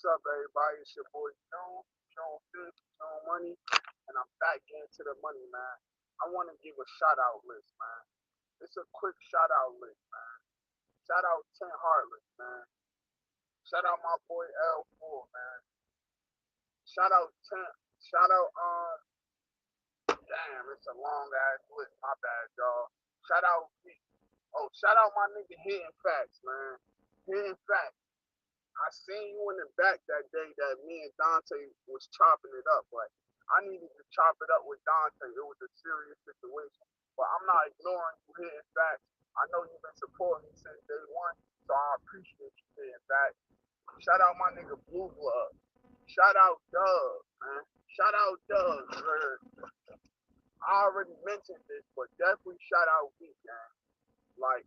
What's up, everybody? It's your boy Joe Fish, Joe Money, and I'm back into the money, man. I want to give a shout out list, man. It's a quick shout out list, man. Shout out 10 Heartless, man. Shout out my boy L4, man. Shout out 10. Shout out, damn, it's a long ass list. My bad, y'all. Shout out, shout out my nigga Hidden Facts, man. Hidden Facts. I seen you in the back that day that me and Dante was chopping it up, but I needed to chop it up with Dante. It was a serious situation. But I'm not ignoring you here. In fact, I know you've been supporting me since day one, so I appreciate you here. In fact, shout out my nigga Blue Blood. Shout out Doug, man. Shout out Doug. I already mentioned this, but definitely shout out V, man. Like,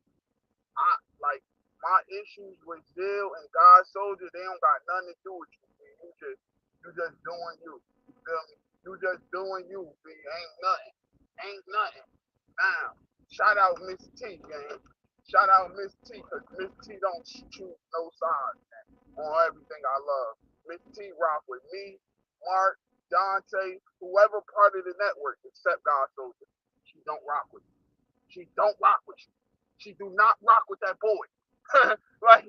I like my issues with Zill and God Soldier, they don't got nothing to do with you, man. You just doing you. You feel me? You just doing you, B. Ain't nothing. Ain't nothing. Now, shout out Miss T, gang. Shout out Miss T, cause Miss T don't choose no sides, man, on everything I love. Miss T rock with me, Mark, Dante, whoever part of the network except God Soldier. She don't rock with you. She don't rock with you. She do not rock with that boy. Like,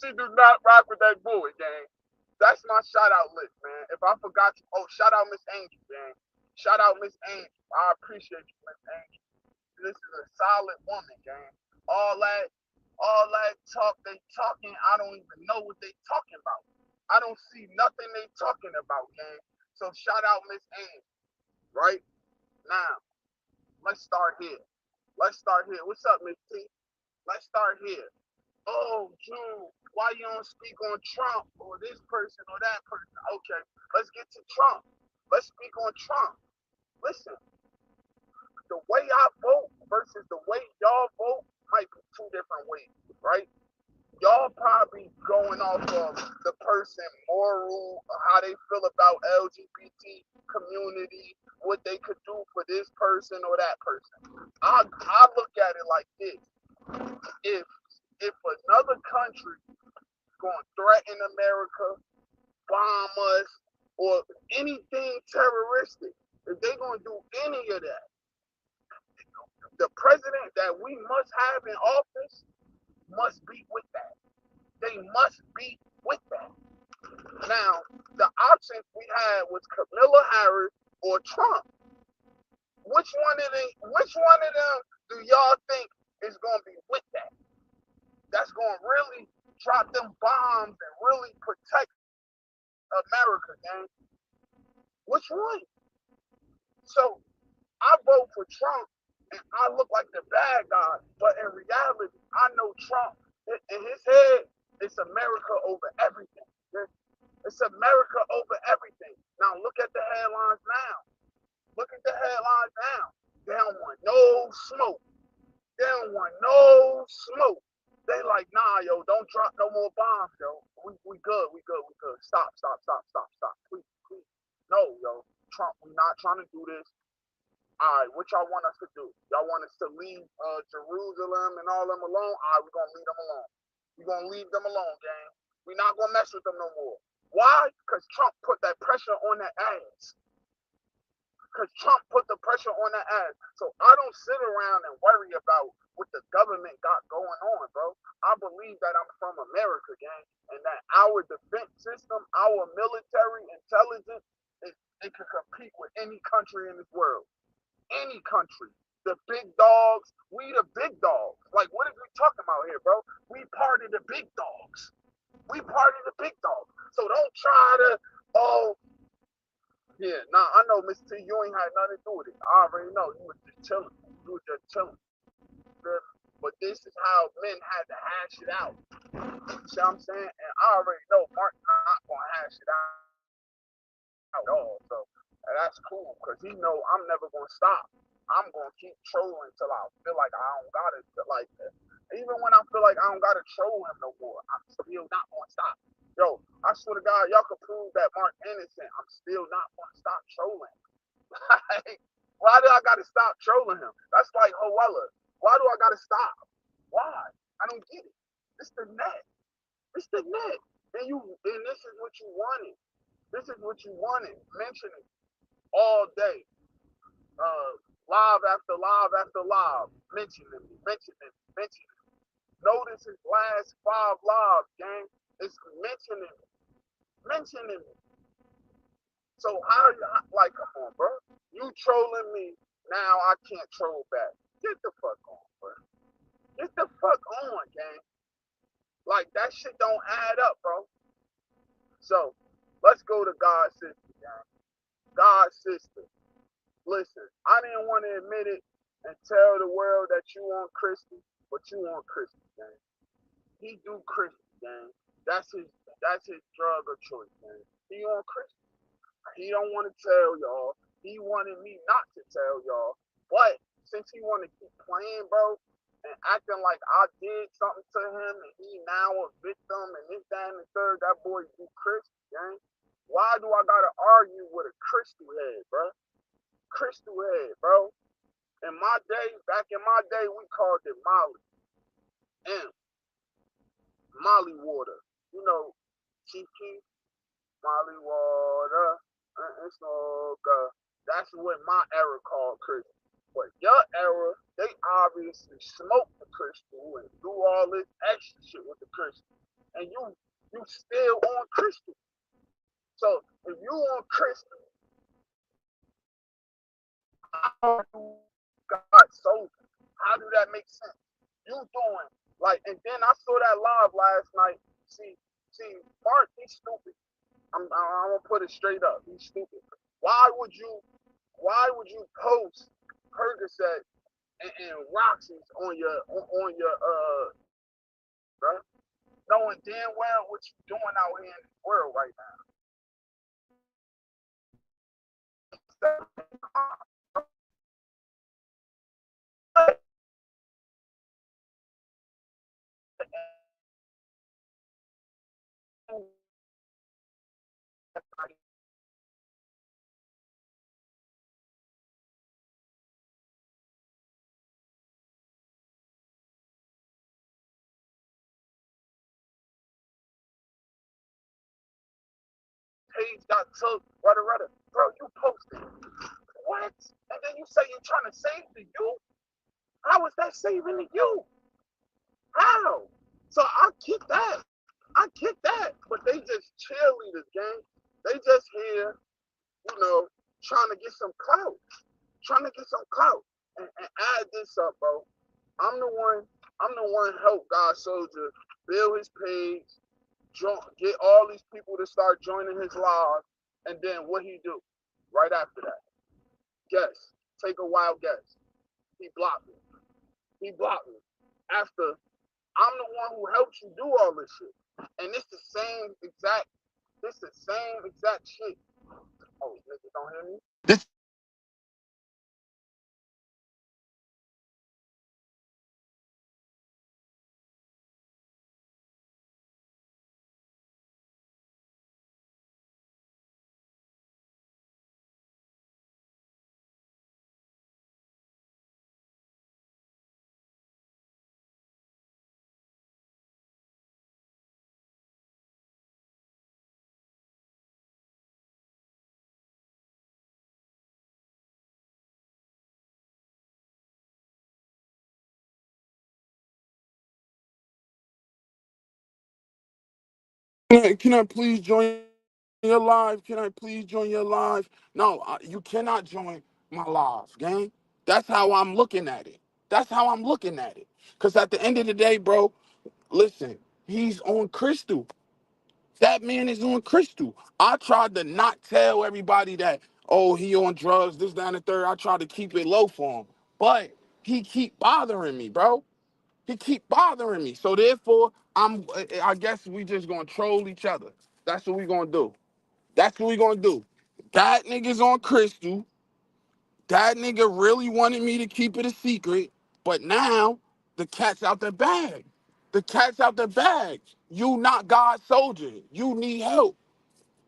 she do not rock with that boy, gang. That's my shout out list, man. If I forgot you, shout out Miss Angel, gang. Shout out Miss Angel. I appreciate you, Miss Angel. This is a solid woman, gang. All that talk they talking, I don't even know what they talking about. I don't see nothing they talking about, gang. So shout out Miss Angel, right? Now, let's start here. Let's start here. What's up, Miss T? Let's start here. Oh, June, why you don't speak on Trump or this person or that person? Okay, let's get to Trump. Let's speak on Trump. Listen, the way I vote versus the way y'all vote might be two different ways, right? Y'all probably going off of the person moral, how they feel about LGBT community, what they could do for this person or that person. I look at it like this: if another country going to threaten America, bomb us, or anything terroristic, if they're going to do any of that, the president that we must have in office must be with that. They must be with that. Now, the options we had was Kamala Harris or Trump. Which one of them do y'all think is going to be with that? That's going to really drop them bombs and really protect America, gang. Which one? So I vote for Trump and I look like the bad guy, but in reality, I know Trump in his head, it's America over everything. It's America over everything. Now look at the headlines now. Look at the headlines now. They don't want no smoke. They don't want no smoke. They like, nah, yo, don't drop no more bombs, yo. We good. Stop. Please. No, yo. Trump, we not trying to do this. All right, what y'all want us to do? Y'all want us to leave Jerusalem and all them alone? All right, we're going to leave them alone. We're going to leave them alone, gang. We're not going to mess with them no more. Why? Because Trump put that pressure on that ass. So I don't sit around and worry about what the government got going on, bro. I believe that I'm from America, gang, and that our defense system, our military intelligence, it can compete with any country in this world. Any country. The big dogs, we the big dogs. Like, what are we talking about here, bro? We part of the big dogs. So don't try to, yeah, nah, I know, Miss T, you ain't had nothing to do with it. I already know. You was just chilling. But this is how men had to hash it out. You see what I'm saying? And I already know Mark not going to hash it out at all. So that's cool because he know I'm never going to stop. I'm going to keep trolling until I feel like I don't got to, like, even when I feel like I don't got to troll him no more, I'm still not going to stop. Yo, I swear to God, y'all can prove that Mark innocent. I'm still not going to stop trolling. Like, why do I got to stop trolling him? That's like Hoella. Why do I got to stop? Why? I don't get it. It's the net. And this is what you wanted. This is what you wanted. Mentioning all day. Live after live after live. Mentioning me, mentioning me, mentioning me. Notice his last 5 lives, gang. It's mentioning me, mentioning me. So how you like? Come on, bro. You trolling me now? I can't troll back. Get the fuck on, bro. Get the fuck on, gang. Like that shit don't add up, bro. So let's go to Gsister, gang. Gsister. Listen, I didn't want to admit it and tell the world that you on Christy, but you on Christy, gang. He do Christy, gang. That's his drug of choice, gang. He on Christy. He don't want to tell y'all. He wanted me not to tell y'all. But since he want to keep playing, bro, and acting like I did something to him and he now a victim and this, that, and the third, that boy do Christy, gang. Why do I gotta argue with a crystal head, bro? Crystal head, bro. In my day, back in my day, we called it Molly. M. Molly water. You know, Kiki, Molly water, and smoker. That's what my era called crystal. But your era, they obviously smoked the crystal and do all this extra shit with the crystal. And you still on crystal. So if you on crystal, how do God soldier? How do that make sense? You doing like, and then I saw that live last night. See, Mark, he's stupid. I'm gonna put it straight up. He's stupid. Why would you? Why would you post Percocet and Roxy's on your bro? Knowing damn well what you doing out here in the world right now. Page got took, rudder. Bro, you posted what? And then you say you're trying to save the youth? How is that saving the youth? How? So I get that. I get that. But they just cheerleaders, gang. They just here, trying to get some clout. Trying to get some clout. And add this up, bro. I'm the one, help God Soldier build his page, get all these people to start joining his live, and then what he do right after that? Guess. Take a wild guess. He blocked me. He blocked me. After I'm the one who helps you do all this shit. And it's the same exact, shit. Oh, niggas don't hear me? This can I please join your live? Can I please join your live? No, you cannot join my live, gang. That's how I'm looking at it. That's how I'm looking at it. Because at the end of the day, bro, listen, he's on crystal. That man is on crystal. I tried to not tell everybody that, oh, he on drugs, this, that, and the third. I tried to keep it low for him. But he keep bothering me, bro. He keep bothering me. So therefore, I guess we just gonna troll each other. That's what we gonna do. That's what we gonna do. That nigga's on crystal. That nigga really wanted me to keep it a secret, but now the cat's out the bag. The cat's out the bag. You not God's soldier. You need help.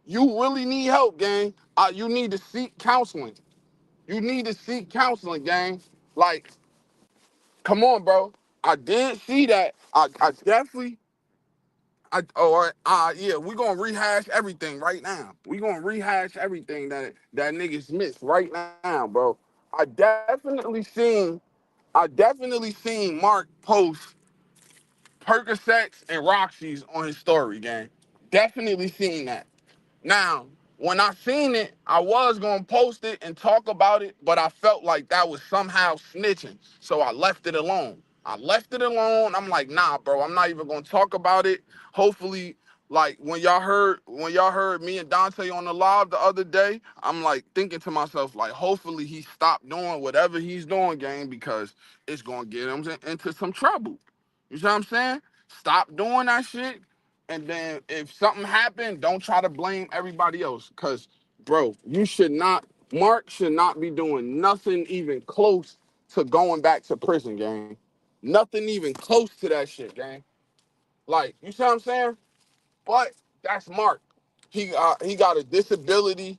You really need help, gang. You need to seek counseling. You need to seek counseling, gang. Like, come on, bro. I did see that. I definitely Yeah, we gonna rehash everything right now. We gonna rehash everything that niggas missed right now, bro. I definitely seen, Mark post Percocets and Roxy's on his story, gang. Definitely seen that. Now, when I seen it, I was gonna post it and talk about it, but I felt like that was somehow snitching, so I left it alone. I'm like, nah, bro, I'm not even gonna talk about it. Hopefully, like when y'all heard me and Dante on the live the other day, I'm like thinking to myself, like, hopefully he stopped doing whatever he's doing, gang, because it's gonna get him into some trouble. You see what I'm saying? Stop doing that shit. And then if something happened, don't try to blame everybody else. Cause bro, Mark should not be doing nothing even close to going back to prison, gang. Nothing even close to that shit, gang. Like, you see what I'm saying? But that's Mark. He got a disability,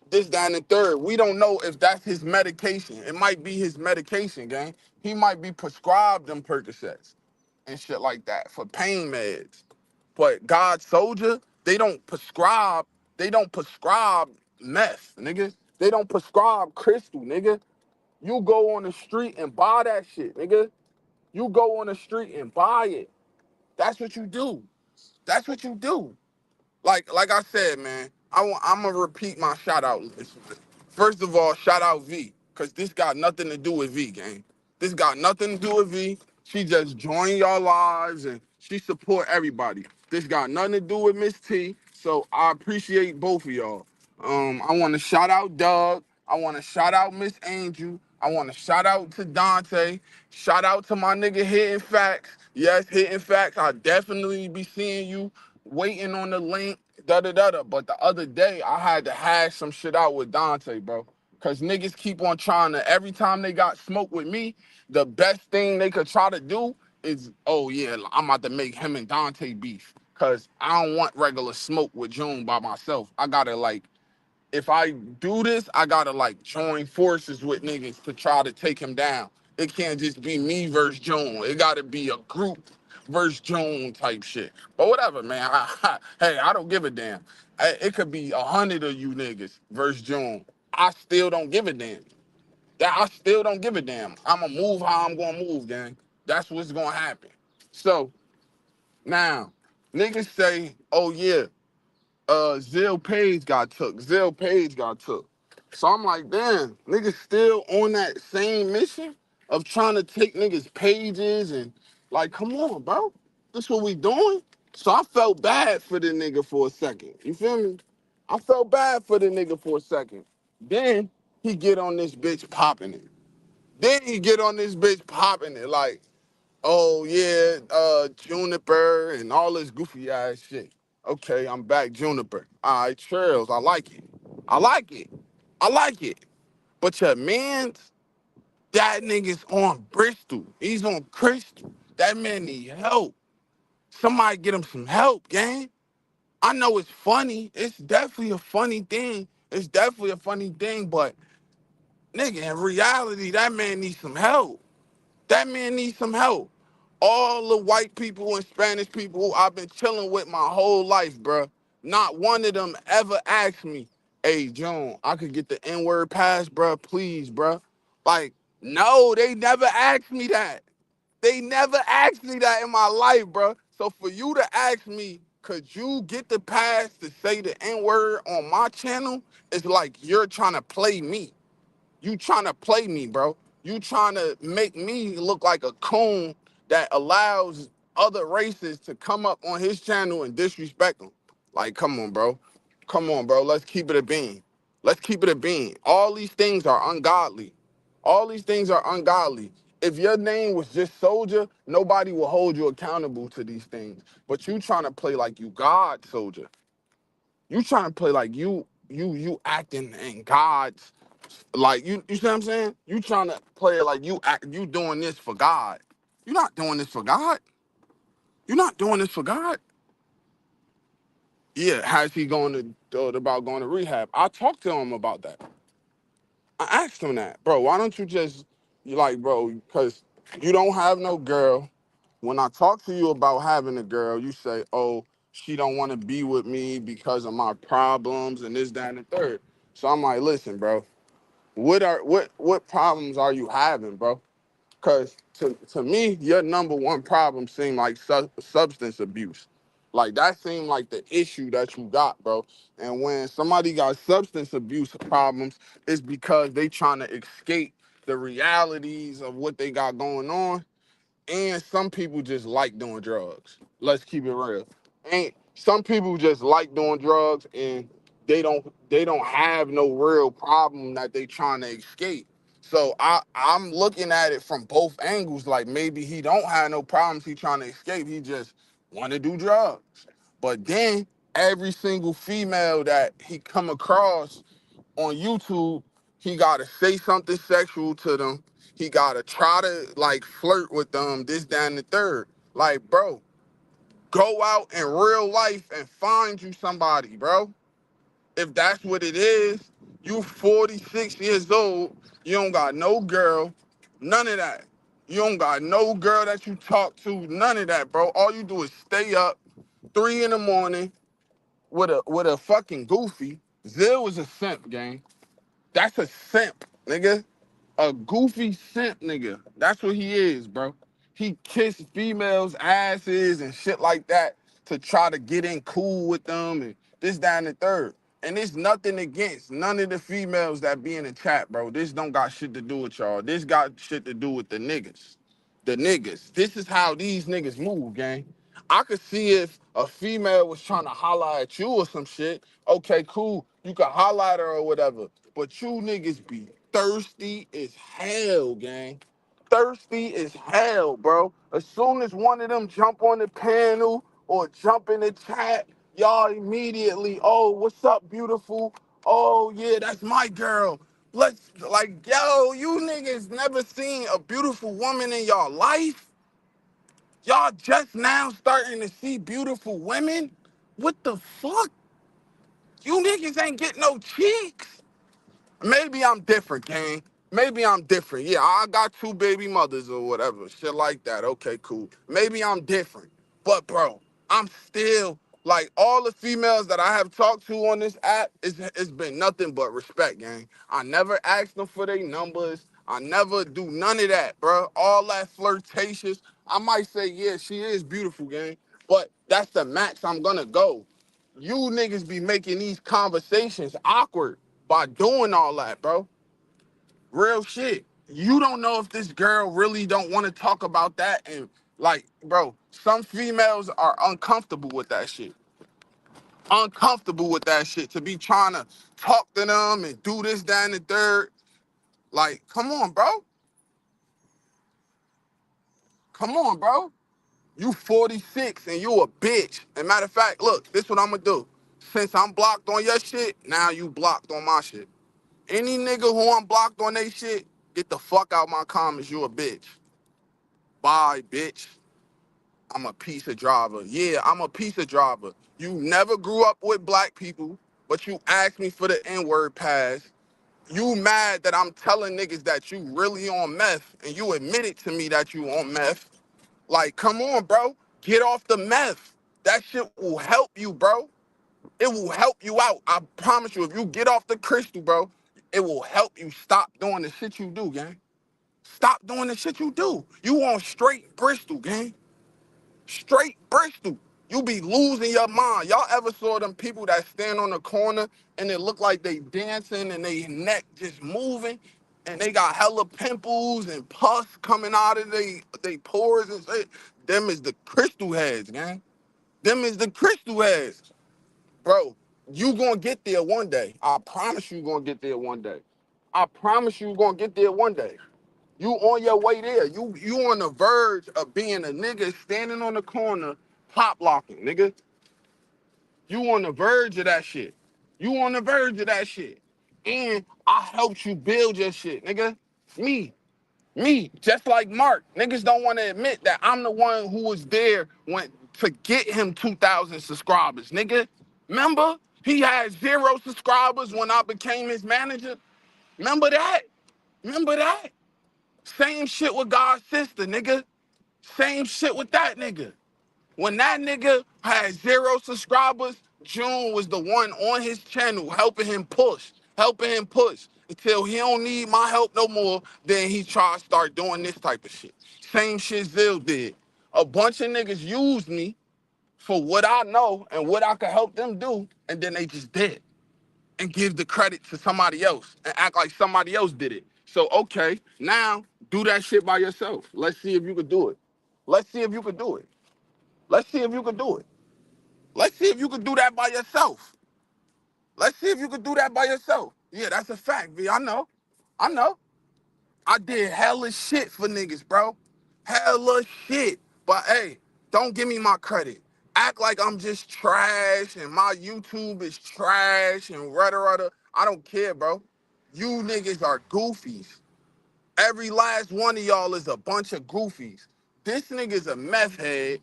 this, that, and the third. We don't know if that's his medication. It might be his medication, gang. He might be prescribed them Percocets and shit like that for pain meds. But God Soldier, they don't prescribe meth, nigga. They don't prescribe crystal, nigga. You go on the street and buy that shit, nigga. You go on the street and buy it. That's what you do. That's what you do. Like I said, man, I'm gonna repeat my shout out list. First of all, shout out V, cause this got nothing to do with V, gang. This got nothing to do with V. She just joined y'all lives and she support everybody. This got nothing to do with Miss T. So I appreciate both of y'all. I want to shout out Doug. I want to shout out Miss Angel. I want to shout out to Dante. Shout out to my nigga Hitting Facts. Yes, Hitting Facts. I definitely be seeing you waiting on the link. Da da da da. But the other day I had to hash some shit out with Dante, bro. Cause niggas keep on trying to, every time they got smoke with me, the best thing they could try to do is, oh yeah, I'm about to make him and Dante beef. Cause I don't want regular smoke with June by myself. I gotta like, if I do this, I gotta like join forces with niggas to try to take him down. It can't just be me versus June. It gotta be a group versus June type shit. But whatever, man. Hey, I don't give a damn. It could be 100 of you niggas versus June. I still don't give a damn. I still don't give a damn. I'ma move how I'm gonna move, gang. That's what's gonna happen. So now, niggas say, oh yeah, Zill Page got took. Zill Page got took. So I'm like, damn, niggas still on that same mission of trying to take niggas' pages and like, come on, bro. This what we doing? So I felt bad for the nigga for a second. You feel me? I felt bad for the nigga for a second. Then he get on this bitch popping it. Then he get on this bitch popping it like, oh yeah, Juniper and all this goofy ass shit. Okay, I'm back, Juniper. All right, Trails, I like it. I like it. I like it. But your man's, that nigga's on Bristol. He's on Crystal. That man need help. Somebody get him some help, gang. I know it's funny. It's definitely a funny thing. It's definitely a funny thing, but nigga, in reality, that man needs some help. That man needs some help. All the white people and Spanish people I've been chilling with my whole life, bruh. Not one of them ever asked me, hey, June, I could get the N-word pass, bruh, please, bruh. Like, no, they never asked me that. They never asked me that in my life, bruh. So for you to ask me, could you get the pass to say the N-word on my channel, it's like you're trying to play me. You trying to play me, bro. You trying to make me look like a coon that allows other races to come up on his channel and disrespect him. Like, come on, bro. Come on, bro. Let's keep it a bean. Let's keep it a bean. All these things are ungodly. All these things are ungodly. If your name was just Soldier, nobody will hold you accountable to these things. But you trying to play like you God, Soldier. You trying to play like you acting in God's, like you see what I'm saying? You trying to play it like you doing this for God. You're not doing this for God. You're not doing this for God. Yeah, how's he going to about going to rehab? I talked to him about that. I asked him that, bro. Why don't you just, you like, bro? Because you don't have no girl. When I talk to you about having a girl, you say, oh, she don't want to be with me because of my problems and this, that, and the third. So I'm like, listen, bro, what problems are you having, bro? Cause to me, your number one problem seemed like substance abuse. Like that seemed like the issue that you got, bro. And when somebody got substance abuse problems, it's because they trying to escape the realities of what they got going on, and some people just like doing drugs. Let's keep it real. Ain't some people just like doing drugs and they don't have no real problem that they trying to escape. So I'm looking at it from both angles. Like maybe he don't have no problems he trying to escape. He just want to do drugs. But then every single female that he come across on YouTube, he gotta say something sexual to them. He gotta try to like flirt with them, this, that, and the third. Like, bro, go out in real life and find you somebody, bro. If that's what it is, you 46 years old, you don't got no girl, none of that. You don't got no girl that you talk to, none of that, bro. All you do is stay up 3 in the morning with a fucking goofy. Zill is a simp, gang. That's a simp, nigga. A goofy simp, nigga. That's what he is, bro. He kissed females' asses and shit like that to try to get in cool with them and this, that, and the third. And it's nothing against none of the females that be in the chat, bro. This don't got shit to do with y'all. This got shit to do with the niggas. The niggas. This is how these niggas move, gang. I could see if a female was trying to holler at you or some shit. Okay, cool. You could holler at her or whatever. But you niggas be thirsty as hell, gang. Thirsty as hell, bro. As soon as one of them jump on the panel or jump in the chat, y'all immediately, oh, what's up, beautiful? Oh, yeah, that's my girl. Let's, like, yo, you niggas never seen a beautiful woman in y'all life? Y'all just now starting to see beautiful women? What the fuck? You niggas ain't get no cheeks? Maybe I'm different, gang. Maybe I'm different. Yeah, I got 2 baby mothers or whatever, shit like that. Okay, cool. Maybe I'm different. But bro, I'm still like all the females that I have talked to on this app, it's been nothing but respect, gang. I never asked them for their numbers. I never do none of that, bro. All that flirtatious. I might say, yeah, she is beautiful, gang. But that's the max I'm gonna go. You niggas be making these conversations awkward by doing all that, bro. Real shit. You don't know if this girl really don't want to talk about that. And like, bro, some females are uncomfortable with that shit. Uncomfortable with that shit to be trying to talk to them and do this, that, and the third. Like, come on, bro. Come on, bro. You 46 and you a bitch. And matter of fact, look, this what I'm gonna do. Since I'm blocked on your shit, now you blocked on my shit. Any nigga who unblocked on they shit, get the fuck out my comments. You a bitch. Bye, bitch. I'm a piece of driver. Yeah, I'm a piece of driver. You never grew up with black people, but you asked me for the N-word pass. You mad that I'm telling niggas that you really on meth, and you admitted to me that you on meth. Like, come on, bro. Get off the meth. That shit will help you, bro. It will help you out. I promise you, if you get off the crystal, bro, it will help you stop doing the shit you do, gang. Stop doing the shit you do. You on straight Bristol, gang. Straight Bristol. You be losing your mind. Y'all ever saw them people that stand on the corner and it look like they dancing and they neck just moving and they got hella pimples and pus coming out of they pores and shit? Them is the crystal heads, gang. Them is the crystal heads. Bro, you gonna get there one day. I promise you gonna get there one day. I promise you gonna get there one day. You on your way there. You on the verge of being a nigga standing on the corner, pop locking, nigga. You on the verge of that shit. You on the verge of that shit. And I helped you build your shit, nigga. Me. Me. Just like Mark. Niggas don't want to admit that I'm the one who was there when to get him 2,000 subscribers, nigga. Remember? He had 0 subscribers when I became his manager. Remember that? Remember that? Same shit with God's sister, nigga. Same shit with that nigga. When that nigga had 0 subscribers, June was the one on his channel helping him push until he don't need my help no more. Then he try to start doing this type of shit. Same shit Zill did. A bunch of niggas used me for what I know and what I could help them do, and then they just did and give the credit to somebody else and act like somebody else did it. So okay, now do that shit by yourself. Let's see if you could do it. Let's see if you could do it. Let's see if you could do it. Let's see if you could do that by yourself. Let's see if you could do that by yourself. Yeah, that's a fact, V. I know. I know. I did hella shit for niggas, bro. Hella shit. But hey, don't give me my credit. Act like I'm just trash and my YouTube is trash and rudder. I don't care, bro. You niggas are goofies. Every last one of y'all is a bunch of goofies. This nigga's a meth head.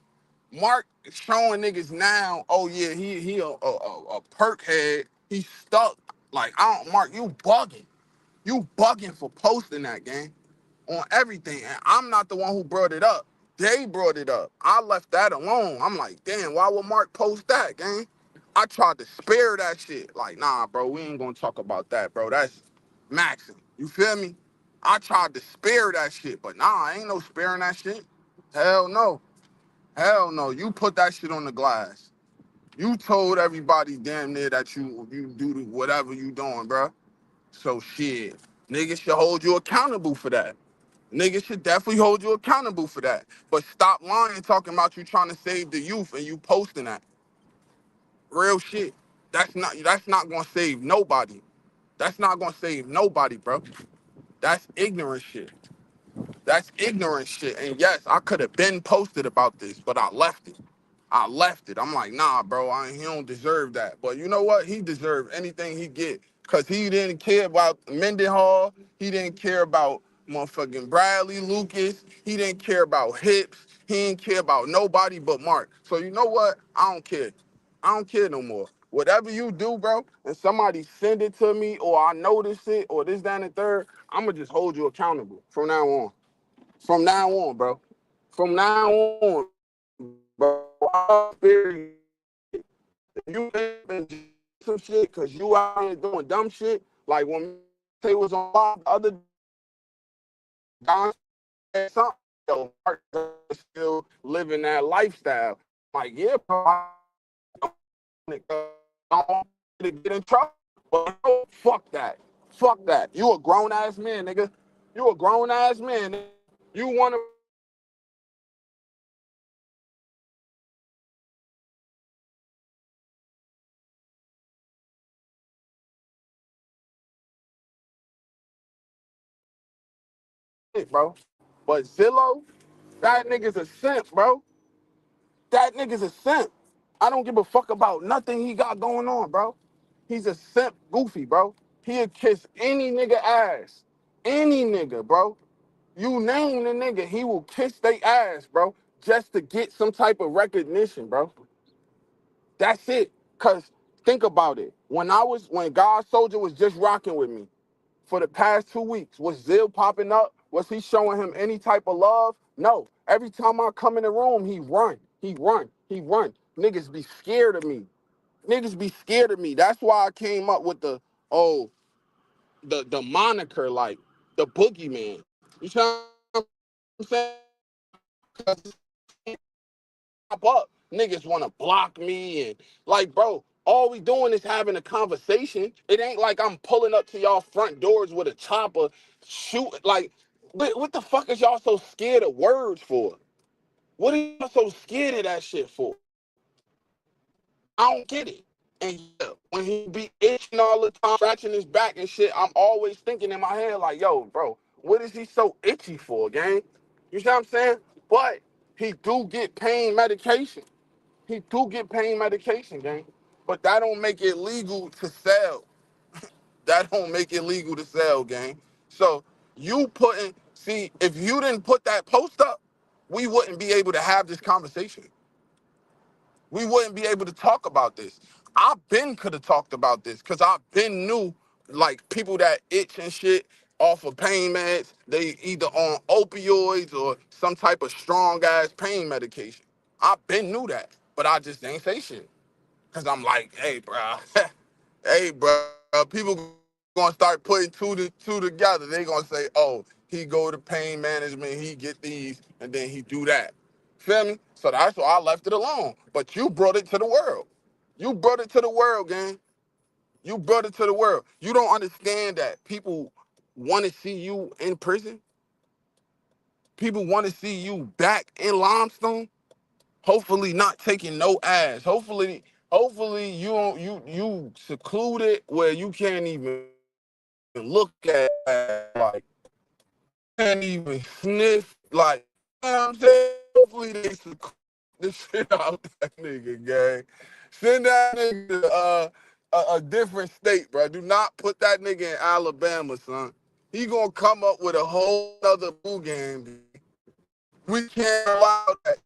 Mark showing niggas now, oh yeah, he a perk head. He's stuck. Like, I don't, Mark, you bugging. You bugging for posting that, gang, on everything. And I'm not the one who brought it up. They brought it up. I left that alone. I'm like, damn, why would Mark post that, gang? I tried to spare that shit. Like, nah, bro, we ain't gonna talk about that, bro. That's maxing. You feel me? I tried to spare that shit, but nah, ain't no sparing that shit. Hell no. Hell no. You put that shit on the glass. You told everybody damn near that you do whatever you doing, bro. So shit, niggas should hold you accountable for that. Niggas should definitely hold you accountable for that. But stop lying, talking about you trying to save the youth and you posting that. Real shit. That's not gonna save nobody. That's not gonna save nobody, bro. That's ignorant shit. That's ignorant shit. And yes, I could have been posted about this, but I left it. I left it. I'm like, nah, bro, he don't deserve that. But you know what? He deserved anything he get. Cause he didn't care about Mendenhall. He didn't care about motherfucking Bradley Lucas. He didn't care about Hips. He didn't care about nobody but Mark. So you know what? I don't care. I don't care no more. Whatever you do, bro, and somebody send it to me or I notice it or this, that, and the third, I'ma just hold you accountable from now on. From now on, bro. From now on, bro. You been some shit because you out here doing dumb shit. Like when they was on live the other Don said something, yo, Mark is still living that lifestyle. Like, yeah, bro, I don't get in trouble. But no, fuck that. Fuck that. You a grown ass man, nigga. You a grown ass man. Nigga. You wanna bro. But Zillow, that nigga's a simp, bro. That nigga's a simp. I don't give a fuck about nothing he got going on, bro. He's a simp goofy, bro. He'll kiss any nigga ass. Any nigga, bro. You name the nigga, he will kiss they ass, bro, just to get some type of recognition, bro. That's it. Cause think about it. When God Soldier was just rocking with me, for the past 2 weeks. Was Zill popping up? Was he showing him any type of love? No. Every time I come in the room, he run. He run. He run. Niggas be scared of me. Niggas be scared of me. That's why I came up with oh, the moniker, like the boogeyman. You see what I'm saying? Pop up. Niggas want to block me and like, bro, all we doing is having a conversation. It ain't like I'm pulling up to y'all front doors with a chopper, shoot. Like, what the fuck is y'all so scared of words for? What are y'all so scared of that shit for? I don't get it. And yeah, when he be itching all the time, scratching his back and shit, I'm always thinking in my head like, yo, bro, what is he so itchy for, gang? You see what I'm saying? But he do get pain medication. He do get pain medication, gang. But that don't make it legal to sell. That don't make it legal to sell, gang. So see, if you didn't put that post up, we wouldn't be able to have this conversation. We wouldn't be able to talk about this. I been could have talked about this because I been knew like people that itch and shit off of pain meds, they either on opioids or some type of strong ass pain medication. I been knew that, but I just ain't say shit. Cause I'm like, hey, bro, hey, bro, people gonna start putting two together. They gonna say, oh, he go to pain management, he get these, and then he do that. Feel me? So that's why I left it alone. But you brought it to the world. You brought it to the world, gang. You brought it to the world. You don't understand that people want to see you in prison. People want to see you back in limestone. Hopefully not taking no ass. Hopefully you don't you secluded where you can't even look at ass. Like you can't even sniff. Like you know what I'm saying. Hopefully they seclude the shit out that nigga, gang. Send that nigga to a different state, bro. Do not put that nigga in Alabama, son. He gonna come up with a whole other boo game. We can't allow that.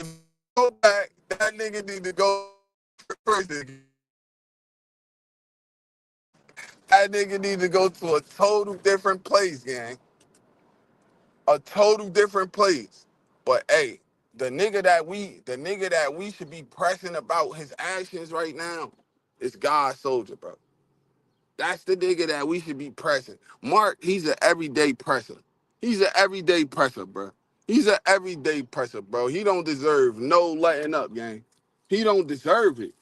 If he go back, that nigga need to go prison. That nigga need to go to a total different place, gang. A total different place. But hey, the nigga that we should be pressing about his actions right now is God Soldier, bro. That's the nigga that we should be pressing. Mark, he's an everyday presser. He's an everyday presser, bro. He's an everyday presser, bro. He don't deserve no letting up, gang. He don't deserve it.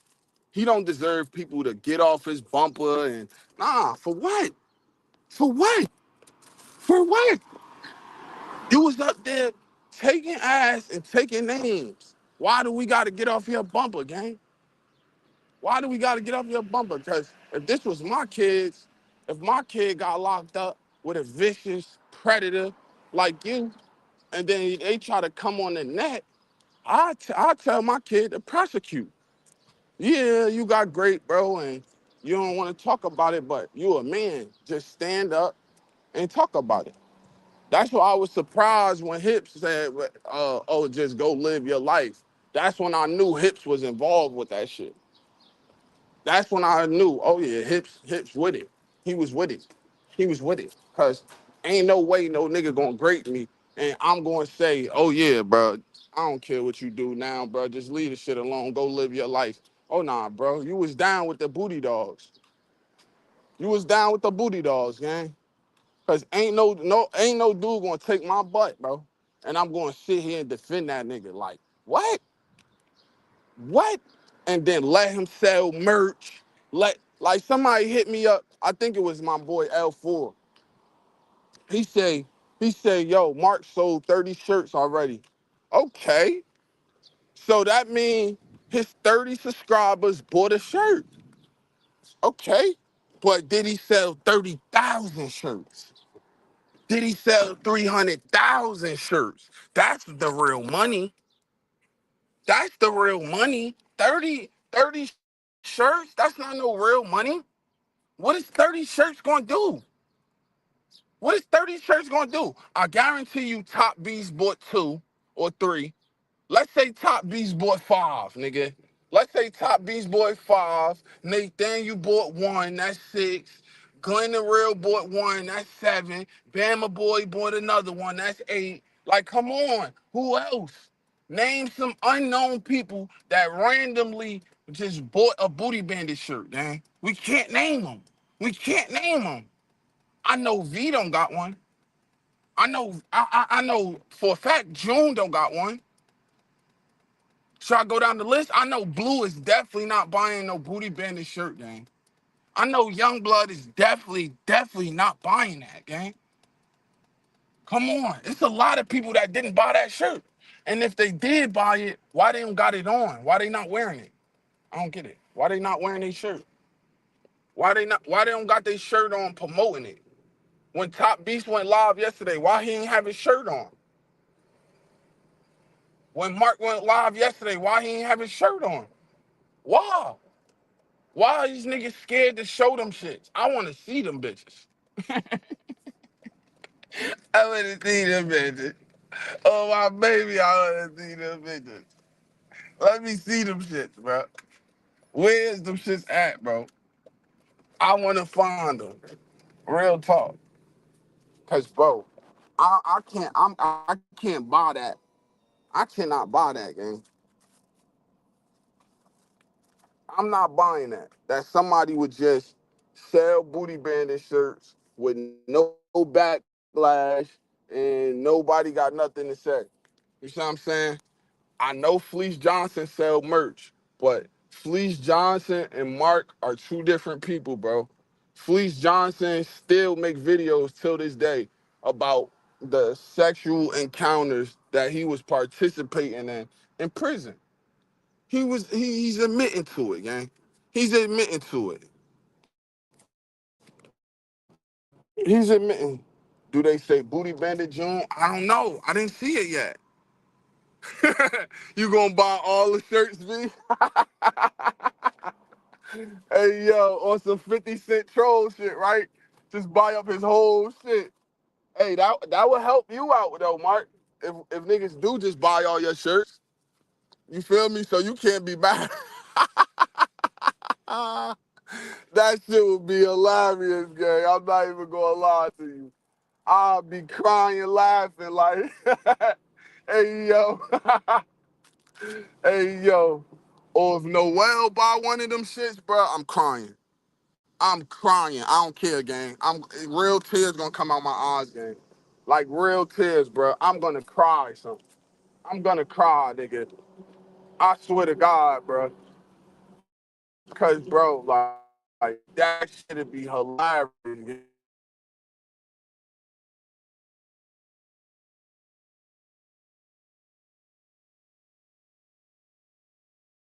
He don't deserve people to get off his bumper and nah, for what? For what? For what? You was up there taking ass and taking names. Why do we gotta get off your bumper, gang? Why do we gotta get off your bumper? Because if this was my kids, if my kid got locked up with a vicious predator like you, and then they try to come on the net, I tell my kid to prosecute. Yeah, you got great, bro, and you don't want to talk about it, but you a man. Just stand up and talk about it. That's why I was surprised when Hips said, oh, just go live your life. That's when I knew Hips was involved with that shit. That's when I knew, oh yeah, Hips with it. He was with it. He was with it. Cause ain't no way no nigga gonna grate me and I'm gonna say, oh yeah, bro, I don't care what you do now, bro. Just leave the shit alone. Go live your life. Oh nah, bro. You was down with the booty dogs. You was down with the booty dogs, gang. Cause ain't no dude gonna take my butt, bro. And I'm gonna sit here and defend that nigga. Like, what? What? And then let him sell merch. Like somebody hit me up. I think it was my boy L4. He say, yo, Mark sold 30 shirts already. Okay. So that means his 30 subscribers bought a shirt. Okay. But did he sell 30,000 shirts? Did he sell 300,000 shirts? That's the real money. That's the real money. 30 shirts? That's not no real money. What is 30 shirts gonna do? What is 30 shirts gonna do? I guarantee you Top B's bought 2 or 3. Let's say Top B's bought 5, nigga. Let's say Top B's bought 5. Nathaniel bought 1, that's 6. Glenn the Real bought 1, that's 7. Bama Boy bought another one, that's 8. Like, come on. Who else? Name some unknown people that randomly just bought a Booty Bandit shirt, man. We can't name them. We can't name them. I know V don't got one. I know for a fact June don't got one. Should I go down the list? I know Blue is definitely not buying no Booty Bandit shirt, gang. I know Youngblood is definitely not buying that, gang. Come on. It's a lot of people that didn't buy that shirt. And if they did buy it, why they don't got it on? Why they not wearing it? I don't get it. Why they not wearing their shirt? Why they don't got their shirt on promoting it? When Top Beast went live yesterday, why he ain't have his shirt on? When Mark went live yesterday, why he ain't have his shirt on? Why? Why are these niggas scared to show them shits? I want to see them bitches. I want to see them bitches. Oh, my baby, I want to see them bitches. Let me see them shits, bro. Where's them shits at, bro? I want to find them. Real talk. Cause, bro, I can't buy that. I cannot buy that, gang. I'm not buying that. That somebody would just sell booty bandit shirts with no backlash and nobody got nothing to say. You see what I'm saying? I know Fleece Johnson sell merch, but Fleece Johnson and Mark are two different people, bro. Fleece Johnson still make videos till this day about the sexual encounters that he was participating in prison. He's admitting to it, gang. He's admitting to it. He's admitting. Do they say booty bandit June? I don't know. I didn't see it yet. You gonna buy all the shirts, B? Hey yo, on some 50 Cent troll shit, right? Just buy up his whole shit. Hey, that would help you out though, Mark. If niggas do just buy all your shirts, you feel me? So you can't be mad. That shit would be hilarious, gang. I'm not even gonna lie to you. I'll be crying, laughing like, hey yo, hey yo. Or if Noel buy one of them shits, bro, I'm crying. I'm crying. I don't care, gang. I'm real tears gonna come out my eyes, gang. Like real tears, bro. I'm gonna cry, son. I'm gonna cry, nigga. I swear to God, bro. Cause, bro, like that shit'd be hilarious.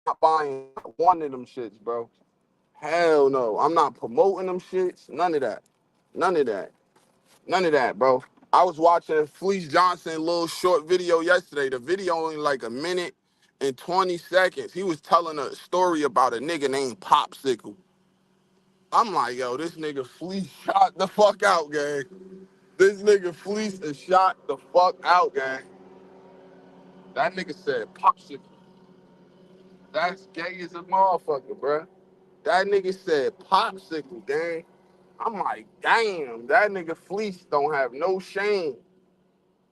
Not buying one of them shits, bro. Hell no. I'm not promoting them shits. None of that. None of that. None of that, bro. I was watching Fleece Johnson little short video yesterday. The video only like a minute and 20 seconds. He was telling a story about a nigga named Popsicle. I'm like, yo, this nigga Fleece shot the fuck out, gang. This nigga Fleece is shot the fuck out, gang. That nigga said Popsicle. That's gay as a motherfucker, bro. That nigga said Popsicle, gang. I'm like, damn, that nigga Fleece don't have no shame.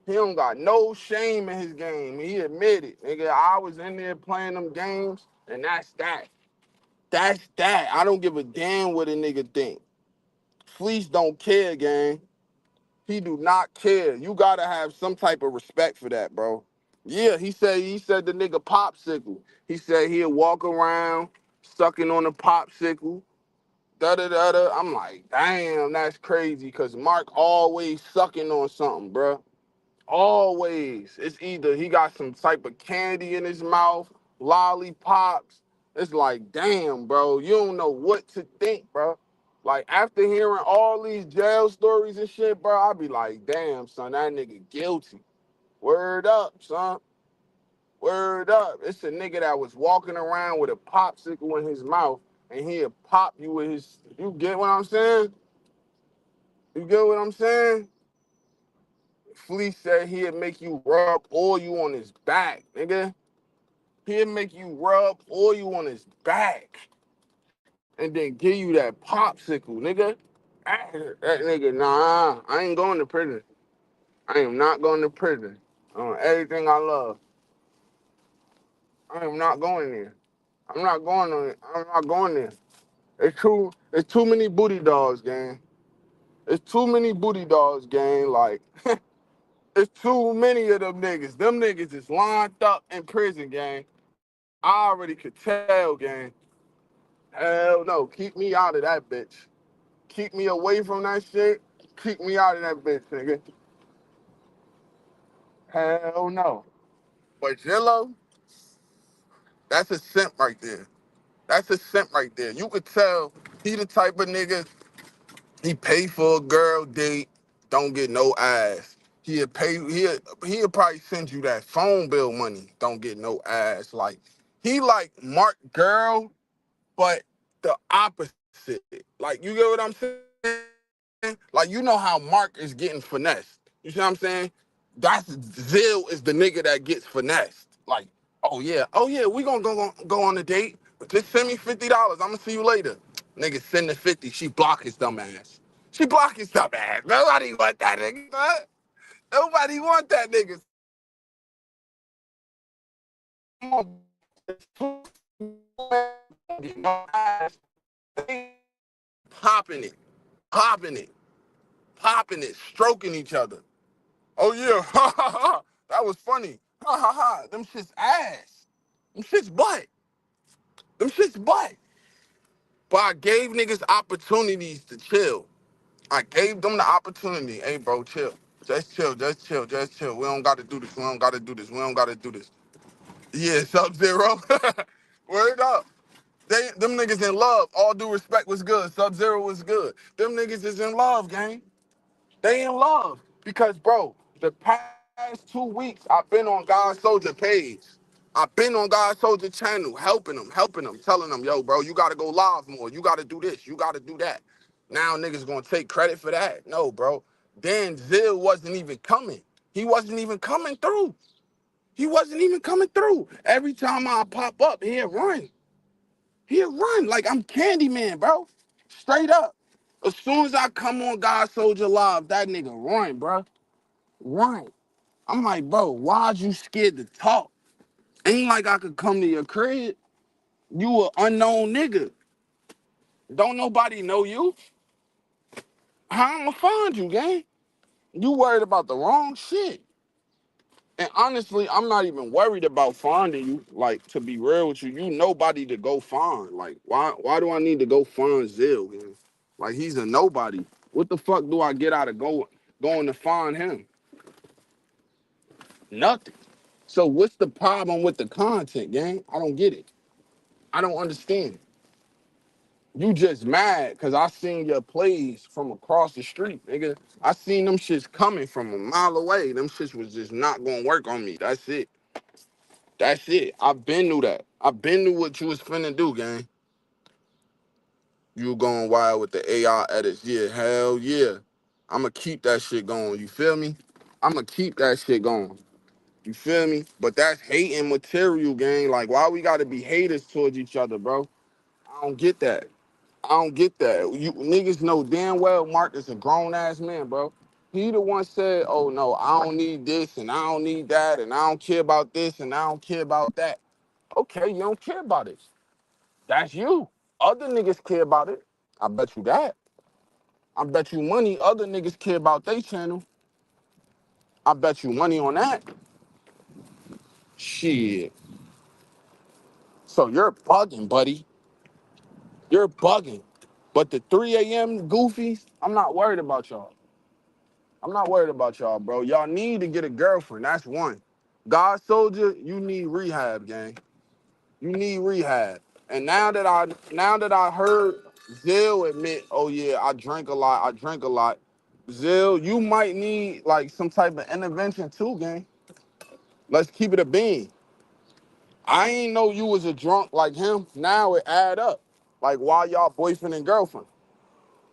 He don't got no shame in his game. He admitted, nigga, I was in there playing them games, and that's that. That's that. I don't give a damn what a nigga think. Fleece don't care, gang. He do not care. You gotta have some type of respect for that, bro. Yeah, he said the nigga Popsicle. He said he'd walk around sucking on a popsicle. Da da da da. I'm like, damn, that's crazy. Cause Mark always sucking on something, bro. Always. It's either he got some type of candy in his mouth, lollipops. It's like, damn, bro, you don't know what to think, bro. Like, after hearing all these jail stories and shit, bro, I be like, damn, son, that nigga guilty. Word up, son. Word up. It's a nigga that was walking around with a popsicle in his mouth, and he'll pop you with his. You get what I'm saying? You get what I'm saying? Fleece said he'd make you rub oil on his back, nigga. He'd make you rub oil on his back and then give you that popsicle, nigga. That nigga, nah, I ain't going to prison. I am not going to prison. On everything I love. I am not going there. I'm not going on it. I'm not going there. It's too many booty dogs, gang. It's too many booty dogs, gang. Like, it's too many of them niggas. Them niggas is lined up in prison, gang. I already could tell, gang. Hell no. Keep me out of that bitch. Keep me away from that shit. Keep me out of that bitch, nigga. Hell no. But Zillow, that's a simp right there. That's a simp right there. You could tell he the type of nigga, he pay for a girl date, don't get no ass. He'll probably send you that phone bill money, don't get no ass. Like, he like Mark Girl, but the opposite. Like, you get what I'm saying? Like, you know how Mark is getting finessed. You see what I'm saying? That's Zill is the nigga that gets finessed. Like, oh yeah, we gonna go on a date. Just send me $50. I'm gonna see you later. Nigga, send the 50. She block his dumb ass. She block his dumb ass. Nobody want that nigga. Huh? Nobody want that nigga, son. Popping it, popping it, popping it, stroking each other. Oh yeah, ha ha ha. That was funny. Ha ha ha. Them shits ass. Them shits butt. Them shits butt. But I gave niggas opportunities to chill. I gave them the opportunity. Hey, bro, chill. Just chill, just chill, just chill. We don't got to do this. We don't got to do this. We don't got to do this. Yeah, Sub-Zero. Word up. Them niggas in love. All due respect was good. Sub-Zero was good. Them niggas is in love, gang. They in love. Because, bro, the past 2 weeks, I've been on God's Soldier page. I've been on God's Soldier channel, helping them, telling them, yo, bro, you gotta go live more. You gotta do this. You gotta do that. Now niggas gonna take credit for that. No, bro. Then Zill wasn't even coming. He wasn't even coming through. He wasn't even coming through. Every time I pop up, he'd run. He'd run like I'm Candyman, bro. Straight up. As soon as I come on God Soldier Live, that nigga run, bro. Run. I'm like, bro, why'd you scared to talk? Ain't like I could come to your crib. You a unknown nigga. Don't nobody know you. How I'ma find you, gang? You worried about the wrong shit. And honestly, I'm not even worried about finding you. Like, to be real with you, you nobody to go find. Like, why do I need to go find Zill, man? Like, he's a nobody. What the fuck do I get out of going to find him? Nothing. So what's the problem with the content, gang? I don't get it. I don't understand. You just mad because I seen your plays from across the street, nigga. I seen them shits coming from a mile away. Them shits was just not gonna work on me. That's it. That's it. I been knew that. I been knew what you was finna do, gang. You going wild with the AI edits. Yeah, hell yeah. I'ma keep that shit going. You feel me? I'ma keep that shit going. You feel me? But that's hating material, gang. Like, why we gotta be haters towards each other, bro? I don't get that. I don't get that. You niggas know damn well Mark is a grown ass man, bro. He the one said, "Oh no, I don't need this and I don't need that and I don't care about this and I don't care about that." Okay, you don't care about it. That's you. Other niggas care about it. I bet you that. I bet you money other niggas care about their channel. I bet you money on that. Shit. So you're bugging, buddy. You're bugging. But the 3 a.m. goofies, I'm not worried about y'all. I'm not worried about y'all, bro. Y'all need to get a girlfriend. That's one. God Soldier, you need rehab, gang. You need rehab. And now that I heard Zill admit, oh yeah, I drank a lot. Zill, you might need like some type of intervention too, gang. Let's keep it a bean. I ain't know you was a drunk like him. Now it add up. Like why y'all boyfriend and girlfriend?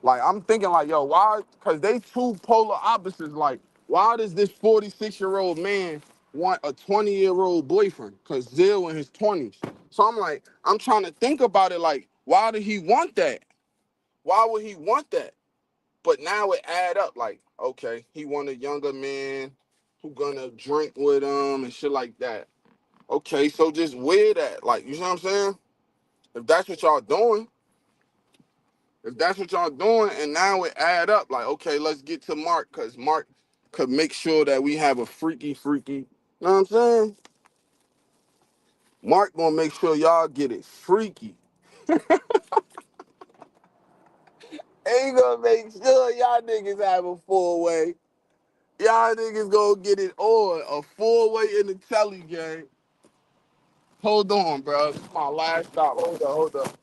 Like I'm thinking like, yo, why? Cause they two polar opposites. Like, why does this 46-year-old man want a 20-year-old boyfriend? Cause Zill in his 20s. So I'm like, I'm trying to think about it. Like, why did he want that? Why would he want that? But now it add up. Like, okay, he want a younger man who gonna drink with him and shit like that. Okay, so just wear that. Like, you know what I'm saying? If that's what y'all doing, if that's what y'all doing, and now it add up, like, okay, let's get to Mark, because Mark could make sure that we have a freaky, you know what I'm saying? Mark gonna make sure y'all get it freaky. He gonna make sure y'all niggas have a four-way. Y'all niggas gonna get it on, a four-way in the telly game. Hold on, bro. This is my last stop. Hold up.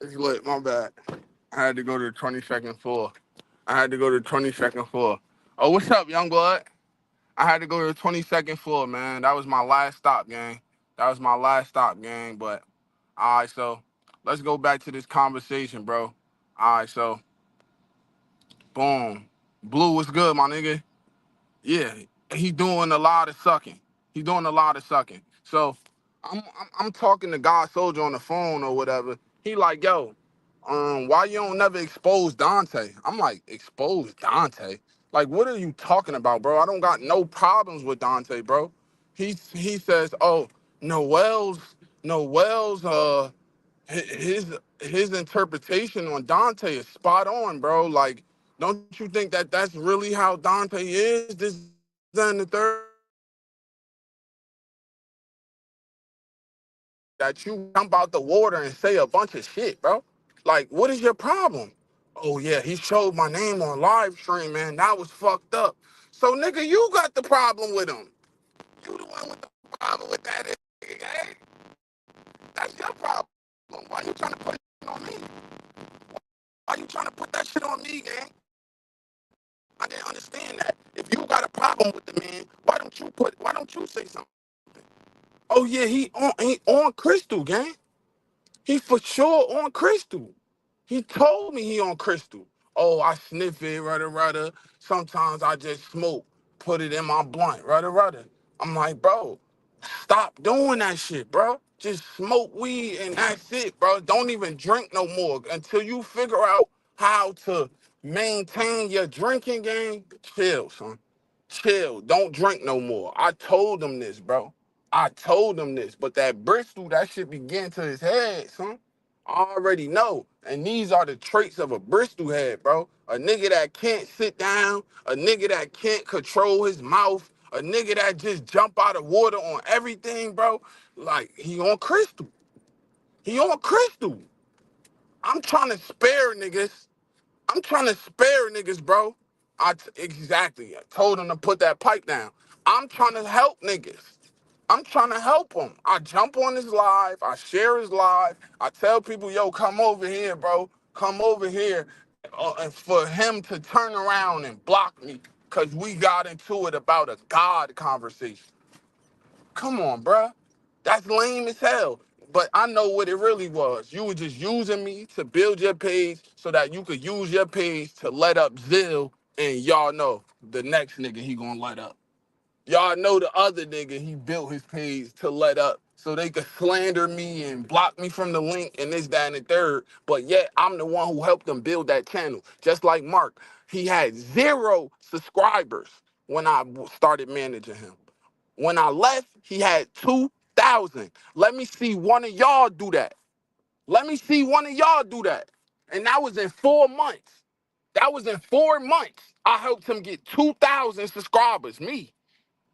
It's lit. My bad. I had to go to the 22nd floor. I had to go to the 22nd floor. Oh, what's up, young blood? I had to go to the 22nd floor, man. That was my last stop, gang. That was my last stop, gang. But all right, so let's go back to this conversation, bro. All right, so boom, Blue, what's good, my nigga? Yeah, he doing a lot of sucking. He doing a lot of sucking. So I'm talking to God Soldier on the phone or whatever. He like, yo, why you don't never expose Dante? I'm like, expose Dante? Like, what are you talking about, bro? I don't got no problems with Dante, bro. He says, oh, Noel's Noel's his interpretation on Dante is spot on, bro. Like, don't you think that that's really how Dante is? This, that, and the third. That you jump out the water and say a bunch of shit, bro. Like, what is your problem? Oh yeah, he showed my name on live stream, man. That was fucked up. So nigga, you got the problem with him. You the one with the problem with that nigga, gang. That's your problem. Why you trying to put it on me? Why you trying to put that shit on me, gang? I didn't understand that. If you got a problem with the man, why don't you say something? Oh yeah, he on Crystal, gang. He for sure on Crystal. He told me he on Crystal. Oh, I sniff it, rudder, rudder. Sometimes I just smoke, put it in my blunt, rudder, rudder. I'm like, bro, stop doing that shit, bro. Just smoke weed and that's it, bro. Don't even drink no more until you figure out how to maintain your drinking game. Chill, son. Chill. Don't drink no more. I told him this, bro. I told him this. But that Bristol, that shit be getting to his head, son. I already know. And these are the traits of a Bristol head, bro. A nigga that can't sit down, a nigga that can't control his mouth, a nigga that just jump out of water on everything, bro. Like, he on Crystal. He on Crystal. I'm trying to spare niggas. I'm trying to spare niggas, bro. Exactly. I told him to put that pipe down. I'm trying to help niggas. I'm trying to help him. I jump on his live. I share his live. I tell people, yo, come over here, bro. Come over here. And for him to turn around and block me because we got into it about a God conversation. Come on, bruh. That's lame as hell. But I know what it really was. You were just using me to build your page so that you could use your page to let up Zill, and y'all know the next nigga he gonna let up. Y'all know the other nigga he built his page to let up so they could slander me and block me from the link and this, that, and the third. But yet I'm the one who helped them build that channel. Just like Mark, he had 0 subscribers when I started managing him. When I left, he had 2,000. Let me see one of y'all do that. Let me see one of y'all do that. And that was in 4 months. That was in 4 months. I helped him get 2,000 subscribers, me.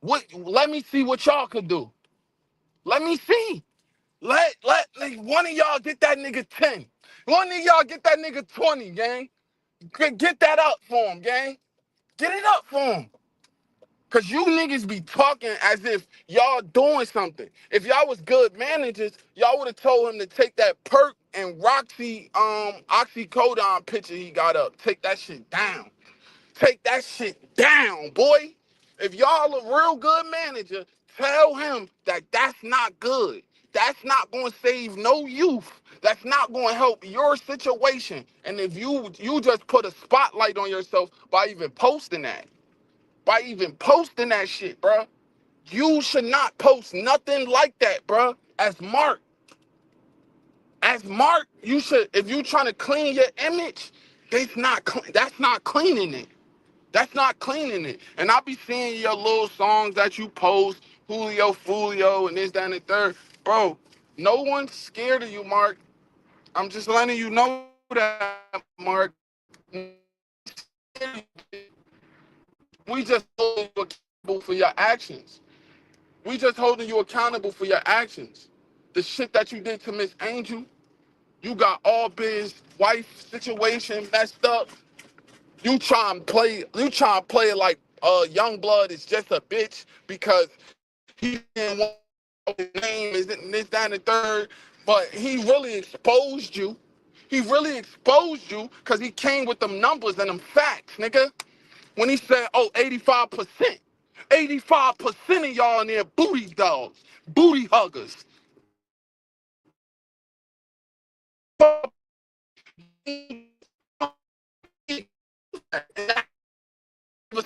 What? Let me see what y'all could do. Let me see. Let one of y'all get that nigga 10. One of y'all get that nigga 20, gang. Get that up for him, gang. Get it up for him. Cause you niggas be talking as if y'all doing something. If y'all was good managers, y'all would have told him to take that perk and Roxy oxycodone picture he got up. Take that shit down. Take that shit down, boy. If y'all a real good manager, tell him that that's not good. That's not going to save no youth. That's not going to help your situation. And if you just put a spotlight on yourself by even posting that, shit, bruh. You should not post nothing like that, bruh. As Mark, you should, if you trying to clean your image, that's not cleaning it. That's not cleaning it. And I be seeing your little songs that you post, Julio Fulio and this, that, and the third. Bro, no one's scared of you, Mark. I'm just letting you know that, Mark. We just holding you accountable for your actions. We just holding you accountable for your actions. The shit that you did to Miss Angel, you got all biz wife situation messed up. You try and play it like young blood is just a bitch because he didn't want his name is this, that, and the third. But he really exposed you. He really exposed you because he came with them numbers and them facts, nigga. When he said, oh, 85%. 85% of y'all in there booty dogs, booty huggers. Never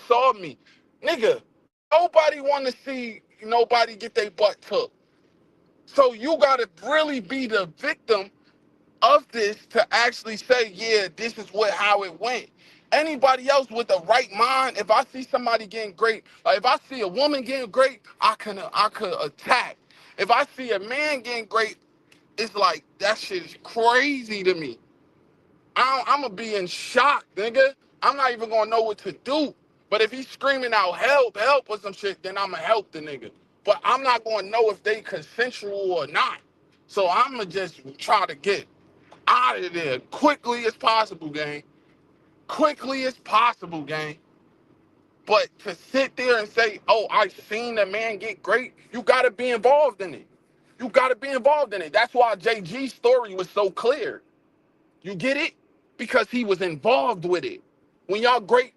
saw me. Nigga, nobody want to see nobody get their butt took. So you got to really be the victim of this to actually say, yeah, this is how it went. Anybody else with the right mind, if I see somebody getting great, like if I see a woman getting great, I could attack. If I see a man getting great, it's like that shit is crazy to me. I'm gonna be in shock, nigga. I'm not even gonna know what to do. But if he's screaming out help, help or some shit, then I'ma help the nigga. But I'm not gonna know if they consensual or not. So I'ma just try to get out of there quickly as possible, gang. Quickly as possible, gang. But to sit there and say, oh, I seen a man get great, you gotta be involved in it. You gotta be involved in it. That's why JG's story was so clear. You get it? Because he was involved with it. When y'all great,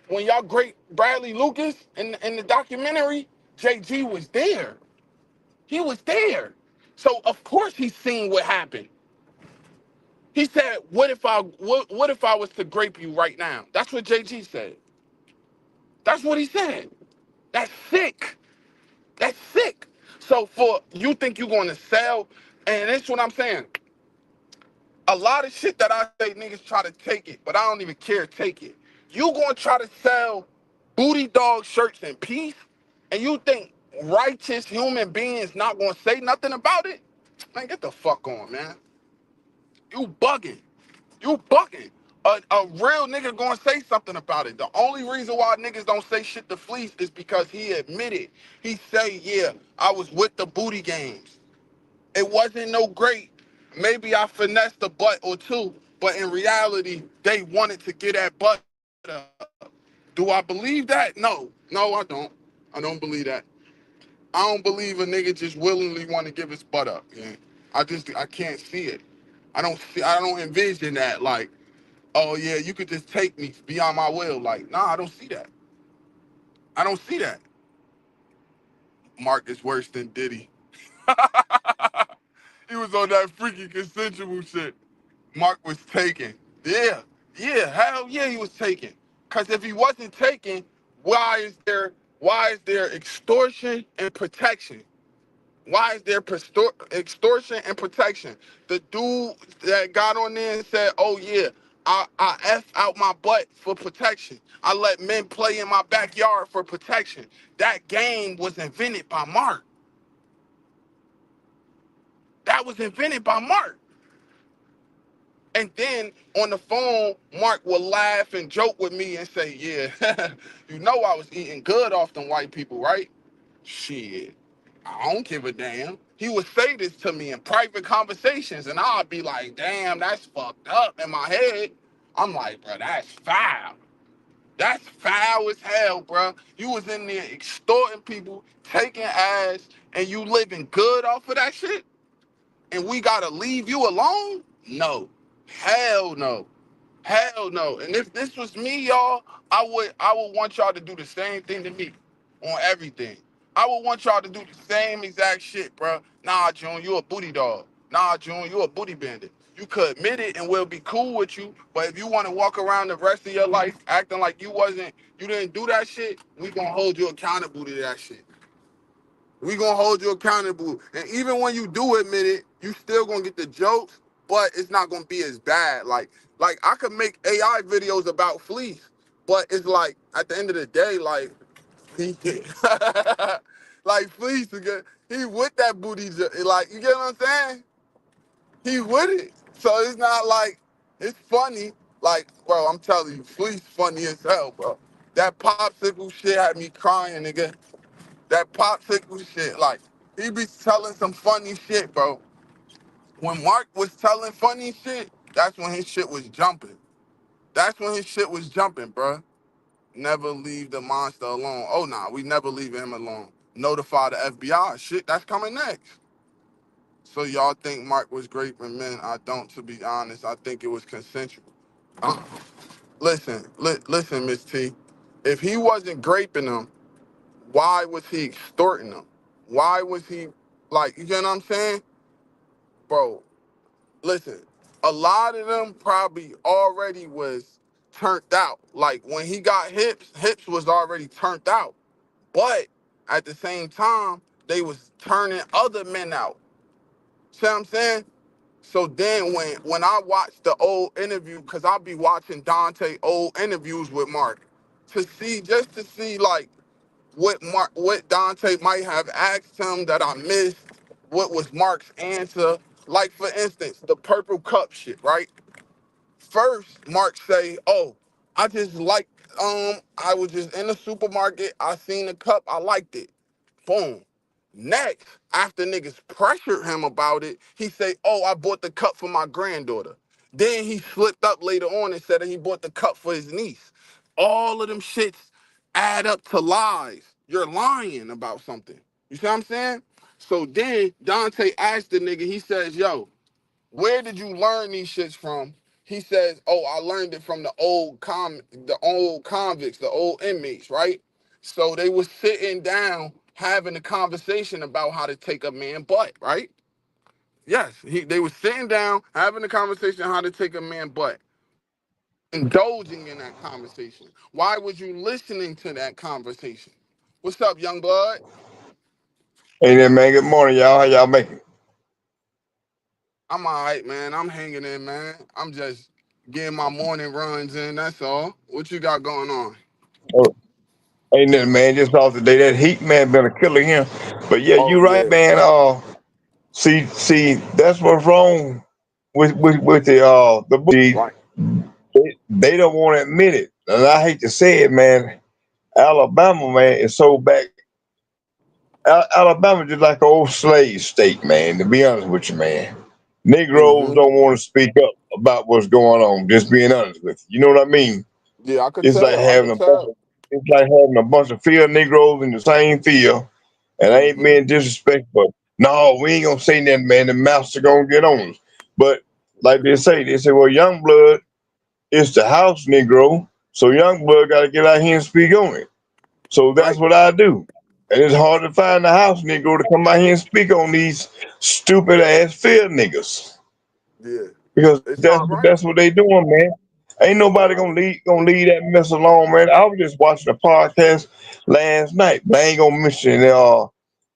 when y'all great Bradley Lucas in the documentary, JG was there. He was there. So of course he's seen what happened. He said, what if I was to grape you right now? That's what JG said. That's what he said. That's sick. That's sick. So for you think you're gonna sell, and that's what I'm saying. A lot of shit that I say niggas try to take it, but I don't even care, take it. You gonna try to sell booty dog shirts in peace, and you think righteous human beings not gonna say nothing about it? Man, get the fuck on, man. You bugging. You bugging. A real nigga gonna say something about it. The only reason why niggas don't say shit to Fleece is because he admitted. He say, yeah, I was with the booty games. It wasn't no great. Maybe I finessed a butt or two, but in reality, they wanted to get that butt up. Do I believe that? No, I don't. I don't believe that. I don't believe a nigga just willingly want to give his butt up. Yeah. I can't see it. I don't envision that like, oh yeah, you could just take me beyond my will. Like, nah, I don't see that. I don't see that. Mark is worse than Diddy. He was on that freaky consensual shit. Mark was taken. Yeah, hell yeah, he was taken. Cause if he wasn't taken, why is there extortion and protection? Why is there extortion and protection? The dude that got on there and said, oh yeah, I F out my butt for protection. I let men play in my backyard for protection. That game was invented by Mark. That was invented by Mark. And then on the phone, Mark would laugh and joke with me and say, yeah, you know I was eating good off them white people, right? Shit, I don't give a damn. He would say this to me in private conversations, and I'd be like, damn, that's fucked up in my head. I'm like, bro, that's foul. That's foul as hell, bro. You was in there extorting people, taking ass, and you living good off of that shit? And we gotta leave you alone? No. Hell no. Hell no. And if this was me, y'all, I would want y'all to do the same thing to me on everything. I would want y'all to do the same exact shit, bro. Nah, June, you a booty dog. Nah, June, you a booty bandit. You could admit it and we'll be cool with you. But if you want to walk around the rest of your life acting like you didn't do that shit, we gonna hold you accountable to that shit. We gonna hold you accountable. And even when you do admit it, you still gonna get the jokes, but it's not gonna be as bad. Like I could make AI videos about fleece, but it's like at the end of the day, like he like fleece, he with that booty, like you get what I'm saying? He with it. So it's not like it's funny. Like, bro, I'm telling you, fleece funny as hell, bro. That popsicle shit had me crying, nigga. That popsicle shit, like, he be telling some funny shit, bro. When Mark was telling funny shit, that's when his shit was jumping. That's when his shit was jumping, bro. Never leave the monster alone. Oh, nah, we never leave him alone. Notify the FBI. Shit, that's coming next. So y'all think Mark was raping men? I don't, to be honest. I think it was consensual. Uh, listen, Miss T. If he wasn't raping them, why was he extorting them? Why was he like, you know what I'm saying? Bro, listen, a lot of them probably already was turned out. Like when he got hips was already turned out. But at the same time, they was turning other men out. See what I'm saying? So then when I watch the old interview, cause I'll be watching Dante old interviews with Mark to see just to see like what Dante might have asked him that I missed, what was Mark's answer. Like for instance, the purple cup shit, right? First, Mark say, "Oh, I just like I was just in the supermarket, I seen the cup, I liked it." Boom. Next, after niggas pressured him about it, he say, "Oh, I bought the cup for my granddaughter." Then he slipped up later on and said that he bought the cup for his niece. All of them shits add up to lies. You're lying about something. You see what I'm saying? So then Dante asked the nigga, he says, "Yo, where did you learn these shits from?" He says, "Oh, I learned it from the old convicts, the old inmates, right?" So they was sitting down having a conversation about how to take a man butt, right? Yes, they was sitting down having a conversation how to take a man butt. Why was you indulging in that conversation? Why was you listening to that conversation? What's up, young blood? Hey there, man. Good morning, y'all. How y'all making? I'm all right, man. I'm hanging in, man. I'm just getting my morning runs in. That's all. What you got going on? Oh, ain't nothing, man. Just off the day. That heat, man, been a killer here. But yeah, Oh you right, yeah, man. See, that's what's wrong with the right. they don't want to admit it, and I hate to say it, man. Alabama, man, is so back. Alabama just like an old slave state, man. To be honest with you, man. Negroes Hmm. don't want to speak up about what's going on. Just being honest with you, you know what I mean? Yeah, I could It's like tell. I having could a bunch tell. of it's like having a bunch of field Negroes in the same field. And I ain't Hmm. being disrespectful. No, we ain't gonna say nothing, man. The master gonna get on us. But like they say, well, young blood is the house Negro, so young blood gotta get out here and speak on it. So that's Right. what I do. And it's hard to find a house Negro to come out here and speak on these stupid ass field niggas Yeah. because It's that's not right. that's what they doing, man. Ain't nobody Right. gonna leave that mess alone, man. I was just watching a podcast last night, but I ain't gonna mention the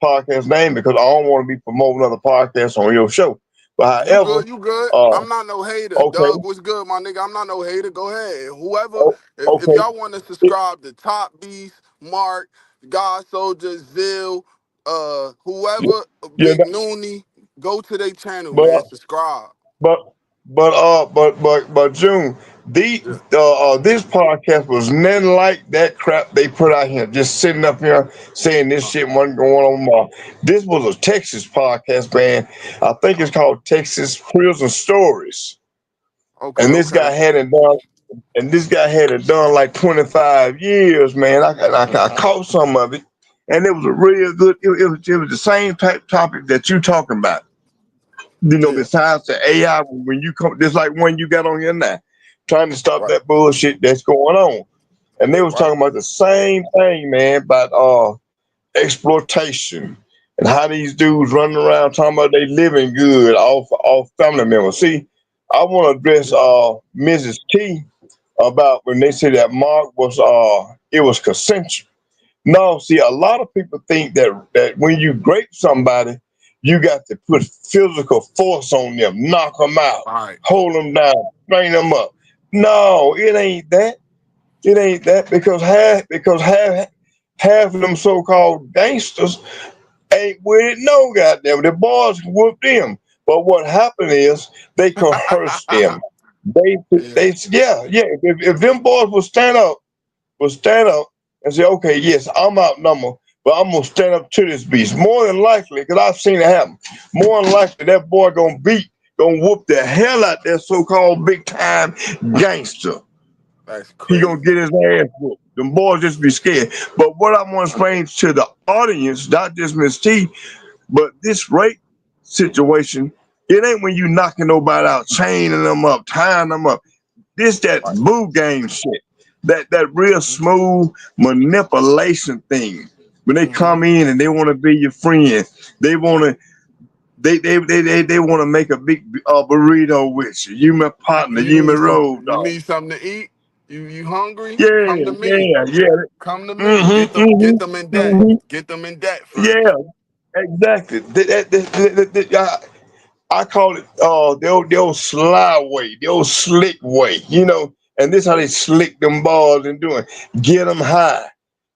podcast name because I don't want to be promoting other podcasts on your show. But You however, good? You good? uh, I'm not no hater. okay, Doug, what's good, my nigga? I'm not no hater. Go ahead. Whoever, if okay, y'all want to subscribe to Top Beast, Mark, God Soldier, Zill, whoever, yeah, Big Noonie, go to their channel, but man. Subscribe. But but June, Yeah. this podcast was nothing like that crap they put out here. Just sitting up here saying this Uh, shit wasn't going on. This was a Texas podcast, man. I think it's uh, called Texas Prison Stories. okay. And this Okay. guy had it done. And this guy had it done like 25 years, man. I caught some of it, and it was a real good. It was the same type topic that you talking about. Yeah. Besides the AI, when you come, just like when you got on here now, trying to stop Right. that bullshit that's going on. And they Yeah. was Right. talking about the same thing, man, about exploitation and how these dudes running around talking about they living good off family members. See, I want to address Yeah. Mrs. T about when they say that Mark was it was consensual. No, see, a lot of people think that when you grape somebody, you got to put physical force on them, knock them out, Right. hold them down, train them up. No, it ain't that. It ain't that because half of them so-called gangsters ain't with it. No, goddamn, the boys whoop them. But what happened is they coerce them. They Yeah. they yeah. If them boys will stand up and say, okay, yes, I'm outnumbered, but I'm gonna stand up to this beast. More than likely, because I've seen it happen. More than likely, that boy gonna whoop the hell out that so-called big time gangster. That's He gonna crazy. get his ass whooped. Them boys just be scared. But what I want to explain to the audience, not just Miss T, but this rape. situation. It ain't when you knocking nobody out, chaining them up, tying them up. This that Right. boo game shit. That real Mm-hmm. smooth manipulation thing. When they Mm-hmm. come in and they want to be your friend, they want to they want to make a big burrito with you. You my partner, You you my need road some. You dog. need something to eat. You hungry? Yeah, Come to me. yeah, yeah. Come to me. Mm-hmm, Get mm-hmm, them in debt. mm-hmm. Get them in debt Yeah, first. exactly. I call it the old sly way, the old slick way, And this how they slick them balls and doing. Get them high.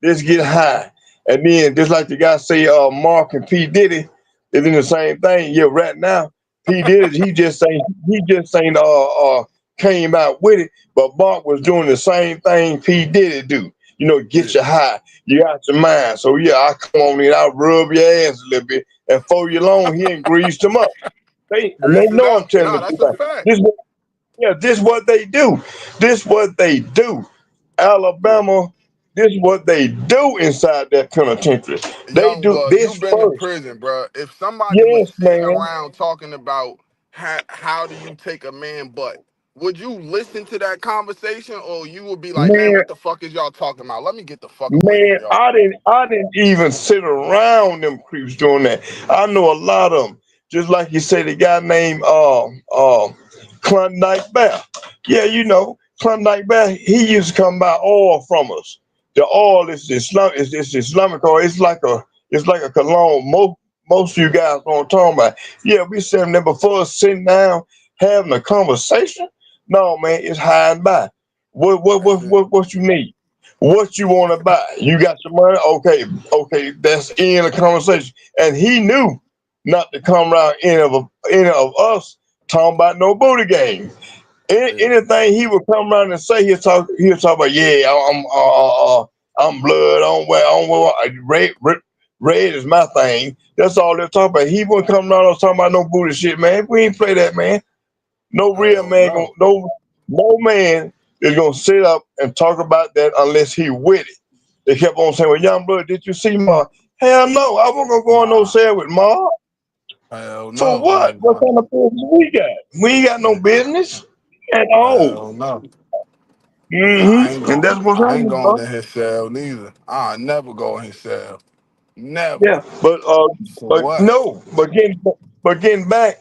Let's get high. And then just like the guy say, Mark and P Diddy, they doing the same thing. Yeah, right now, P Diddy, he just ain't came out with it, but Mark was doing the same thing P Diddy do. Get Yeah. you high, you out your mind. So yeah, I come on in, I rub your ass a little bit, and for you long, he ain't greased them up. They Grease it know I'm up. telling the Nah, truth. that's a fact. This what they do. This what they do. Yeah. Alabama, this what they do inside that penitentiary. They Young do blood, you this been in first. prison, bro. If somebody was Yes, sitting man. around talking about how do you take a man butt, would you listen to that conversation, or you would be like, man, Man, what the fuck is y'all talking about? Let me get the fuck away man, from y'all. I didn't even sit around them creeps doing that. I know a lot of them. Just like you say, the guy named Klondike Bear. Yeah, Klondike Bear. He used to come buy oil from us. The oil is Islamic oil. It's like a cologne. Most of you guys know what I'm talking about. Yeah, we sitting there before us sitting down having a conversation. No, man, it's high and by. What what That's what it. what what you need? What you want to buy? You got your money? Okay, okay, that's in a conversation. And he knew not to come around any of us talking about no booty game. Yeah. Anything he would come around and say, he'll talk about, yeah, I'm blood, red is my thing. That's all they'll talk about. He wouldn't come around us talking about no booty shit, man. We ain't play that, man. No real Hell man, no. no man is gonna sit up and talk about that unless he with it. They kept on saying, "Well, young blood, did you see Ma?" Hell no, I wasn't gonna go on no Nah. sale with Ma. Hell For no, I what? ain't What going. kind of business we got? We ain't got no Yeah. business at all. Hell no. Nah, And that's what's I ain't happening, going bro. to his cell neither. I never go in his cell. Never. Yeah, but For but what? no, but getting back,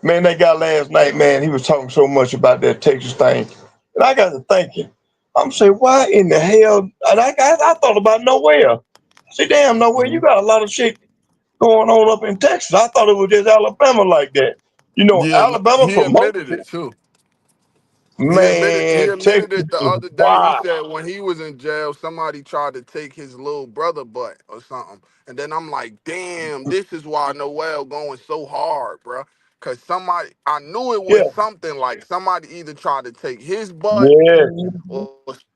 man, that guy last night, man, he was talking so much about that Texas thing, and I got to thinking. I'm saying, why in the hell? And I thought about nowhere. I said, damn, nowhere, you Mhm. got a lot of shit going on up in Texas. I thought it was just Alabama like that. Yeah, Alabama he promotes admitted it. it too. He Man, admitted Texas it the is other day. He wild. said when he was in jail, somebody tried to take his little brother butt or something. And then I'm like, damn, this is why Noel going so hard, bruh. Cause somebody, I knew it Yeah, was something like somebody either tried to take his butt yes, or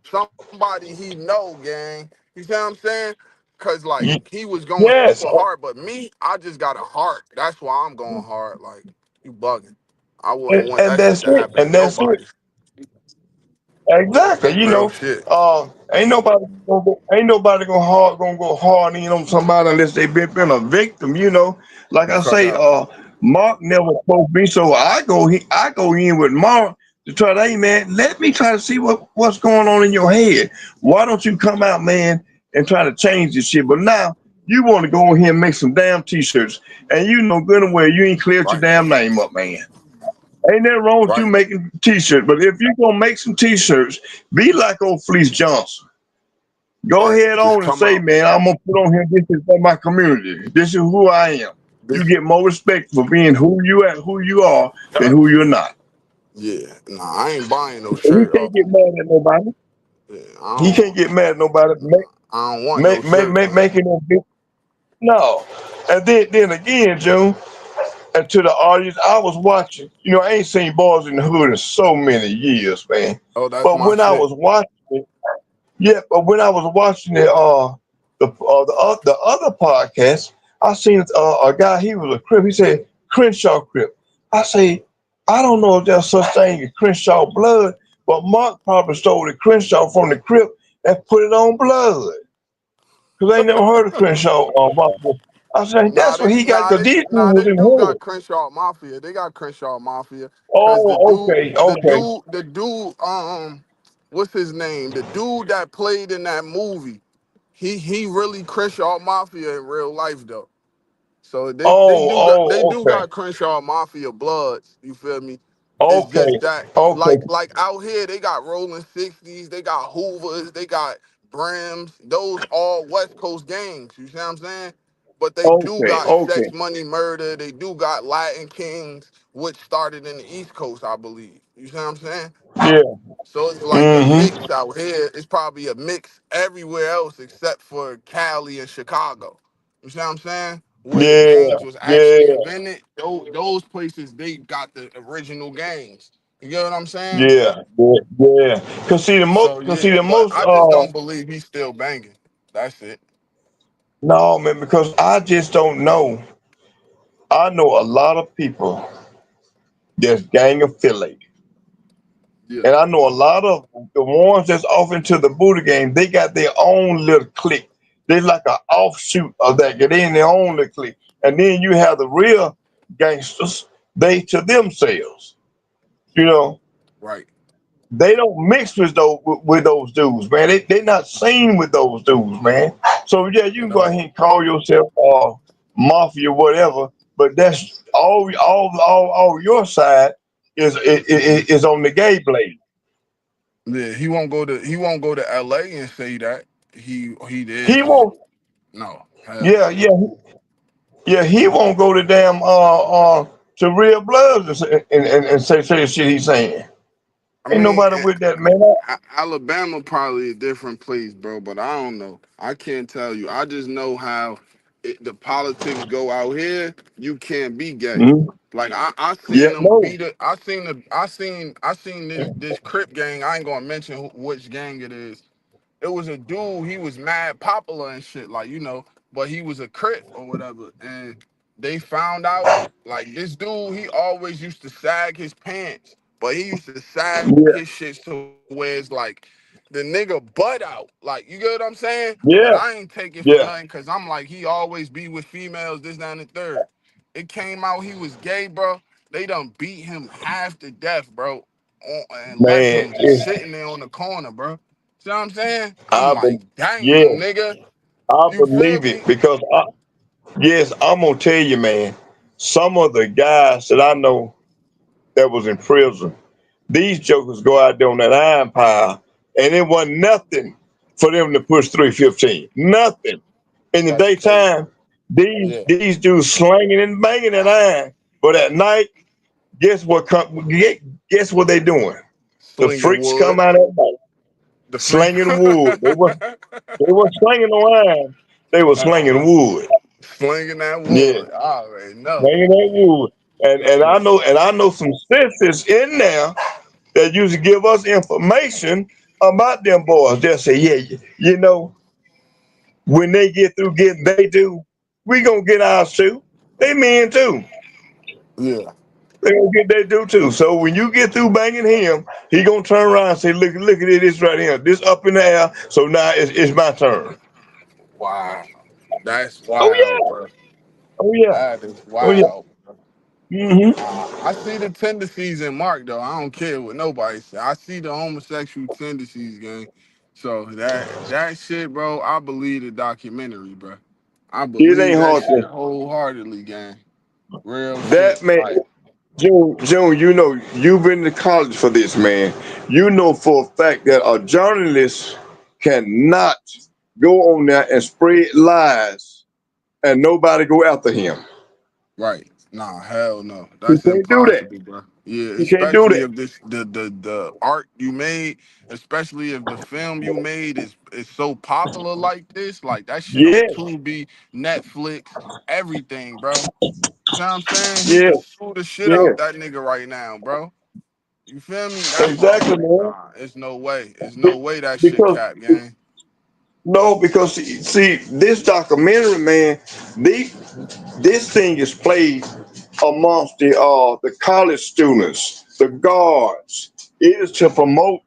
somebody he know, gang. You see what I'm saying? Cause like he was going yes, super hard, but me, I just got a heart. That's why I'm going hard. Like you bugging. I wouldn't want and that shit that's to it, happen to and that's it. nobody. Exactly. Real shit. ain't nobody gonna go hard in on somebody unless they been a victim. Like No I cut say, out. Mark never spoke to me, so I go in with Mark to try to, hey man, let me try to see what's going on in your head. Why don't you come out, man, and try to change this shit? But now you want to go in here and make some damn t-shirts, and you know good and well you ain't cleared your Right. damn name up, man. Ain't nothing wrong with you Right. making t-shirts, but if you're gonna make some t-shirts, be like old Fleece Johnson. Go Right. ahead Just on and come say, out. man, I'm gonna put on here. This is for my community. This is who I am. You This. get more respect for being who you are than Yup. who you're not. Yeah. Nah, I ain't buying no And he shirt can't off. get mad at nobody. Yeah. He can't get mad at nobody. I don't want no Make shirt, man. making it big. No. And then again, June, and to the audience, I was watching. I ain't seen Boys in the Hood in so many years, man. Oh, that's But my when I shit. was watching it, yeah, but when I was watching the other podcast, I seen a guy. He was a Crip. He said Crenshaw Crip. I say I don't know if there's such thing as Crenshaw blood, but Mark probably stole the Crenshaw from the Crip and put it on blood. Cause I ain't never heard of Crenshaw. Mark. I said, that's what he got, because these dudes was They in do got hood. Crenshaw Mafia. They got Crenshaw Mafia because Oh, okay, okay, the dude, what's his name? The dude that played in that movie, he really Crenshaw Mafia in real life though. So they do okay, got Crenshaw Mafia bloods. You feel me? It's okay, just that okay, like out here they got Rolling 60s, they got Hoovers, they got Brims. Those all West Coast gangs. You see what I'm saying? But they do okay, got okay. Sex Money Murder. They do got Latin Kings, which started in the East Coast, I believe. You see what I'm saying? Yeah. So it's like a Mm-hmm. mix out here. It's probably a mix everywhere else except for Cali and Chicago. You see what I'm saying? Where the Yeah, gangs was actually yeah, invented. Those places they got the original gangs. You get what I'm saying? yeah, yeah, yeah. So Cause see yeah, the but most I just don't believe he's still banging. That's it. no man, because I just don't know. I know a lot of people that's gang affiliated. Yeah. And I know a lot of the ones that's off into the Buddha game, they got their own little clique. They like an offshoot of that. Get in their own little clique. And then you have the real gangsters, they to themselves. You know, Right. they don't mix with those dudes, man. They not seen with those dudes, man. So yeah, you can At go ahead all. and call yourself mafia, whatever. But that's all your side is on the gay blade. Yeah, he won't go to LA and say that. He He did that. won't. No. Hell Yeah, no. yeah, yeah. He won't go to damn to real bloods and say the shit he's saying. I Ain't mean, nobody with that, man. Alabama probably a different place, bro. But I don't know. I can't tell you. I just know how the politics go out here. You can't be gay. Mhm. Like I Yeah, seen them no. beat it. I seen this Crip gang. I ain't gonna mention which gang it is. It was a dude, he was mad popular and shit, like, but he was a Crip or whatever. And they found out, like, this dude, he always used to sag his pants, but he used to sag his Yeah, shit to where it's like the nigga butt out. Like, you get what I'm saying? But yeah, I ain't take it for yeah, nothing because I'm like, he always be with females, this, that, and the third. It came out he was gay, bro. They done beat him half to death, bro, and left man. him just sitting there on the corner, bro. See what I'm saying? I'm I like, be, yeah, damn, nigga. I You feel believe it me? because yes, I'm gonna tell you, man. Some of the guys that I know that was in prison, these jokers go out there on that iron pile, and it wasn't nothing for them to push 315. Nothing in the That's crazy. daytime. These Yeah. these dudes slanging and banging that iron, but at night, guess what? Guess what they doing? The Slinging freaks come wood. out at night, The freak. slanging wood. They were slinging no iron. They were slinging uh, wood. slinging that Yeah, wood. I already know. slinging that wood. Yeah. And I know some sisters in there that used to give us information about them boys. They'll say, yeah, you know, when they get through getting they do, we gonna get ours too. They men too. Yeah. They gonna get they do too. So when you get through banging him, he gonna turn around and say, look at this right here. This up in the air. So now it's my turn. Wow. That's Oh wild, yeah. bro. Oh yeah. That is Oh yeah. wild. Hmm. I see the tendencies in Mark though. I don't care what nobody say. I see the homosexual tendencies, gang. So that shit, bro. I believe the documentary, bro. I It believe ain't that hard shit to wholeheartedly, gang. Real shit. that man. Like, June, you know, you've been to college for this, man. You know for a fact that a journalist cannot go on there and spread lies and nobody go after him. right? Nah, hell no. He That's can't do that. impossible, bro. Yeah, He can't do especially that. if the art you made, especially if the film you made is so popular like this, like that shit on Yeah, Tubi, Netflix, everything, bro. You know what I'm saying? He yeah, could sue the shit yeah. out that nigga right now, bro. You feel me? That's why I'm Exactly, like, man. nah, it's no way. It's no Be- way that shit Because cap, gang. no, because see, this documentary, man, this thing is played amongst the college students, the guards. It is to promote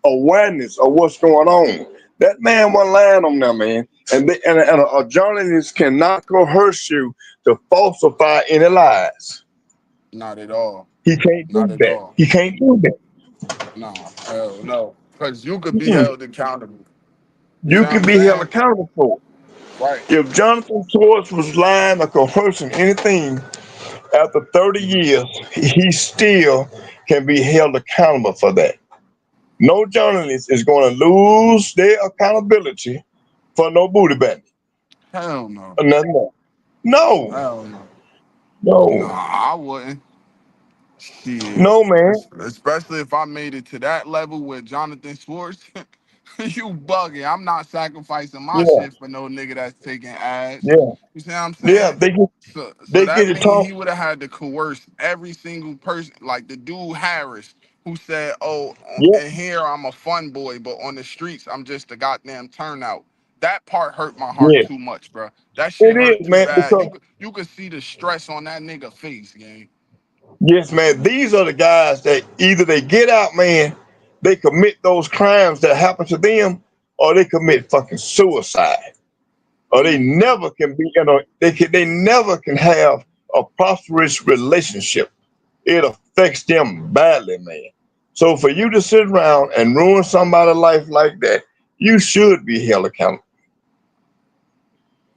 awareness of what's going on. That man was lying on them, man. And a journalist cannot coerce you to falsify any lies. Not at all. He can't Not do at that. all. He can't do that. No, hell no. Because you could be Mm-mm. held accountable. You see You what can I'm be held saying? accountable for it. Right. If Jonathan Swartz was lying or coercing anything after 30 years, he still can be held accountable for that. No journalist is going to lose their accountability for no booty bandit Hell no. or nothing more. No, Hell no. No, no, I wouldn't. Shit. no, man. Especially if I made it to that level with Jonathan Schwartz. You bugging. I'm not sacrificing my Yeah, shit for no nigga that's taking ass. yeah, You see what I'm yeah. saying? So They that get it means taught. he would have had to coerce every single person, like the dude Harris, who said, "Oh, Yeah, in here I'm a fun boy, but on the streets I'm just a goddamn turnout." That part hurt my heart yeah. too much, bro. That shit It hurt is, too man. bad. Because You could see the stress on that nigga face, gang. yes, man. These are the guys that either they get out, man, they commit those crimes that happen to them, or they commit fucking suicide, or they Mm. never can be. They never can have a prosperous relationship. It affects them badly, man. So for you to sit around and ruin somebody's life like that, you should be held accountable.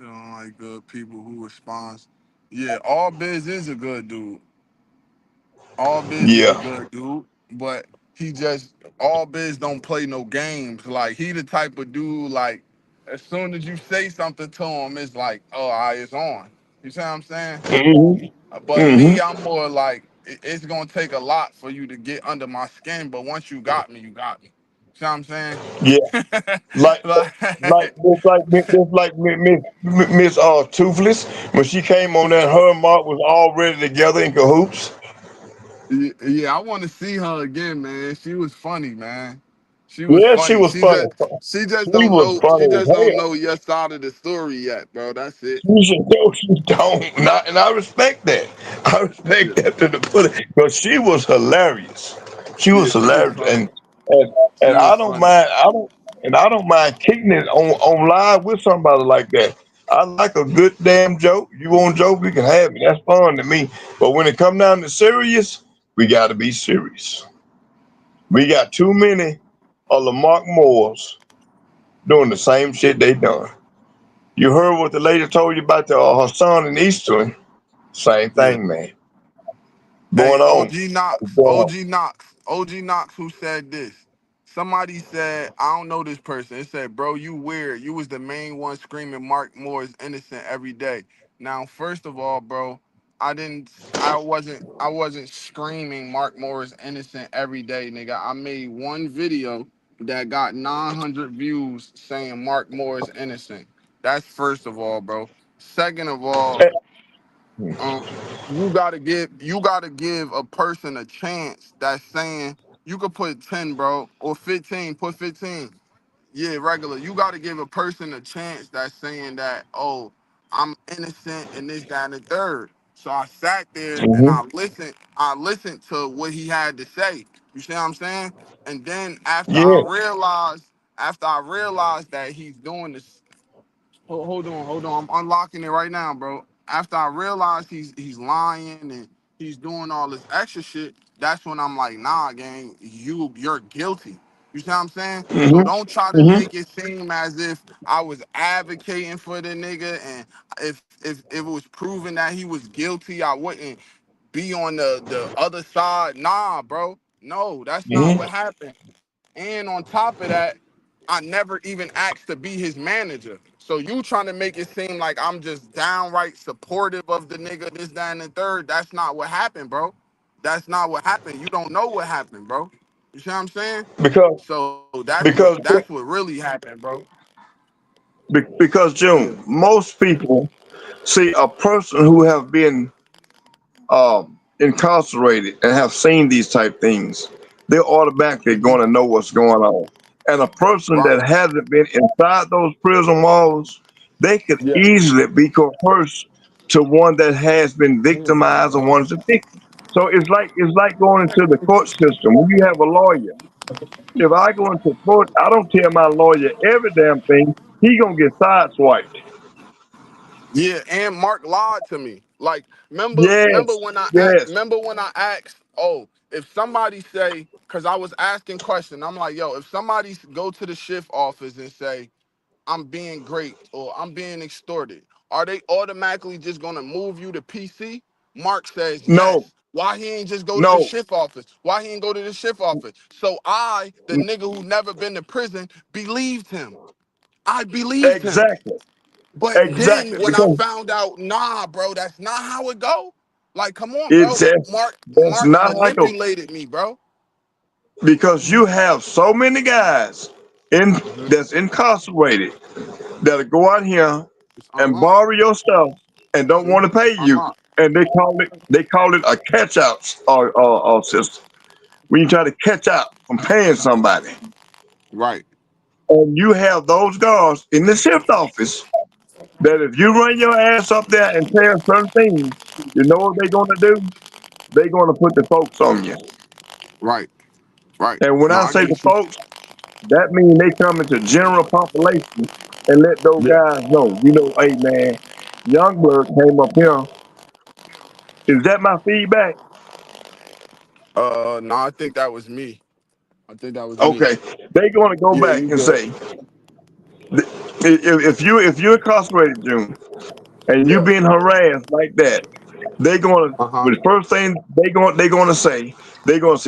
You know, like good people who responds. Yeah, all biz is a good dude. All biz is a Yeah. good dude, but he just all biz don't play no games. Like he the type of dude like as soon as you say something to him, it's like, oh, it's on. You see what I'm saying? Hmm. But Hmm. me, I'm more like it's gonna take a lot for you to get under my skin. But once you got me, you got me. See what I'm saying? Yeah. Like, Like, just like Miss Toothless when she came on there, her and Mark was already together in cahoots. yeah, I want to see her again, man. She was funny, man. She was Yeah, she funny. was funny. She just She don't was know. She funny as just don't hell. know your side of the story yet, bro. That's it. She should know she don't. And I respect that. I respect Yeah, that to the put it. But she was hilarious. She yeah, was she was hilarious. funny. And She and was I don't funny. mind I don't mind kicking it on live with somebody like that. I like a good damn joke. You want a joke, we can have it. That's fun to me. But when it come down to serious, we gotta be serious. We got too many of Lamarck Moores doing the same shit they done. You heard what the lady told you about her son in Eastern. Same Yeah. thing, man. Hey, Going on. OG Knox, Going on. OG Knox, OG Knox, who said this? Somebody said, I don't know this person. It said, bro, you weird. You was the main one screaming Mark Moore is innocent every day. Now, first of all, bro, I wasn't screaming Mark Moore is innocent every day, nigga. I made one video that got 900 views saying Mark Moore is innocent. That's first of all, bro. Second of all, um, you gotta give a person a chance that's saying you could put 10, bro, or 15, put 15. Yeah, regular. You gotta give a person a chance that's saying that, oh, I'm innocent and this, that, and the third. So I sat there and Hmm. I listened to what he had to say. You see what I'm saying? And then Yeah. after I realized that he's doing this. Hold on. I'm unlocking it right now, bro. After I realized he's lying and he's doing all this extra shit, that's when I'm like, nah, gang, you're guilty. You see what I'm saying? So Hmm. don't try to Hmm. make it seem as if I was advocating for the nigga, and if it was proven that he was guilty, I wouldn't be on the other side. Nah, bro. No, that's not what Hmm. happened. And on top of that, I never even asked to be his manager. So you trying to make it seem like I'm just downright supportive of the nigga, this, that, and the third. That's not what happened, bro. That's not what happened. You don't know what happened, bro. You see what I'm saying? Because So because that's what really happened, bro. because Yeah. June, most people see a person who have been incarcerated and have seen these type things, they're automatically Hmm. going to know what's going on. And a person Right. that hasn't been inside those prison walls, they could Yeah. easily be coerced to one that has been victimized or one that's addicted. So it's like going into the court system when you have a lawyer. If I go into court, I don't tell my lawyer every damn thing. He gonna get sideswiped. Yeah, and Mark lied to me. Like, remember Yes, when I yes. asked, oh, if somebody say, because I was asking question, I'm like, yo, if somebody go to the shift office and say, I'm being raped or I'm being extorted, are they automatically just gonna move you to PC? Mark says No, yes. Why he ain't just go to the no. shift office? Why he ain't go to the shift office? So I, the nigga who never been to prison, believed him. I believed him. Exactly, But then exactly. when I Because found out, nah, bro, that's not how it go. Like, come on, it bro. says that's Mark not how it goes. manipulated me, bro. Because you have so many guys in Hmm. that's incarcerated that'll go out here It's and unlocked. borrow your stuff and don't See, want to pay it's you, unlocked. and they call it a catch out or system. When you try to catch out from paying somebody, Right. and you have those guards in the shift office that if you run your ass up there and tell certain things, you know what they're gonna do? They're gonna put the folks on you. Right. Right. And when No, I I say the get you. folks, that means they come into general population and let those Yeah. guys know. Hey man, Youngblood came up here. Is that my feedback? No, I think that was me. I think that was me. Okay, they gonna go Yeah, back you and good. say, if you're incarcerated, June, and you Yeah. being harassed like that, they gonna Uh-huh. the first thing they gonna say,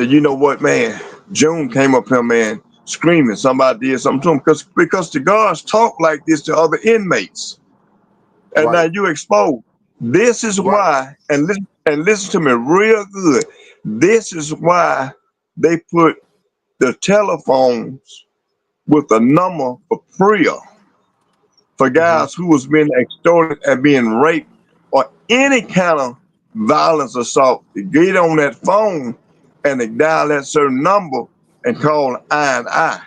you know what, man, June came up here, man, screaming somebody did something to him because the guards talk like this to other inmates, and now Right. you exposed. This is Right. why, and listen to me real good. This is why they put the telephones with a number for prayer for Hmm. guys who was being extorted and being raped or any kind of violence assault to get on that phone and to dial that certain number and call I and I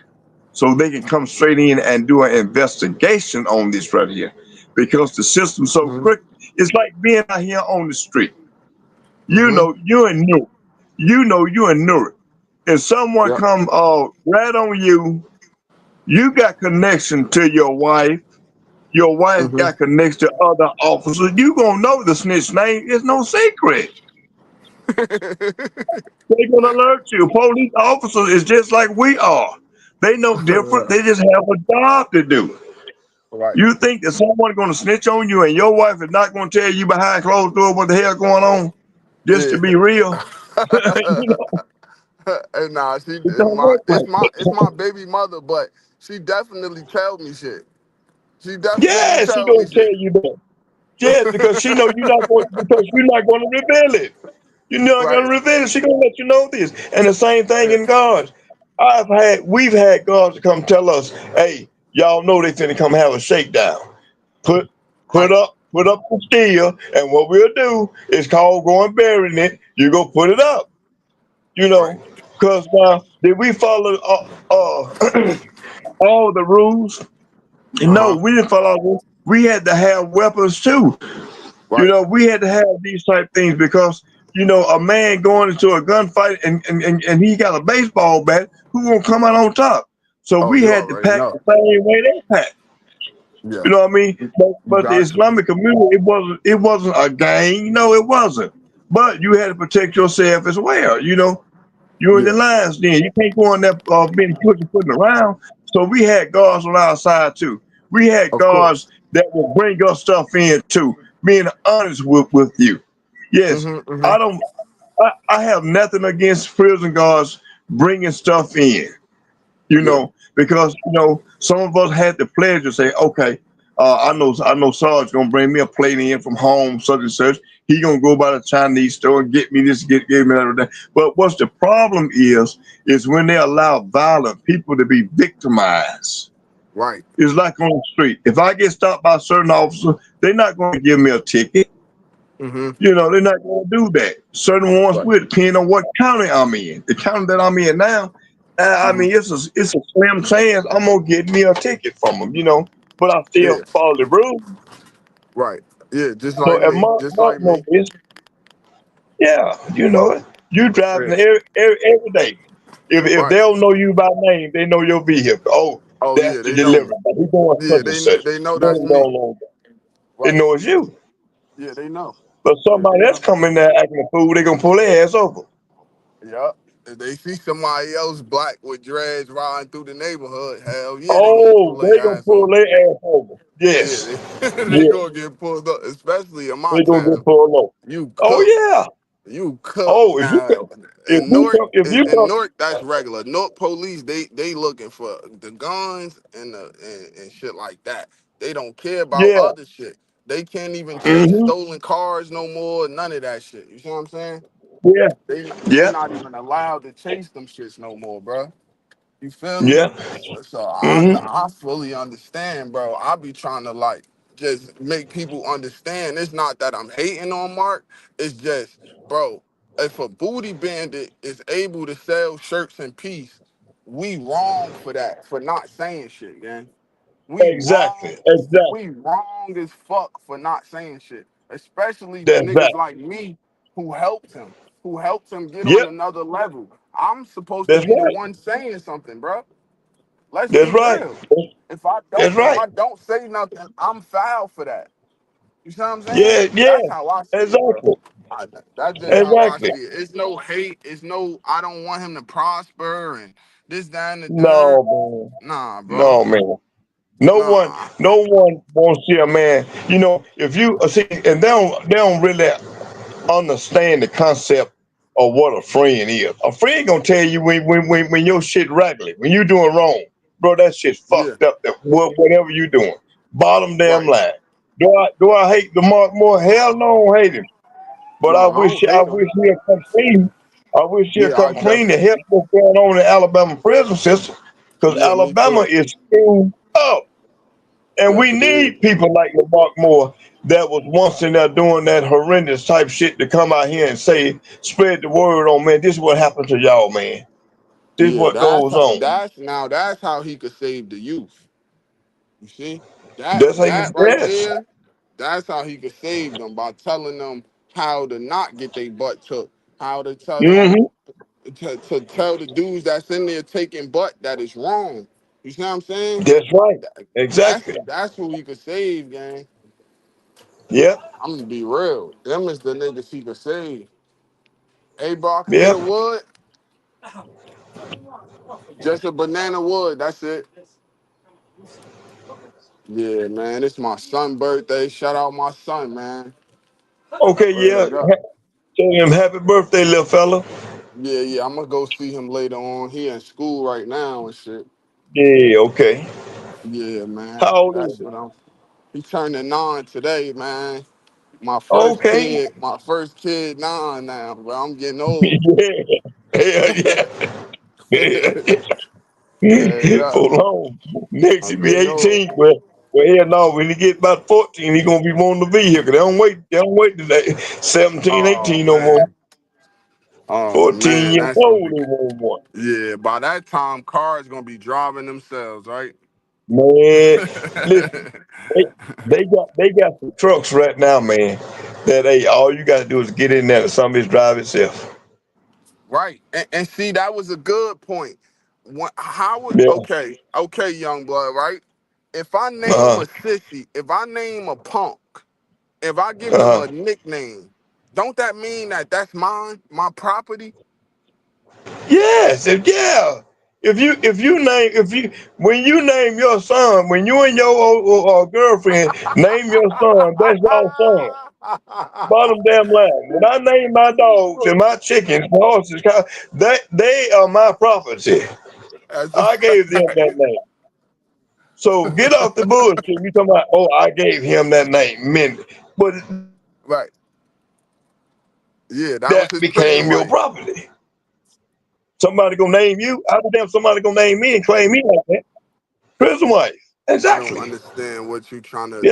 so they can come straight in and do an investigation on this right here because the system's so Hmm. quick. It's like being out here on the street. You Hmm. know, you're in Newark. If someone Yep. come right on you, you got connection to your wife Hmm. got connection to other officers, you gonna know the snitch name. It's no secret. They gonna alert you. Police officers is just like we are. They know different. They just have a job to do. Right. You think that someone gonna snitch on you and your wife is not gonna tell you behind closed doors what the hell going on? Just to Yeah. be real, you know, And nah, it don't work like it's that. my baby mother, but she definitely tell me shit. She definitely Yeah, she tell me gonna tell shit. you that. Yes, because she know you're not gonna reveal it. You're not gonna Right. reveal it. She gonna let you know this. And the same thing in guards. We've had guards to come tell us, hey, y'all know they finna come have a shakedown. Put put Right. up put up the steel, and what we'll do is called going burying it. You go put it up, Right. because now did we follow all the rules? No, Uh-huh. we didn't follow. All the rules. We had to have weapons too. Right. We had to have these type things because a man going into a gunfight and he got a baseball bat, who gonna come out on top? So Oh, we you had to already pack know. the same way they pack. Yeah. You know what I mean? You But the got to. Islamic community, it wasn't a gang. No, it wasn't. But you had to protect yourself as well. You're in the Yeah. lines then. You can't go on there being putting around. So we had guards on our side too. We had Of guards course. that would bring us stuff in too. Being honest with you. Yes, Hmm. Hmm. I don't. I have nothing against prison guards bringing stuff in, Yeah. because some of us had the pleasure to say, okay, I know Sarge gonna bring me a plate in from home, such and such. He gonna go by the Chinese store and get me this, get me that. But what's the problem is when they allow violent people to be victimized. Right. It's like on the street. If I get stopped by a certain officer, they're not going to give me a ticket. Hmm. They're not going to do that. Certain ones Right. will, depending on what county I'm in. The county that I'm in now, I Hmm. mean, it's a slim chance I'm gonna get me a ticket from them. But I still Yeah. follow the rules. Right. Yeah. Just So like if me. my Just my like me. number is, yeah, you driving Yeah. every day. If they Right. don't know you by name, they know your vehicle. Oh, Oh that's yeah, the they know delivery. me. He doing Yeah, such and such. they know They that's don't me. know. They Right. know it's you. Yeah, they know. But Yeah, they somebody else know. come in there acting a fool, they gonna pull their ass over. Yup. If they see somebody else black with dreads riding through the neighborhood, hell yeah, they gonna Oh, pull they their gonna ass pull over. their ass over. Yeah, Yes. they Yeah. gonna get pulled up, especially in my They gonna get town. pulled over. You Oh cook. yeah. You cook. Oh, Now if in you Newark, come, if you in come, Newark, that's regular. Newark police, they looking for the guns and shit like that. They don't care about yeah. other shit. They can't even chase Mm-hmm. stolen cars no more. None of that shit. You see what I'm saying? Yeah. They Yeah. not even allowed to chase them shits no more, bro. You feel me? Yeah. So Mm-hmm. I fully understand, bro. I be trying to like just make people understand. It's not that I'm hating on Mark. It's just, bro, if a booty bandit is able to sell shirts in peace, we wrong for that, for not saying shit, gang. We wrong. Exactly. Exactly. We wrong as fuck for not saying shit. Especially the That's niggas that. like me who helped him get on Yep. another level. I'm supposed to That's be the right. one saying something, bro. Let's That's be right. real. That's If right. I don't say nothing, I'm foul for that. You see what I'm saying? Yeah. Yeah. That's how I see it, bro. Exactly. That's just how I Exactly. see it. It's no hate. It's no. I don't want him to prosper and this, that, and the third. No, man. Nah, bro. No, man. No one, Nah. no one wants to see a man. You know, if you see, and they don't really understand the concept of what a friend is. A friend gonna tell you when your shit regular, when you doing wrong, bro. That shit Yeah. fucked up. Whatever you doing, bottom damn Right. line. Do I hate the Mark Moore? Hell no, I don't hate him. But No, I don't I hate him. wish he'd come clean. I wish he'd Yeah, I come clean to definitely. help what's going on in the Alabama prison system, because Yeah, me Alabama too. is screwed up. And Yes, we it is. need people like Lamarck Moore that was once in there doing that horrendous type shit to come out here and say, spread the word on, man, this is what happened to y'all, man. This is Yeah, what goes on. that's how he could save the youth. You see That's how you, that right yes. there. That's how he could save them by telling them how to not get their butt took, how to tell them Mm-hmm. to tell the dudes that's in there taking butt that is wrong. You see what I'm saying? That's right. Exactly. That's who he could save, gang. Yep. I'm gonna be real. Them is the niggas he could save. Hey, bro, I can get a Yep. wood, just a banana wood. That's it. Yeah, man, it's my son's birthday. Shout out my son, man. Okay, yeah. Word up. Tell him happy birthday, little fella. Yeah, yeah, I'm gonna go see him later on. He in school right now and shit. Yeah, okay. Yeah, man. How old is That's what I'm. He turning 9 today, man. he? My first kid 9 now, but I'm getting Okay. old. Yeah. Hell yeah. Word up. For long. Next he'll I'm be getting old. 18. Well, hell no, when he get about 14, he gonna be wanting the vehicle. They don't wait today. 17, Oh 18 no more. man. Oh 14 man, years that's gonna old be. they want one. Yeah, by that time, cars gonna be driving themselves, right? Man, listen, they got some trucks right now, man. That all you gotta do is get in there and somebody's drive itself. Right. And see, that was a good point. How would Yeah. okay, young blood, right? If I name Uh-huh. a sissy, if I name a punk, if I give him Uh-huh. a nickname, don't that mean that that's mine, my property? Yes, yeah. If you when you name your son, when you and your girlfriend name your son, that's your son. Bottom damn line. When I name my dogs and my chickens, my horses, they are my property. That's a I gave them fact. that name. So get off the bullshit. You talking about? Oh, I gave him that name, man. But that Right. became your property. Yeah, that was his Somebody gonna trademark. name you. How the damn somebody gonna name me and claim me like that? Prison wife. Exactly. I don't Yeah. understand what you trying to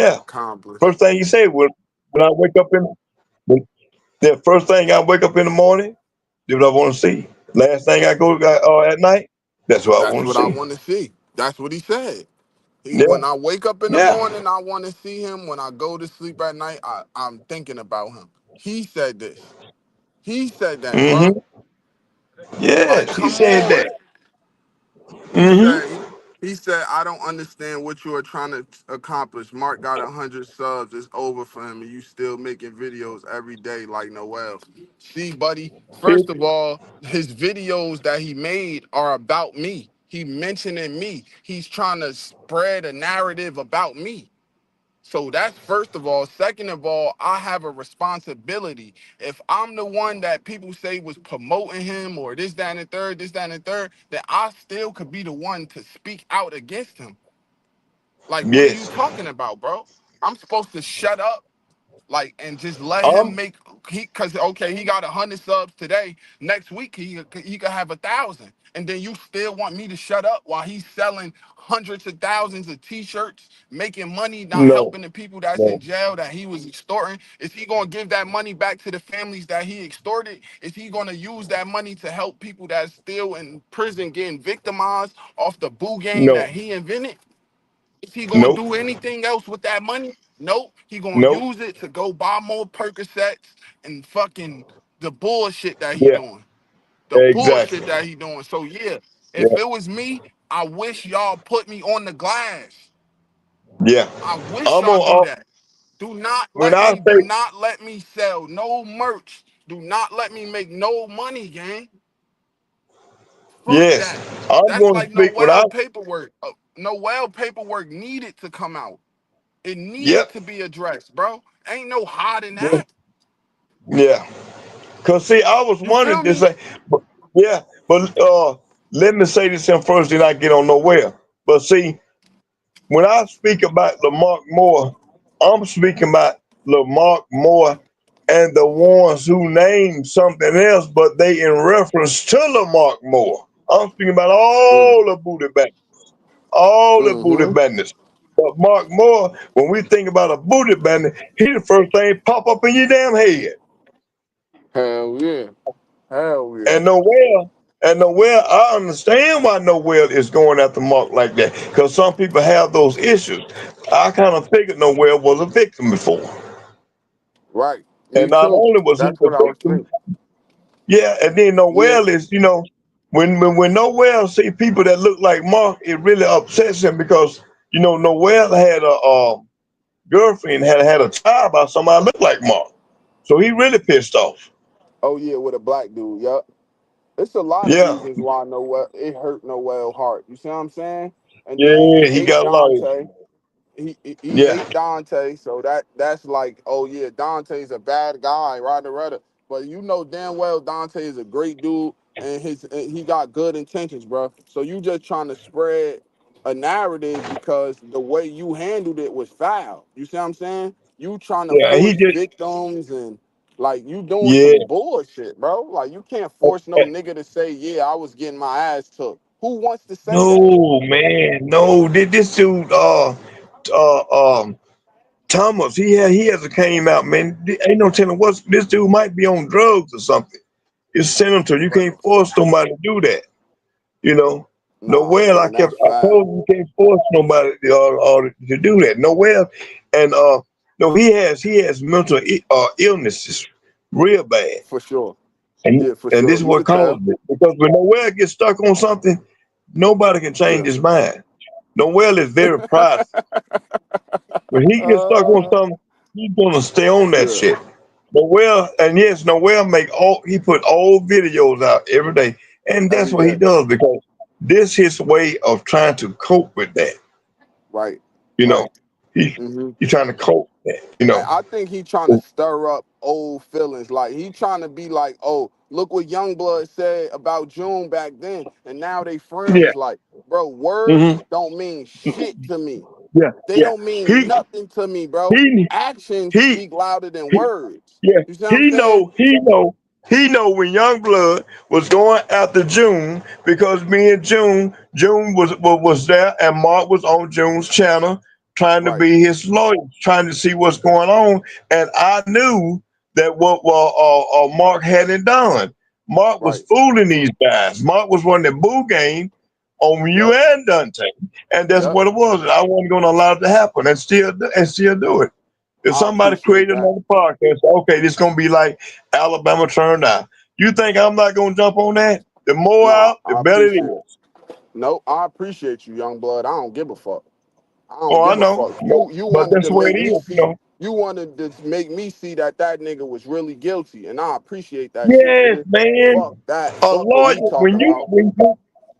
First thing he said accomplish. was when I wake up when, the first thing I wake up in the morning, do what I want to see. Last thing I go at night, that's what I want to That's what see. I want to see. That's what he said. Yeah. When I wake up in the Yeah. morning, I want to see him. When I go to sleep at night, I'm thinking about him. He said this. He said that, bro. Mm-hmm. Like, Yes, he come said that. on. He Mm-hmm. said he said, I don't understand what you are trying to accomplish. Mark got 100 subs. It's over for him, and you still making videos every day like Noel. See, buddy. First of all, his videos that he made are about me. He mentioning me. He's trying to spread a narrative about me. So that's first of all. Second of all, I have a responsibility. If I'm the one that people say was promoting him or this, that, and the third, this, that, and the third, then I still could be the one to speak out against him. Like, what are you Yes. talking about, bro? I'm supposed to shut up, like, and just let him Um. make he because okay, he got 100 subs today. Next week he could have 1,000, and then you still want me to shut up while he's selling hundreds of thousands of t-shirts, making money, not No. helping the people that's in No. jail that he was extorting. Is he gonna give that money back to the families that he extorted? Is he gonna use that money to help people that's still in prison getting victimized off the boo game No. that he invented? Is he gonna Nope. do anything else with that money? Nope. He gonna Nope. use it to go buy more Percocets and fucking the bullshit that he Yeah. doing. The Exactly. bullshit that he doing. So yeah, if Yeah. it was me, I wish y'all put me on the glass. Yeah. I wish I'm y'all do on. that. When I Do say not let me sell no merch. Do not let me make no money, gang. Fuck yes, that. I'm That's going to like speak. When I Noel paperwork. Noel paperwork needed to come out. It needed yep. to be addressed, bro. Ain't no hiding Yeah. that. Yeah. Cause see, I was You feel wondering to me? say, but, yeah, but let me say this in first, then I get on nowhere. But see, when I speak about Lamarck Moore, I'm speaking about Lamarck Moore and the ones who name something else, but they in reference to Lamarck Moore. I'm speaking about Mm. all the booty bandits, all the booty Mm-hmm. bandits. But Mark Moore, when we think about a booty bandit, he the first thing pop up in your damn head. Hell yeah. Hell yeah. And nowhere, I understand why nowhere is going after Mark like that. Because some people have those issues. I kind of figured nowhere was a victim before. Right. And Me not too. only was he That's the what I was victim, thinking. yeah, and then Yeah. Noel is, when Noel see people that look like Mark, it really upsets him because, Noel had a girlfriend, had a child by somebody look like Mark. So he really pissed off. Oh yeah, with a black dude. Yup. It's a lot of Yeah, reasons why Noel it hurt Noel heart. You see what I'm saying? And then he yeah, he hate got a lot of, Dante. He yeah, hate Dante, so that's like, oh yeah, Dante's a bad guy, rada rada. But you know damn well Dante is a great dude, and he got good intentions, bro. So you just trying to spread a narrative because the way you handled it was foul. You see what I'm saying? You trying to yeah, and he force just, victims and like you doing yeah. some bullshit, bro. Like you can't force no nigga to say, yeah, I was getting my ass took. Who wants to say that? No, man, no. This dude, um, Thomas, he hasn't came out, man. Ain't no telling what this dude might be on drugs or something. It's senator. You can't Bro. force somebody to do that. You know, Nah, nowhere. man, that's I told foul. you can't force nobody to do that. Nowhere, and no, he has mental illnesses, real bad, For sure. and Yeah, for and this sure. is You what could tell. caused it. Because when Noel gets stuck on something, nobody can change Yeah. his mind. Noel is very prideful. When he gets stuck on Uh, something, he's gonna stay on that yeah. shit. Noel, and yes, Noel he put old videos out every day, and that's Every what he day. does because this his way of trying to cope with that. Right. You know, Right. he Hmm. he's trying to cope with that. And I think he trying to stir up old feelings. Like he trying to be like, oh, look what Youngblood said about June back then, and now they Yeah. friends. Like, bro, Hmm. words don't mean shit to me. Yeah. They Yeah. don't mean He nothing to me, bro. he Actions he speak louder than he words. Yeah, You see what I'm he saying? know, he know, he know when Youngblood was going after June because me and June was there, and Mark was on June's channel trying to Right. be his lawyer, trying to see what's going on, and I knew that what Mark hadn't done. Mark was Right. fooling these guys. Mark was running the boo game on you Yep. and Dante, and that's Yep. what it was. I wasn't going to allow it to happen, and still do it. If I somebody appreciate created that. another podcast, okay, this gonna be like Alabama turned out. You think I'm not gonna jump on that? The more Nah, out, the I better it appreciate. is. No, I appreciate you, young blood. I don't give a fuck. I don't Oh, I give a know, fuck. You but wanted that's to the way make it me is, see. You wanted to make me see that that nigga was really guilty, and I appreciate that shit, Yes, nigga. man. Fuck that. A Fuck what lawyer, we talking about.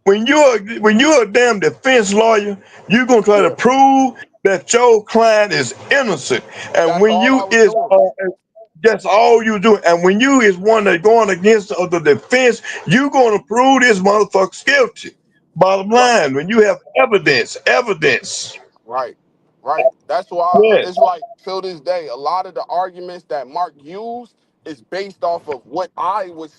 when you're a damn defense lawyer, you're gonna try to Yeah, prove that your client is innocent. And that's when all I you was is doing. that's all you do. And when you is one that going against the defense, you gonna prove this motherfucker's guilty. Bottom Right. line, when you have evidence. Right, right. That's why Yes. it's like till this day, a lot of the arguments that Mark used is based off of what I was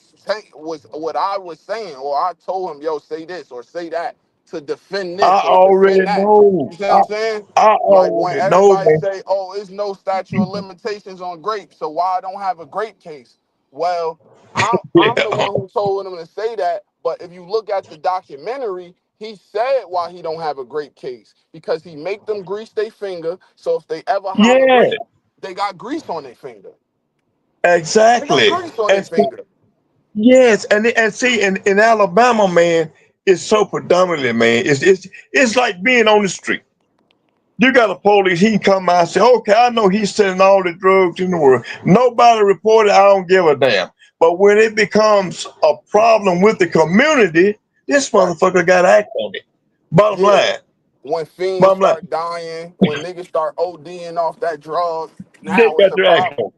saying, or I told him, yo, say this or say that to defend I this or already defend that. know. You see what I'm saying? I Like when already know, everybody man. say, "Oh, it's no statute of limitations on grapes," so why I don't have a grape case? Well, I'm the Yeah. one who told him to say that. But if you look at the documentary, he said why he don't have a grape case because he make them grease their finger. So if they ever harm a Yeah, grape, they got grease on their finger. They got exactly. grease on their And finger. yes, and see, in Alabama, man, it's so predominantly, man. It's like being on the street. You got a police, he can come out and say, okay, I know he's selling all the drugs in the world. Nobody reported, I don't give a damn. But when it becomes a problem with the community, this Right. motherfucker got to act on it. Bottom Yeah. line, When fiends bottom line, start dying, when niggas start ODing off that drug, they now it's got a to act problem. on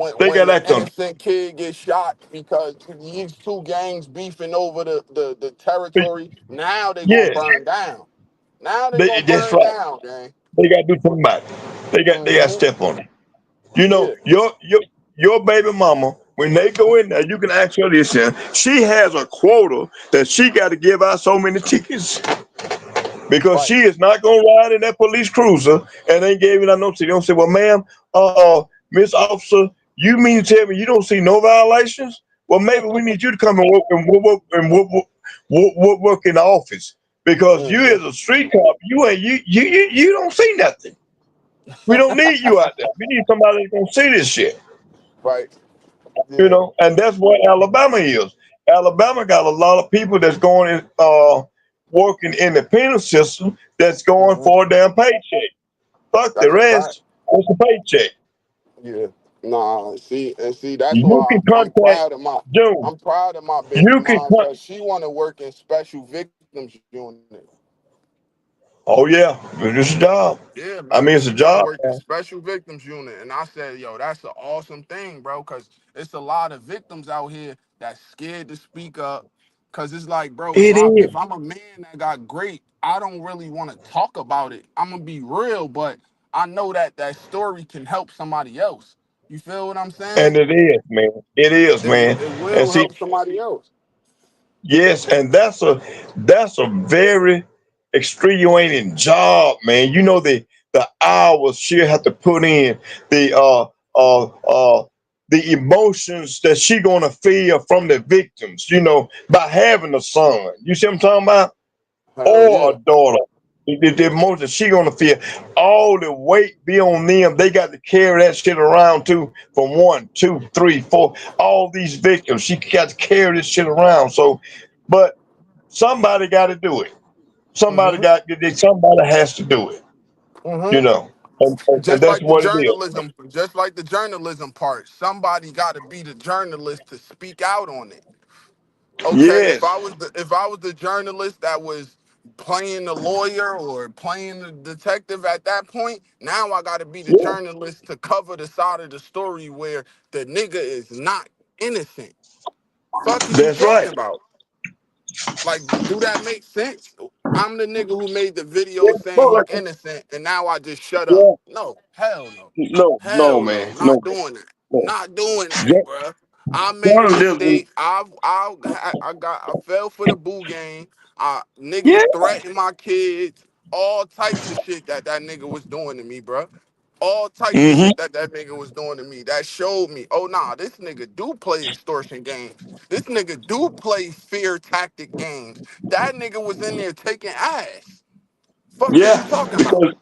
it. They When got to the act on innocent kid gets shot because these two gangs beefing over the it. territory, now they gonna Yes, burn down. Now they gonna that's burn right. down, gang. They got to do something about it. They got to Hmm. step on it. You know, Yeah. your baby mama, when they go in there, you can ask her this. Yeah, she has a quota that she got to give out so many tickets because Right. she is not gonna ride in that police cruiser and ain't gave it no ticket. They don't say, well, ma'am, Miss Officer, you mean to tell me you don't see no violations? Well, maybe we need you to come and work in the office because you Hmm. as a street cop, you don't see nothing. We don't need you out there. We need somebody that's gonna see this shit. Right. Yeah. And that's what Alabama is. Alabama got a lot of people that's going in, working in the penal system that's going Hmm. for a damn paycheck. Fuck the That's a fact. rest. It's a paycheck. Yeah. Nah. See. That's You why can contact June. I'm proud of my baby You can mom con- because she want to work in special victims unit. Oh yeah, it's a job. Yeah, I man. mean, it's She a want to job, work in man. special victims unit, and I said, "Yo, that's an awesome thing, bro, because it's a lot of victims out here that's scared to speak up. Cause it's like, bro, It if is, I'm a man that got great, I don't really want to talk about it. I'm gonna be real, but I know that that story can help somebody else. You feel what I'm saying? and it is, man. It is, man. It And will see, help somebody else. yes, and that's a very extenuating job, man. You know the hours she have to put in, the uh uh the emotions that she gonna feel from the victims, by having a son. You see what I'm talking about? Hell Or yeah. a daughter. The emotions she gonna feel, all the weight be on them. They got to carry that shit around too, from one, two, three, four. All these victims, she got to carry this shit around. So, but somebody got to do it. Hmm. Somebody has to do it. You Hmm. know, and that's what it is. Just like the journalism part, somebody got to be the journalist to speak out on it. Okay, Yes, if I was the journalist that was playing the lawyer or playing the detective at that point, now I got to be the yeah, journalist to cover the side of the story where the nigga is not innocent. Fuck is you that's talking right. about? Like, do that make sense? I'm the nigga who made the video Yeah, saying look he like innocent, and now I just shut up. yeah. No, hell no. No, Hell no. man, Not doing that. no. Not doing that, Yeah, bruh. I made a journalism. mistake. I fell for the boo game. Yeah, Niggas threatened my kids. All types of shit that nigga was doing to me, bruh. All types of hmm shit that nigga was doing to me. That showed me, oh nah, this nigga do play extortion games. This nigga do play fear tactic games. That nigga was in there taking ass. Fuck is you yeah. talking about? Because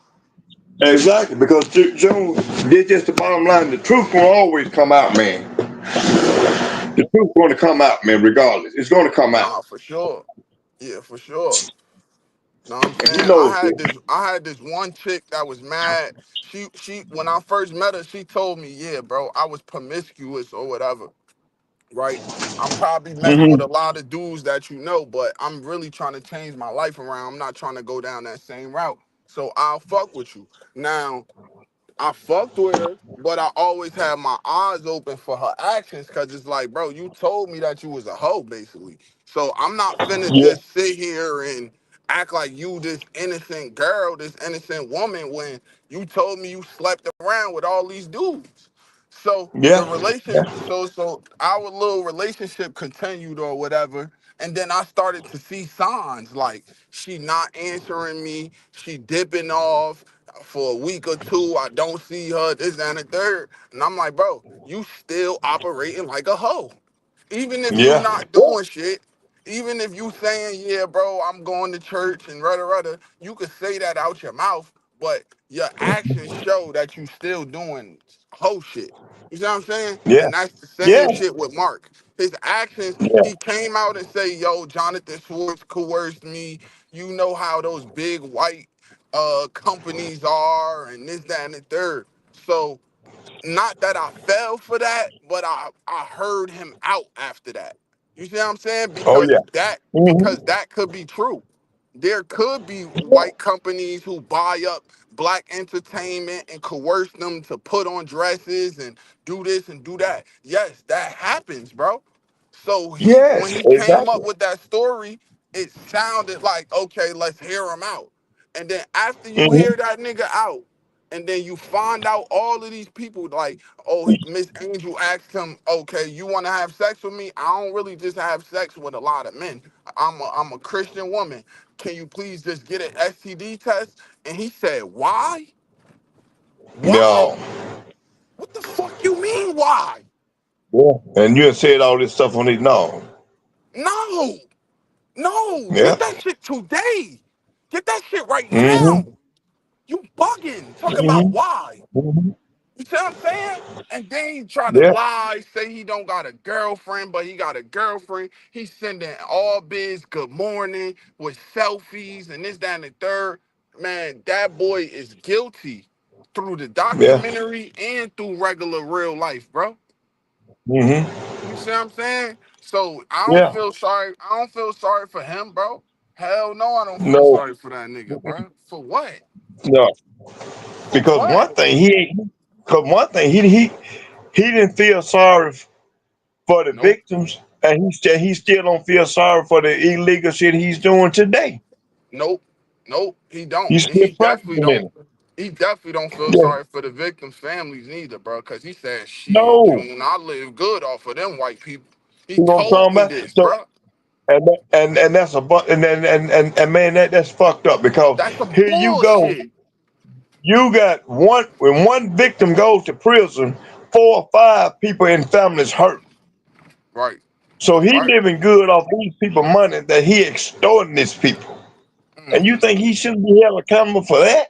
exactly, because June, this just the bottom line. The truth will always come out, man. Yeah. The truth's going to come out, man. Regardless, it's going to come out. Nah, for sure. Yeah, for sure. Know what I'm And you saying? know, I had this one chick that was mad. She when I first met her, she told me, yeah, bro, I was promiscuous or whatever, right? I'm probably messing with hmm a lot of dudes that you know, but I'm really trying to change my life around. I'm not trying to go down that same route. So I'll fuck with you. Now, I fucked with her, but I always had my eyes open for her actions because it's like, bro, you told me that you was a hoe, basically. So I'm not finna yeah, just sit here and act like you this innocent girl, this innocent woman when you told me you slept around with all these dudes. So the yeah, relation, so our little relationship continued or whatever, and then I started to see signs like she not answering me, she dipping off for a week or two. I don't see her, this that, and the third, and I'm like, bro, you still operating like a hoe, even if you yeah, not doing shit. Even if you saying, yeah, bro, I'm going to church and rudder rudder, you could say that out your mouth, but your actions show that you still doing hoe shit. You see what I'm saying? yeah, And that's the yeah, same shit with Mark. His actions, yeah, he came out and say, yo, Jonathan Swartz coerced me. You know how those big white companies are and this, that, and the third. So not that I fell for that, but I heard him out after that. You see what I'm saying? oh yeah, Because hmm that could be true. There could be white companies who buy up black entertainment and coerce them to put on dresses and do this and do that. Yes, that happens, bro. So when yes, he came exactly. up with that story, it sounded like, okay, let's hear him out. And then after you hmm hear that nigga out, and then you find out all of these people like, oh, Miss Angel asked him, okay, you want to have sex with me? I don't really just have sex with a lot of men. I'm a Christian woman. Can you please just get an STD test? And he said, why? Why? No, What the fuck you mean why? yeah, and you had said all this stuff on it. No, No, no, yeah, get that shit today. Get that shit right now. hmm You bugging. Talk about hmm why. hmm You see what I'm saying? And then he try to yeah, lie, say he don't got a girlfriend, but he got a girlfriend. He's sending all biz good morning with selfies and this, that, and the third. Man, that boy is guilty through the yeah, documentary and through regular real life, bro. hmm You see what I'm saying? So I don't yeah, feel sorry. I don't feel sorry for him, bro. Hell no, I don't feel no, sorry for that nigga, bro. For what? no, For because what? one thing because one thing he didn't feel sorry for the Nope. victims, and he still don't feel sorry for the illegal shit he's doing today. Nope. Nope. He don't. He's And still he definitely practicing don't. it. He definitely don't feel Yeah. sorry for the victims' families neither, bro. Cause he said, "Shit, No, June, I live good off of them white people." He you know what I'm told talking me about? this, So bro. and that's a and man, that's fucked up because That's some here you go, bullshit. you got one when one victim goes to prison, 4 or 5 people in families hurt. Right. So he Right. living good off these people money that he extorting these people. And you Hmm. think he shouldn't be held accountable for that?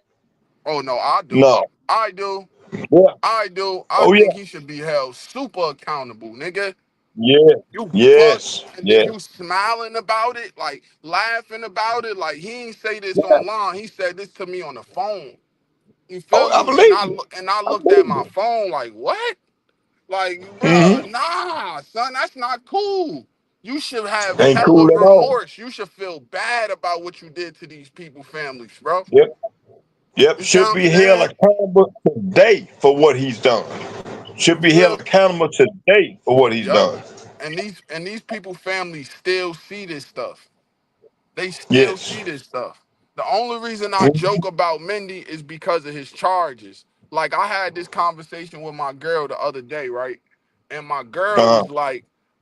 Oh no, I do. No. I do. Yeah. I do. I Oh think yeah. he should be held super accountable, nigga. Yeah. You fucked, Yes. and then Yeah. you smiling about it, like laughing about it, like he ain't say this Yeah. online. He said this to me on the phone. You Oh, feel I me? And believe you. I I looked at believe my you. phone like, what? Like, bruh, Mm-hmm. nah, son, that's not cool. You should have Ain't hella cool at all. remorse. You should feel bad about what you did to these people, families, bro. Yep. Yep. You see Should what I'm be held saying? accountable today for what he's done. Should You be held feel? accountable today for what he's Yep. done. And these people, families still see this stuff. They still Yes. see this stuff. The only reason I Mm-hmm. joke about Mendy is because of his charges. Like I had this conversation with my girl the other day, right? And Uh-huh.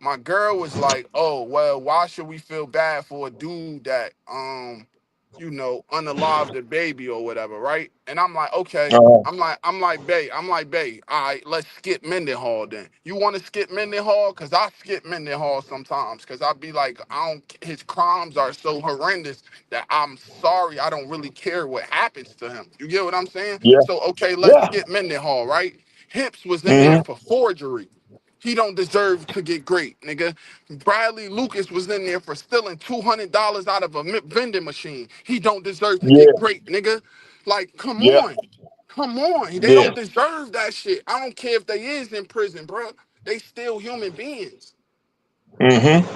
my girl was like, "Oh, well, why should we feel bad for a dude that unalived a baby or whatever, right?" And I'm like, "Okay." Uh-huh. I'm like, babe, all right, let's skip Mendenhall then. You want to skip Mendenhall? Because I skip Mendenhall sometimes. Because I be like, his crimes are so horrendous that I'm sorry, I don't really care what happens to him. You get what I'm saying? Yeah. So, okay, let's Yeah. skip Mendenhall, right? Hips was in there Mm-hmm. for forgery. He don't deserve to get great, nigga. Bradley Lucas was in there for stealing $200 out of a vending machine. He don't deserve to get Yeah. great, nigga. Like, come Yeah. on. Come on. They Yeah. don't deserve that shit. I don't care if they is in prison, bro. They still human beings. Mm-hmm.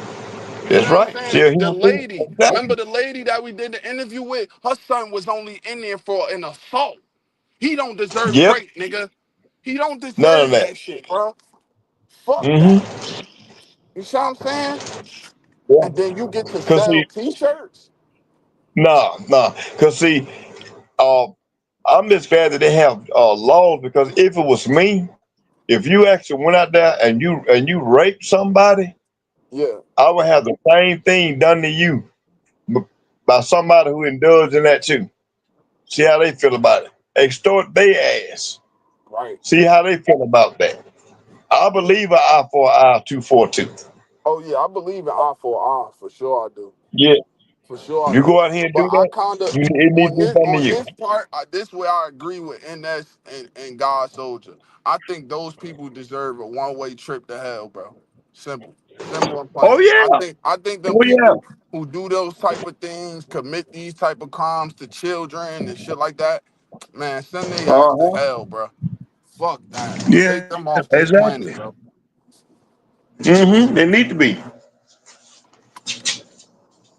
You see That's what I'm right. saying? Still The human being. lady, Exactly. remember the lady that we did the interview with? Her son was only in there for an assault. He don't deserve Yep. great, nigga. He don't None of deserve that. that shit, bro. Fuck that. Mm-hmm. You see what I'm saying? Yeah. And then you get to Cause sell see, t-shirts. nah. Cause see, uh, I'm just glad that they have laws because if it was me, if you actually went out there and you raped somebody, Yeah, I would have the same thing done to you b- by somebody who indulged in that too. See how they feel about it. Extort their ass. right. See how they feel about that. I believe an eye for an eye, tooth for a tooth. Oh yeah, I believe in eye for eye, for sure I do. Yeah, For sure I you do. go out here and But do I that, kind of it needs to be done to on you. his part, this way I agree with NS and God Soldier. I think those people deserve a one-way trip to hell, bro. Simple and Oh plain. yeah, I think them oh yeah, people who do those type of things, commit these type of crimes to children and shit like that, man, send their ass to uh-huh. hell, bro. Fuck that. Yeah, Take them off this exactly. planet, bro. Mm-hmm. They need to be.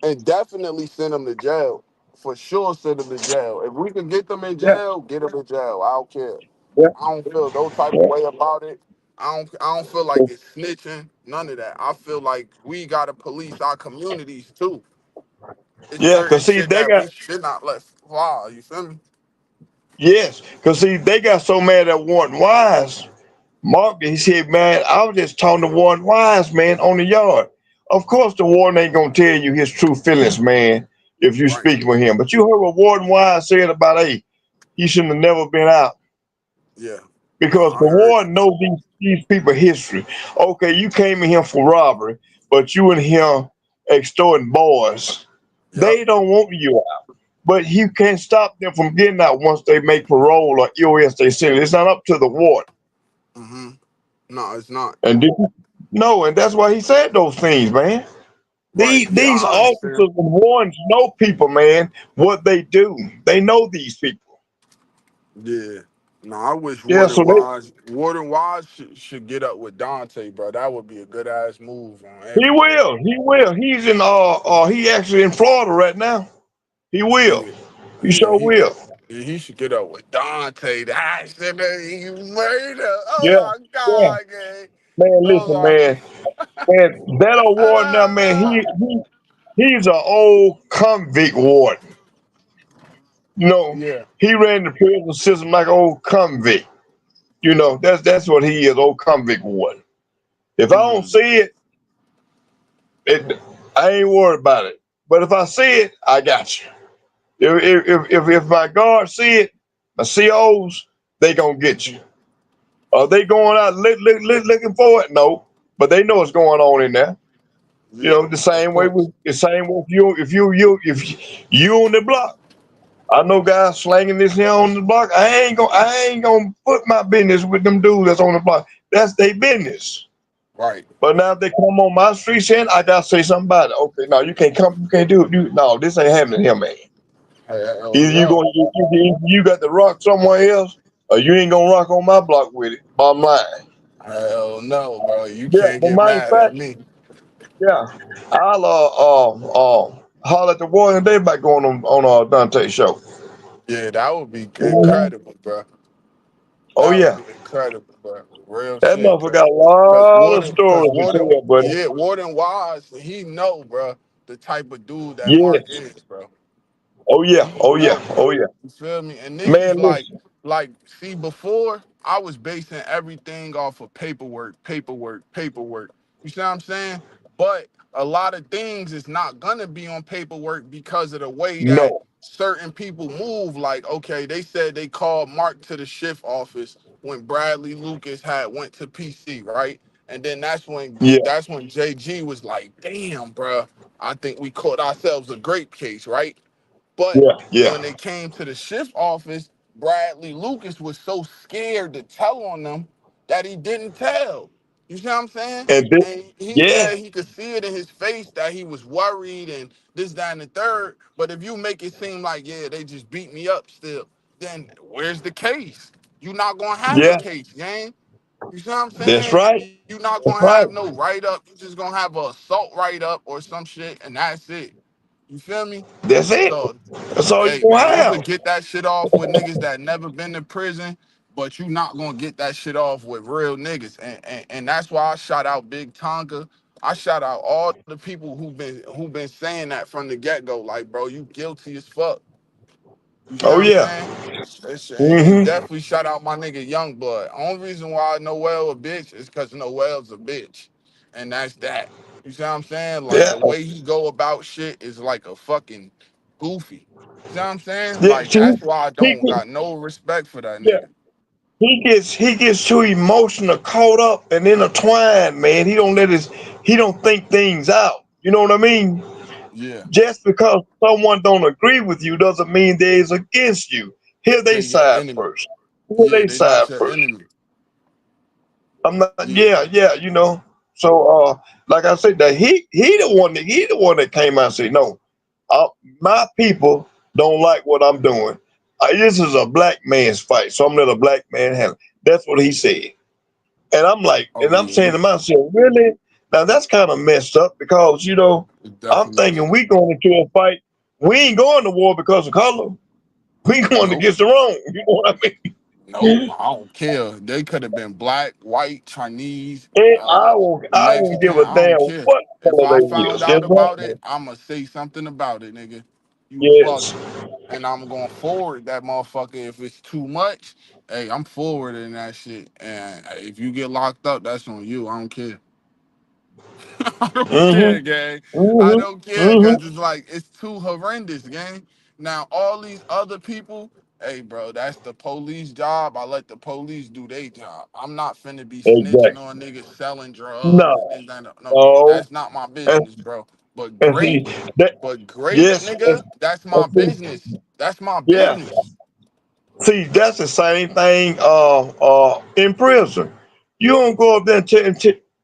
And definitely send them to jail. For sure, send them to jail. If we can get them in Yeah, jail, get them in jail. I don't care. yeah, I don't feel no type of yeah. way about it. I don't feel like it's snitching. None of that. I feel like we gotta police our communities too. It's Yeah, certain cause see, shit they that got we should not let fly. You feel me? yes, cause see, they got so mad at Warren Wise. Mark, he said, man, I was just talking to Warren Wise, man, on the yard. Of course, the Warden ain't gonna tell you his true feelings, man, if you Right. speak with him. But you heard what Warden Wise said about, hey, he shouldn't have never been out Yeah. No, because I the heard Warden knows these people history. Okay, you came in here for robbery, but you in here extorting boys. you. Yep. They don't want you out. But you can't stop them from getting out once they make parole or EOS they send. It's not up to the Warden. Mm-hmm. No, it's not. And did you, no, and that's why he said those things, man. Right. Yeah, These I officers understand. and warrants know people, man, what they do. They know these people. Yeah. No, I wish Yeah, so they Warden Wise should get up with Dante, bro. That would be a good ass move on he everything. will. He will. He's in he actually in Florida right now. He will. Yeah, He yeah, sure will. he should get up with Dante. That shit that he murder. Yeah. Oh my Yeah. god, gang. Man, listen, Oh man. Man, that award now, man, my. he's an old convict warden. You know, Yeah. he ran the prison system like an old convict. You know, that's what he is, old convict warden. If I don't Mm, see it, I ain't worried about it. But if I see it, I got you. If my guards see it, my COs, they gonna get you. mhm. Are they going out looking for it? No, but they know what's going on in there. You Yeah, know, of course. the same way if you on the block. I know guys slanging this here on the block. I ain't gonna put my business with them dudes that's on the block. That's their business. Right. But now if they come on my street saying I gotta say something about it. Okay, no, you can't come, you can't do it. No, this ain't happening here, man. Hey, hell Either no. you got to rock somewhere else, or you ain't gonna rock on my block with it. Bottom line. Hell no, bro. You Yeah, can't but get matter of mad at fact, me. yeah, I'll holler at the Warrior Day back going on Dante's show. Yeah, that would be Mhm. incredible, bro. Oh That would yeah, be incredible, bro. Real that shit, motherfucker got a cause lot of stories to tell, buddy. Warden Wise, he know, bro, the type of dude that Mark Yes. is, bro. Oh yeah. He Oh yeah. know, Oh bro. yeah. You feel me? And this is Man, listen. see, before I was basing everything off of paperwork. You see what I'm saying? But a lot of things is not gonna be on paperwork because of the way that No. certain people move. Like, okay, they said they called Mark to the shift office when Bradley Lucas had went to PC, right? And then Yeah. that's when JG was like, damn, bro, I think we caught ourselves a grape case, right? But Yeah. Yeah. when they came to the shift office, Bradley Lucas was so scared to tell on them that he didn't tell. You see what I'm saying? And this, And he yeah, said he could see it in his face that he was worried and this, that, and the third. But if you make it seem like, yeah, they just beat me up still, then where's the case? You're not gonna have a yeah, case, gang. You see what I'm that's saying? right. You're not gonna That's have no right. write up. You're just gonna have a assault write up or some shit, and that's it. You feel me? That's it. So, That's all hey you man, gonna you have. could get that shit off with niggas that never been to prison, but you not gonna get that shit off with real niggas. And that's why I shout out Big Tonka. I shout out all the people who been saying that from the get go. Like, bro, you guilty as fuck. You see what Oh I'm yeah. saying? And Mm-hmm. definitely shout out my nigga Young Blood. Only reason why Noel a bitch is because Noel's a bitch. And that's that. You see what I'm saying? Like Yeah. the way he go about shit is like a fucking goofy. You see what I'm saying? Yeah. Like that's why I He, don't got no respect for that yeah. nigga. He gets too emotional, caught up and intertwined, man. He don't think things out. You know what I mean? Yeah. Just because someone don't agree with you doesn't mean they is against you. Hear they They your side enemy. first. Hear Yeah, they they not side your first. enemy. I'm not. Yeah. Yeah, yeah. So, like I said, that he the one that came out and said, no, my people don't like what I'm doing. This is a black man's fight, so I'm let a black man handle it. That's what he said. And I'm like, Oh and I'm yeah. saying to myself, really? Now that's kind of messed up because It's I'm definitely thinking messed up. we going into a fight. We ain't going to war because of color. We going Nope. against the wrong. You know what I Nope, mean? I don't care. They could have been black, white, Chinese, And I won't give Mexican. a I damn don't care. what If color I they found is. out That's about it, right. I'ma say something about it, nigga. You Yes. bugging, and I'm going forward that motherfucker. If it's too much, hey, I'm forwarding that shit. And if you get locked up, that's on you. I don't care. I don't Mhm. care, gang. I Mhm. don't care Mhm. because it's like it's too horrendous, gang. Now all these other people, hey, bro, that's the police job. I let the police do their job. I'm not finna be snitching Exactly. on niggas selling drugs and No. things like that. No, No. that's not my And, business, bro. But and see great, that. but great, Yes. nigga, that's And my see, business. That's my yeah. business. See, that's the same thing in prison. You don't go up there and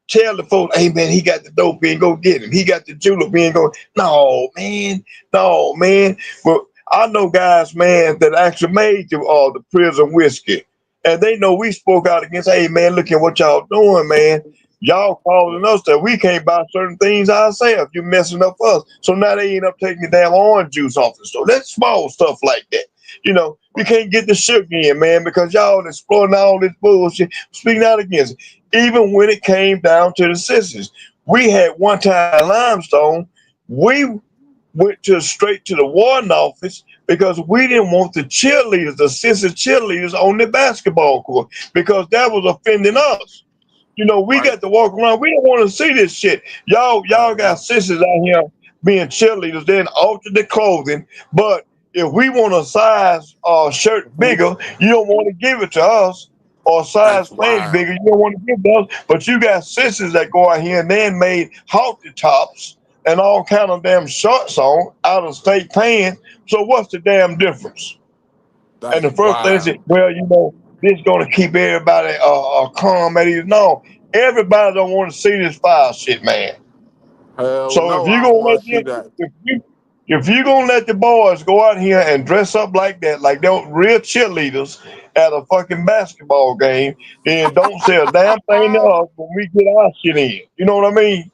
tell the folks, hey man, he got the dope in, go get him. He got the julep in, go. No, man. No, man. But I know guys, man, that actually made the prison whiskey. And they know we spoke out against, hey man, look at what y'all doing, man. Y'all Yeah, calling us that we can't buy certain things ourselves. You messing up us. So now they end up taking the damn orange juice off the store. That's small stuff like that. We right. can't get the sugar in, man, because y'all exploiting all this bullshit, speaking out against it. Even when it came down to the sisters, we had one time in Limestone, we went to straight to the warden office because we didn't want the cheerleaders, the sister cheerleaders on the basketball court, because that was offending us. We Right. got to walk around. We don't want to see this shit. Y'all Hell got no. sisters out here being cheerleaders, then alter the clothing. But if we want a size shirt bigger, you don't want to give it to us. Or size That's pants wild. bigger, you don't want to give it to us. But you got sisters that go out here and then made halter tops and all kind of damn shorts on out of state pants. So what's the damn difference? And That's the first thing they wild. said, well, this is going to keep everybody calm at ease. No, everybody don't want to see this fire shit, man. Hell So if no, you I don't gonna want let to see them, that. if you gonna let the boys go out here and dress up like that, like they're real cheerleaders at a fucking basketball game, then don't say a damn thing to us when we get our shit in. You know what I mean?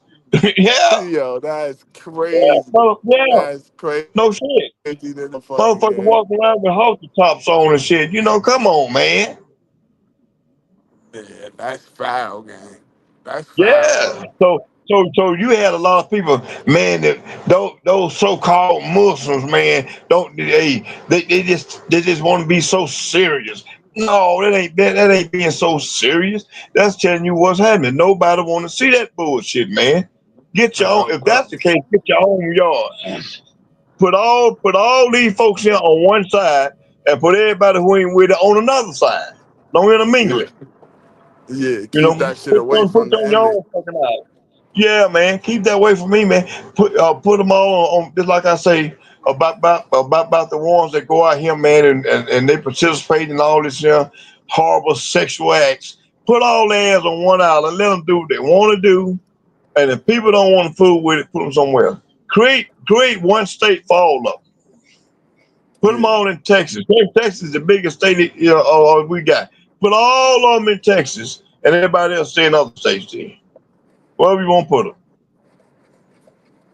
Yeah, Yo, that's yeah, crazy. yeah, That's crazy no shit. than the motherfucker, Motherfucker gang. walking around with halter tops on and shit. Come on, man. Yeah, that's foul, gang. That's foul, Yeah. bro. So you had a lot of people, man, that those so-called Muslims, man, don't they just want to be so serious. No, that ain't being so serious. That's telling you what's happening. Nobody want to see that bullshit, man. Get your own. Hell If no. that's the case, get your own yard. Put all these folks here on one side and put everybody who ain't with it on another side. Don't intermingle Yeah, it. yeah. You know, Keep that shit put away on put from the on your enemy. own fucking eye. Yeah, man, keep that away from me, man. Put them all on, just like I say about the ones that go out here, man, and they participate in all this horrible sexual acts. Put all their ass on one island. Let them do what they want to do. And if people don't want to fool with it, put them somewhere else. Create one state for all of them. Put them Yeah. all in Texas. Texas is the biggest state we got. Put all of them in Texas, and everybody else stay in other states. Then wherever you want to put them.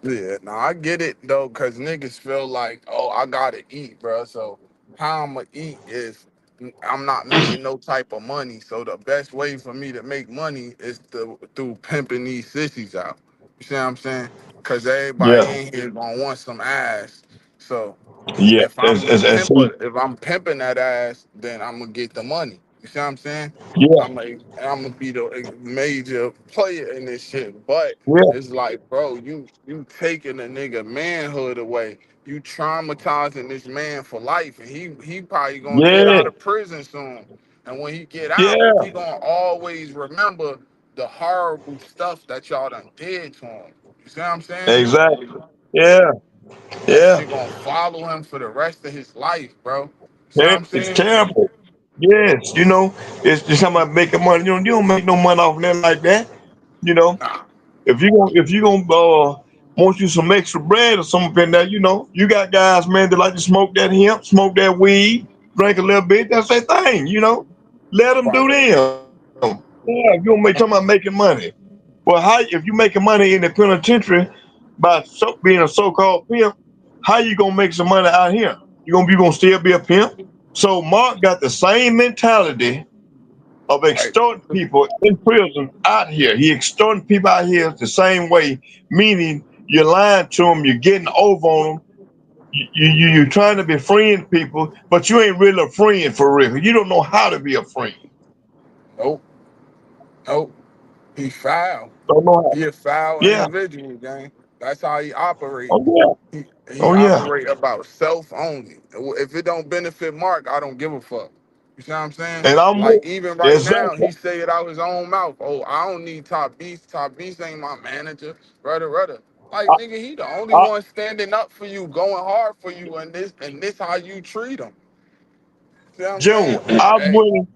Yeah, now I get it though, cause niggas feel like, oh, I gotta eat, bro. So how I'ma eat is I'm not making no type of money. So the best way for me to make money is through pimping these sissies out. You see what I'm saying? Cause everybody Yeah, in here gonna want some ass. So yeah. if I'm the And see, pimper, if I'm pimping that ass, then I'm gonna get the money. You see what I'm saying? yeah, I'm gonna be the major player in this shit. But yeah, it's like, bro, you taking a nigga manhood away. You traumatizing this man for life, and he probably gonna get yeah, out of prison soon. And when he get out, yeah. he gonna always remember the horrible stuff that y'all done did to him. You see what I'm saying? Exactly. Yeah, That yeah. shit gonna follow him for the rest of his life, bro. See what Yeah, I'm it's saying? terrible. Yes, it's just somebody making money. You don't make no money off of that like that. You know, Nah, if you gonna want you some extra bread or something in there, you got guys, man, that like to smoke that hemp, smoke that weed, drink a little bit. That's their thing. Let them right. do them. Yeah, if you don't make talking about making money. Well, how if you making money in the penitentiary by being a so-called pimp? How you gonna make some money out here? You gonna still be a pimp? So Mark got the same mentality of Right. extorting people in prison out here. He extorting people out here the same way, meaning you're lying to them, you're getting over on them, you're trying to befriend people, but you ain't really a friend for real. You don't know how to be a friend. Nope. Nope. He foul. Don't know how. He a foul Yeah. individual, gang. That's how he operate. Oh yeah. He Oh yeah. operate about self only. If it don't benefit Mark, I don't give a fuck. You see what I'm saying? And I'm with Like even right now, exactly. he say it out his own mouth. Oh, I don't need Top Beast. Top Beast ain't my manager. Rudder. Like I, nigga, he the only I, one standing up for you, going hard for you, and this how you treat him. See what I'm June, saying? Hey.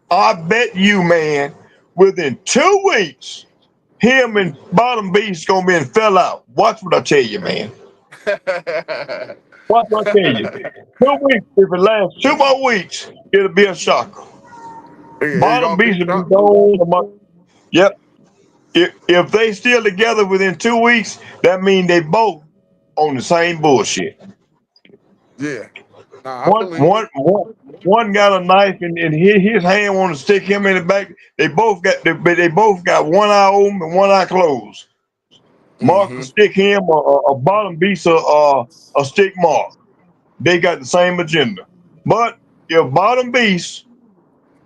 I bet you, man, within 2 weeks, him and Bottom Beast gonna be in fell out. Watch what I tell you, man. Watch what I tell you. 2 weeks. If it lasts 2 more weeks, it'll be a shocker. Yeah, he Bottom gonna Beast be will be Trump. gone. Yep. If they still together within 2 weeks, that means they both on the same bullshit. Yeah. Nah, I One believe it. one one one got a knife and his hand want to stick him in the back. They both got one eye open and one eye closed. Mark will Mm-hmm. stick him a bottom beast a stick Mark. They got the same agenda. But if bottom beast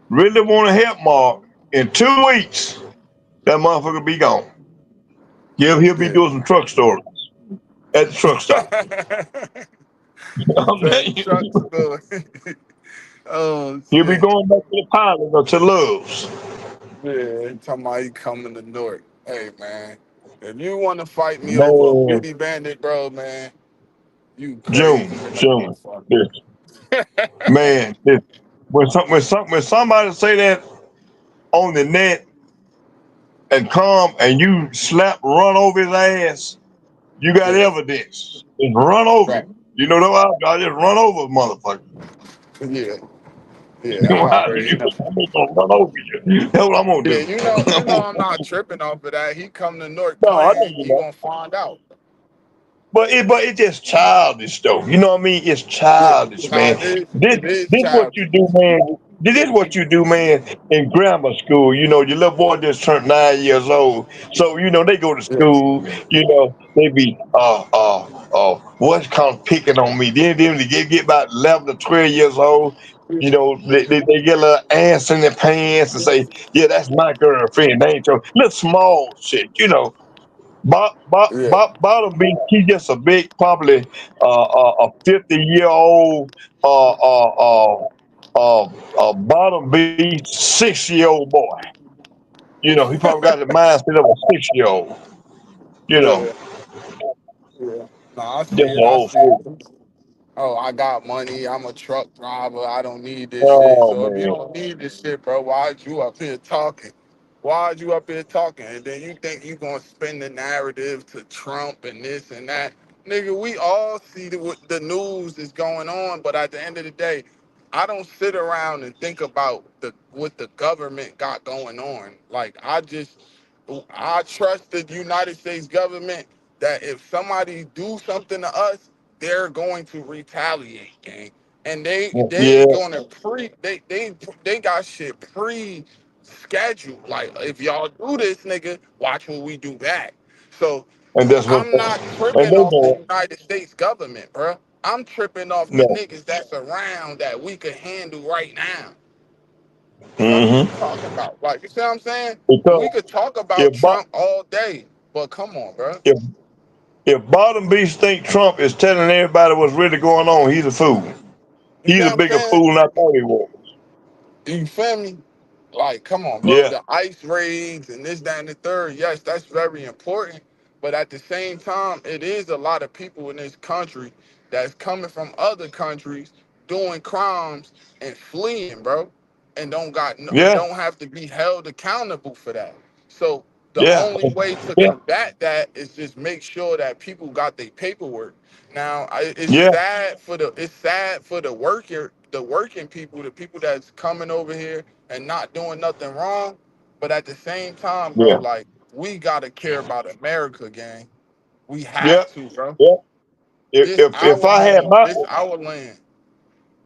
really want to help Mark in 2 weeks, that motherfucker be gone. He'll be Yeah. doing some truck stories at the truck stop. I'm That telling truck you, story. Oh he'll be shit. going back to the pilot or to Loves. Yeah, talking about he coming to Newark. Hey man, if you want to fight me over a Man, beauty bandit, bro, man, you June, crazy than a June. motherfucker. This man, this, when somebody say that on the net and come and you run over his ass, you got Yeah. evidence. Just run over Right. him. You know what? I just run over a motherfucker. Yeah. You Yeah. know I how do already you? know. I'm just gonna run over you. That's what I'm gonna Yeah, do. I'm not tripping off of that. He come to Newark No, I know playing, you're he not. gonna find out. But it's just childish though. You know what I mean? It's Yeah. childish, Nah, man. This it is this what childish. you do, man. This is what you do, man, in grammar school. Your little boy just turned 9 years old. So, they go to Yeah. school, they be what's called picking on me. Then they get about 11 to 12 years old. They get a little ants in their pants and say, yeah, that's my girlfriend. They ain't your little small shit. Yeah. Bottom beat, he's just a big, probably a 50-year-old, bottom beat 6-year-old boy. He probably got the mindset of a 6-year-old. You know, Yeah. Yeah. Nah, I see just an it. I old see fool. it. oh, I got money, I'm a truck driver, I don't need this shit. Oh So if you man. don't need this shit, bro, why'd you up here talking? Why'd you up here talking? And then you think you gonna spin the narrative to Trump and this and that. Nigga, we all see what the news is going on, but at the end of the day, I don't sit around and think about the what the government got going on. Like I trust the United States government that if somebody do something to us, they're going to retaliate, gang. And they Yeah, gonna they got shit pre scheduled. Like if y'all do this, nigga, watch when we do that. So and that's what I'm not and tripping they off the know. United States government, bruh. I'm tripping off the No. niggas that's around that we could handle right now. Fuck is you Mm-hmm. talking about? Like, you see what I'm saying? Because We could talk if about Bo- Trump all day, but come on, bro. if if Bottom Beast think Trump is telling everybody what's really going on, he's a fool. You see He's a what I'm bigger saying? fool than I thought he was. You feel me? Like, come on, bro. Yeah, The ice raids and this, that, and the third, yes, that's very important. But at the same time, it is a lot of people in this country that's coming from other countries doing crimes and fleeing, bro, and yeah, don't have to be held accountable for that. So the yeah, only way to yeah, combat that is just make sure that people got their paperwork. Now, yeah, it's sad for the working people, the people that's coming over here and not doing nothing wrong. But at the same time, bro, yeah, like we gotta care about America, gang. We yeah, have to, bro. yeah. If This if, if our I had home. my This our land.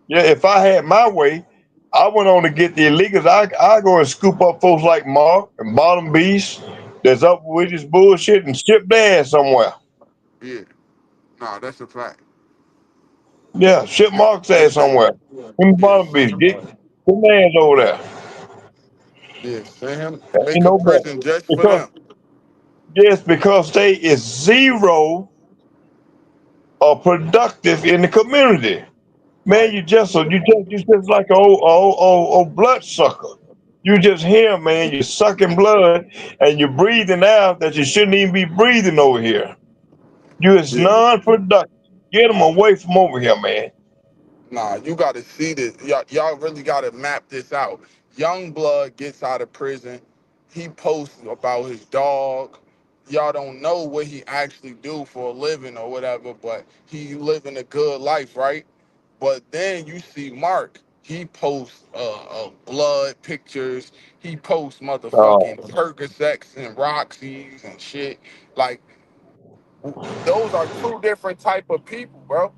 yeah, if I had my way, I went on to get the illegals. I go and scoop up folks like Mark and Bottom Beast that's up with this bullshit and ship their ass somewhere. Yeah. Nah, that's a fact. Yeah, ship Yeah. Mark's ass Send somewhere. him. Them Yeah. Bottom Send Beast, him. get them ass over there. Yeah. Send him. You Make a know, but prison just for because them. yes, because they is zero productive in the community. Man, Right. you just like an old blood sucker. You just here, man. You're sucking blood and you're breathing out that you shouldn't even be breathing over here. You is Yeah. non-productive. Get them away from over here, man. Nah, you got to see this. Y'all really got to map this out. Young blood gets out of prison. He posts about his dog. Y'all don't know what he actually do for a living or whatever, but he living a good life, right? But then you see Mark. He posts blood pictures. He posts motherfucking Oh, Percocets and Roxy's and shit. Like those are two different type of people, bro.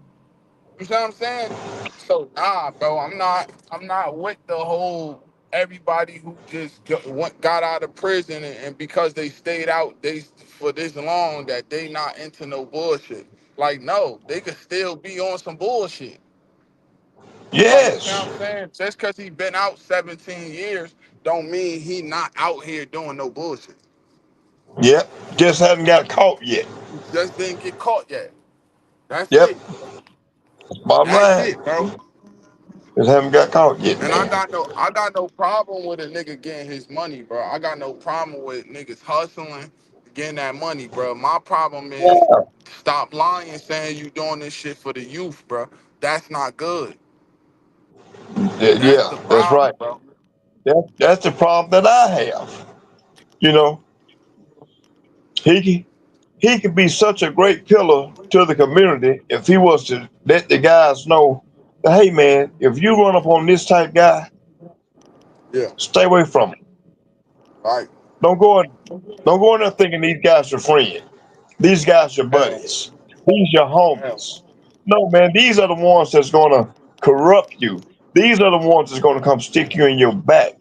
You see what I'm saying? So nah, bro, I'm not with the whole everybody who just got out of prison and because they stayed out they for this long that they not into no bullshit. Like no, they could still be on some bullshit. Like you see what yes. I'm saying? Just cause he been out 17 years don't mean he not out here doing no bullshit. Yep. Just hadn't got caught yet. He just didn't get caught yet. That's Yep. it. Bottom That's line. it, bro. Just haven't got caught yet, And man. I got no problem with a nigga getting his money, bro. I got no problem with niggas hustling, getting that money, bro. My problem is Yeah. stop lying, saying you doing this shit for the youth, bro. That's not good. That's Yeah, the that's problem, right. bro. That's the problem that I have. You know, he he could be such a great pillar to the community if he was to let the guys know that, hey man, if you run up on this type guy, Yeah, stay away from him. right. Don't go in, don't go in there thinking these guys are friends. These guys are Hell, buddies. These are hell, homies. No man, these are the ones that's gonna corrupt you. These are the ones that's gonna come stick you in your back.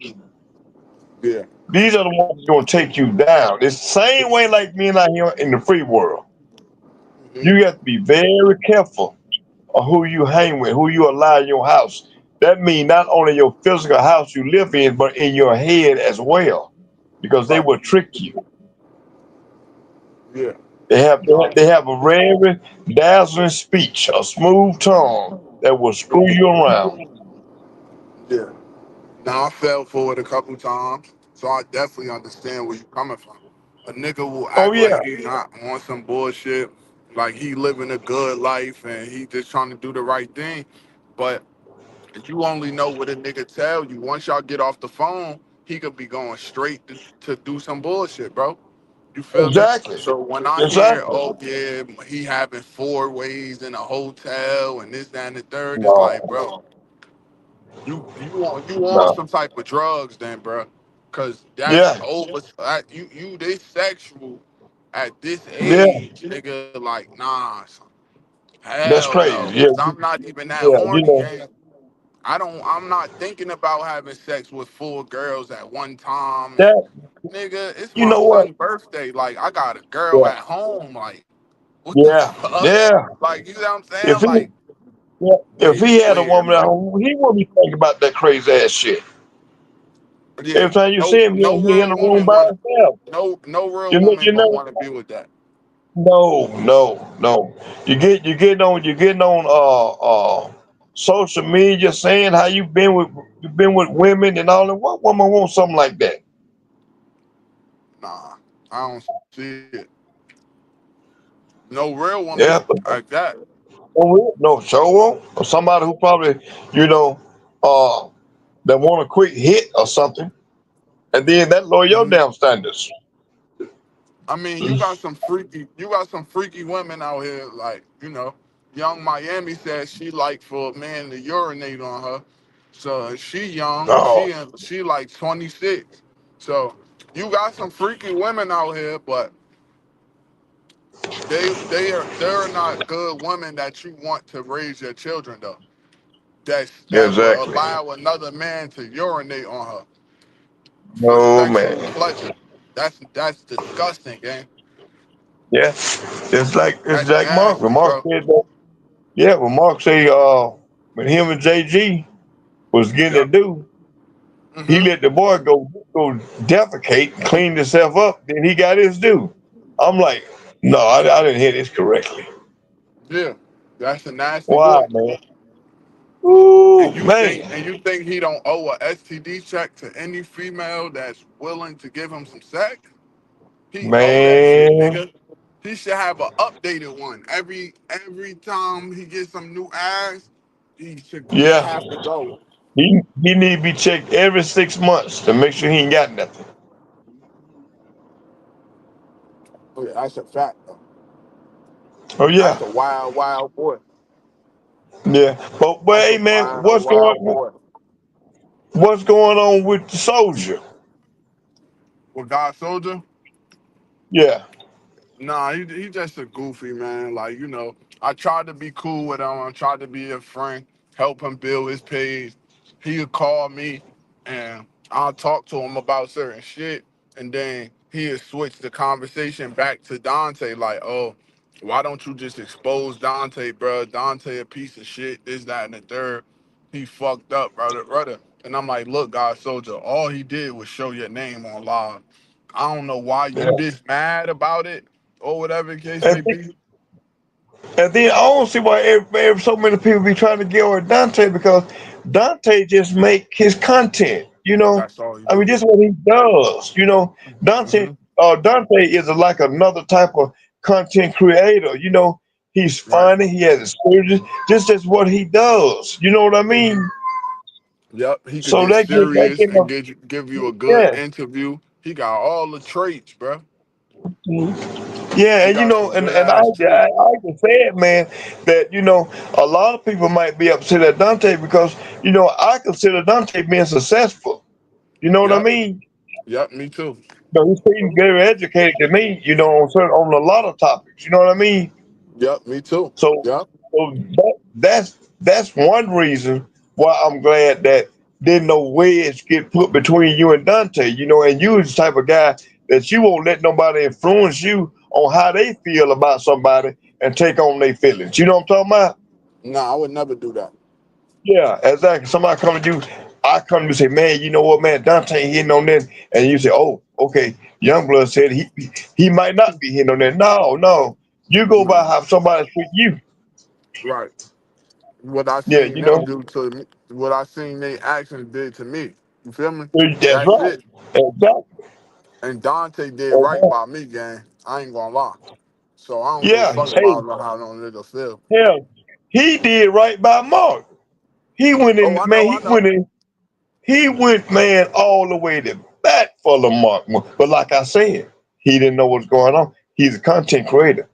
yeah. These are the ones that's gonna take you down. It's the same way like me and I here in the free world. Hmm. You have to be very careful of who you hang with, who you allow in your house. That means not only your physical house you live in, but in your head as well, because they Right. will trick you. Yeah. They have a very dazzling speech, a smooth tongue that will screw you around. Yeah. Now I fell for it a couple times, so I definitely understand where you're coming from. A nigga will Oh act yeah, like he's not on some bullshit. like he living a good life and he just trying to do the right thing. But you only know what a nigga tell you. Once y'all get off the phone, he could be going straight to do some bullshit, bro. You feel me? Exactly. So when I hear, Exactly. oh yeah, he having four ways in a hotel and this, that, and the third, it's like, No. bro, you on No. some type of drugs then, bro? Cause that's Yeah. over. You this sexual at this Yeah. age, nigga. Like nah, son. That's Hell crazy. no. Yeah. Cause I'm not even that Yeah. You horny, know. gang. I don't. I'm not thinking about having sex with four girls at one time. And That. nigga, it's You my know what? son's birthday. Like I got a girl Yeah. at home. Like what the Yeah. fuck? Yeah. Like you know what I'm If saying? he, Like yeah, if it's he had a weird, woman at bro. home, he wouldn't be thinking about that crazy ass shit. Yeah, Every time you no, see him, no he in real the room woman by want, himself. no real You woman gonna know. want to be with that. No, no, no. You getting on social media saying how you been with women and all that. What woman wants something like that? Nah, I don't see it. No real woman Yeah, but like that. no, show won't. Or somebody who probably you know uh that want a quick hit or something, and then that lower your Hmm. damn standards. I mean, you got some freaky women out here. Like young Miami said she like for a man to urinate on her. So she young. Oh, She like 26. So you got some freaky women out here, but they're not good women that you want to raise your children though. That will exactly. allow another man to urinate on her for No sexual man. pleasure. That's disgusting, gang. Yeah, it's That's like Mark. When nasty, Mark bro. said that. Yeah, when Mark say when him and JG was getting Yep. it due, he Hmm. let the boy go defecate, clean himself up, then he got his due. I'm like, no, I didn't hear this correctly. Yeah. That's a nasty Why, boy. man? Ooh, man. And you think he don't owe a STD check to any female that's willing to give him some sex? He owe that shit, Man. nigga. He should have an updated one every time he gets some new ass. He Yeah. have to go. He need to be checked every 6 months to make sure he ain't got nothing. Oh, yeah, that's a fact though. Oh yeah. That's a wild, wild boy. Yeah. But That's a hey man, wild, wild boy. what's going on with the soldier? With God Soldier, Yeah. nah, he just a goofy man. Like I tried to be cool with him. I tried to be a friend, help him build his page. He would call me, and I'll talk to him about certain shit, and then he would switch the conversation back to Dante. Like, oh, why don't you just expose Dante, bro? Dante a piece of shit. This, that, and the third. He fucked up, brother. And I'm like, look, God Soldier, all he did was show your name on live. I don't know why Yeah. you this mad about it or whatever the case And may be. And then I don't see why so many people be trying to get with Dante because Dante just make his content. That's all you I mean, do. this is what he does. Dante, Hmm. Dante is like another type of content creator. He's Right. funny. He has experience. This is what he does. You know what I mean? Hmm. Yep. He could So get they serious give and him, give you a good yeah. interview. He got all the traits, bro. Yeah, He and got some good and I, ass traits. I can say it, man, that a lot of people might be upset at Dante because I consider Dante being successful. You know what I Yep. mean? Yep. Me too. He's very educated than me. On a lot of topics. You know what I mean? Yep. Me too. So, Yep. that's one reason why I'm glad that didn't no wedge get put between you and Dante. And you is the type of guy that you won't let nobody influence you on how they feel about somebody and take on their feelings. You know what I'm talking about? Nah, I would never do that. Yeah, exactly. Somebody come to you, I come to you and say, man, you know what, man, Dante hitting on this, and you say, oh, okay, Youngblood said he might not be hitting on that. No, no, you go by Nah. how somebody treat you. Right. What I Yeah, seen them do to me, what I seen they actions did to me. You feel me? that's That's right. it. Exactly. And Dante did right Exactly. by me, gang. I ain't gonna lie. So I don't give a Yeah, fuck hey, about how no nigga feel. hell, he did right by Mark. He went Oh, in, I man. know, I He know. went in. He went, man, all the way to bat for Lamar. But like I said, he didn't know what's going on. He's a content creator.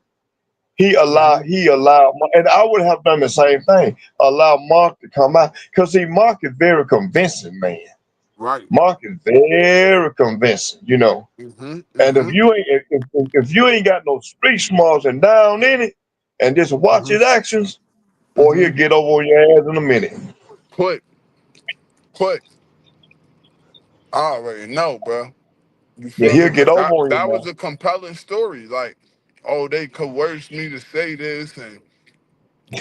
Hmm. He allowed, and I would have done the same thing. Allow Mark to come out because see, Mark is very convincing, man. Right. Mark is very convincing, you know. Hmm. And Hmm. if you ain't got no street smarts and down in it, and just watch Hmm. his actions, boy, Hmm. he'll get over on your ass in a minute. Quick, quick. I already know, bro. You Yeah, feel me? he'll get Because over that on that you, was a compelling story. Like, oh, they coerced me to say this, and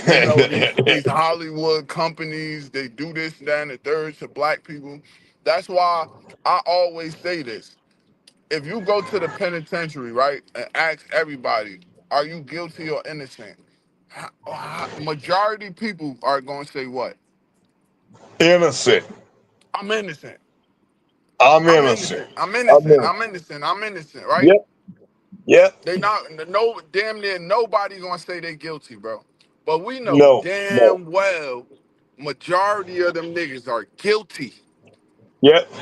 you know man. these Hollywood companies, they do this, that, and the third to black people. That's why I always say this. If you go to the penitentiary, right, and ask everybody, are you guilty or innocent? Majority people are going to say what? Innocent. I'm innocent. I'm I'm innocent. innocent. I'm I'm innocent. innocent. I'm innocent. I'm innocent, right? Yep. Yep. They not no damn near nobody gonna say they guilty, bro. But we know No. No. damn well majority of them niggas are guilty. Yep.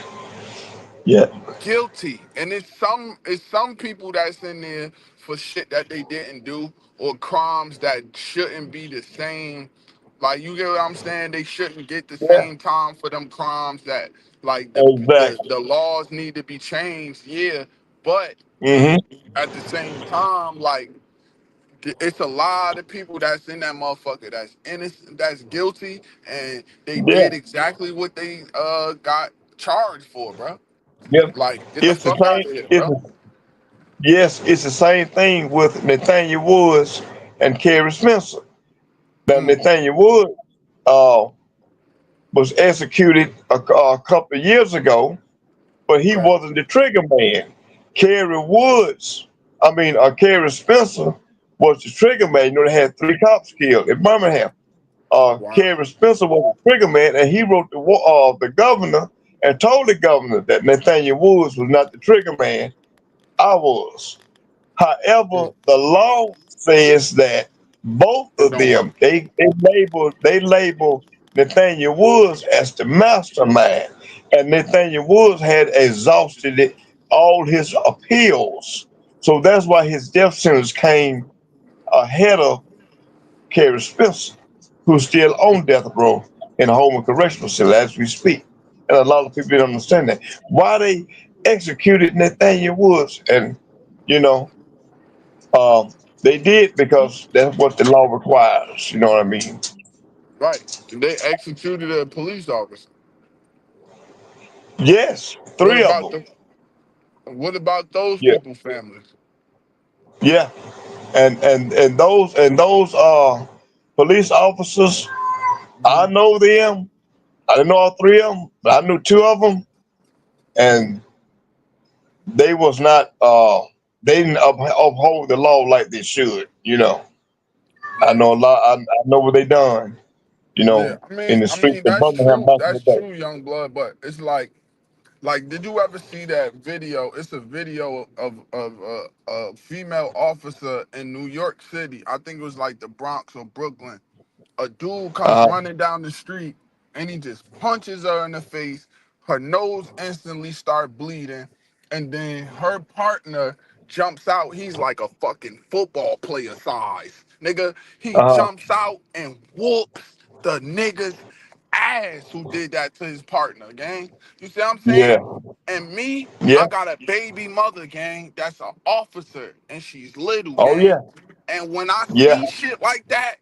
Yep. Guilty. And it's some people that's in there for shit that they didn't do or crimes that shouldn't be the same. Like you get what I'm saying? They shouldn't get the Yeah. same time for them crimes that like the Exactly. laws need to be changed, yeah. But Hmm. at the same time, like it's a lot of people that's in that motherfucker that's innocent, that's guilty, and they Yeah. did exactly what they got charged for, bro. Yep. Like, get the It's the fuck out same. of here, It's bro. yes. It's the same thing with Nathaniel Woods and Kerry Spencer. Now Mm, Nathaniel Woods uh, was executed a couple of years ago, but he okay. wasn't the trigger man. Kerry Woods, Kerry Spencer was the trigger man. You know, they had three cops killed in Birmingham. Wow. Kerry Spencer was the trigger man, and he wrote the governor and told the governor that Nathaniel Woods was not the trigger man. I was. However, Mm, the law says that both it of don't work. them they label Nathaniel Woods as the mastermind, and Nathaniel Woods had exhausted all his appeals, so that's why his death sentence came ahead of Kerry Spencer, who's still on death row in a home correctional center as we speak. And a lot of people don't understand that. Why they executed Nathaniel Woods, and you know, they did because that's what the law requires. You know what I mean? Right. They executed a police officer. Yes, What three of about them. the what about those Yeah, people families? yeah, and those police officers. I Mhm. know them. I didn't know all three of them, but I knew two of them, Mhm. and they was not. They didn't uphold the law like they should. You know, I Yeah. know a lot. I know what they done. You Yeah. know, I in mean the I streets mean of that's Birmingham true. back in the That's day. true, young blood, but it's like, did you ever see that video? It's a video of a female officer in New York City. I think it was like the Bronx or Brooklyn. A dude comes Uh, running down the street and he just punches her in the face. Her nose instantly start bleeding, and then her partner jumps out. He's like a fucking football player size, nigga. He uh, jumps out and whoops the nigga's ass who did that to his partner, gang. You see what I'm yeah, saying? And me, yeah, I got a baby mother, gang. That's an officer, and she's little, oh gang. yeah, And when I yeah, see shit like that,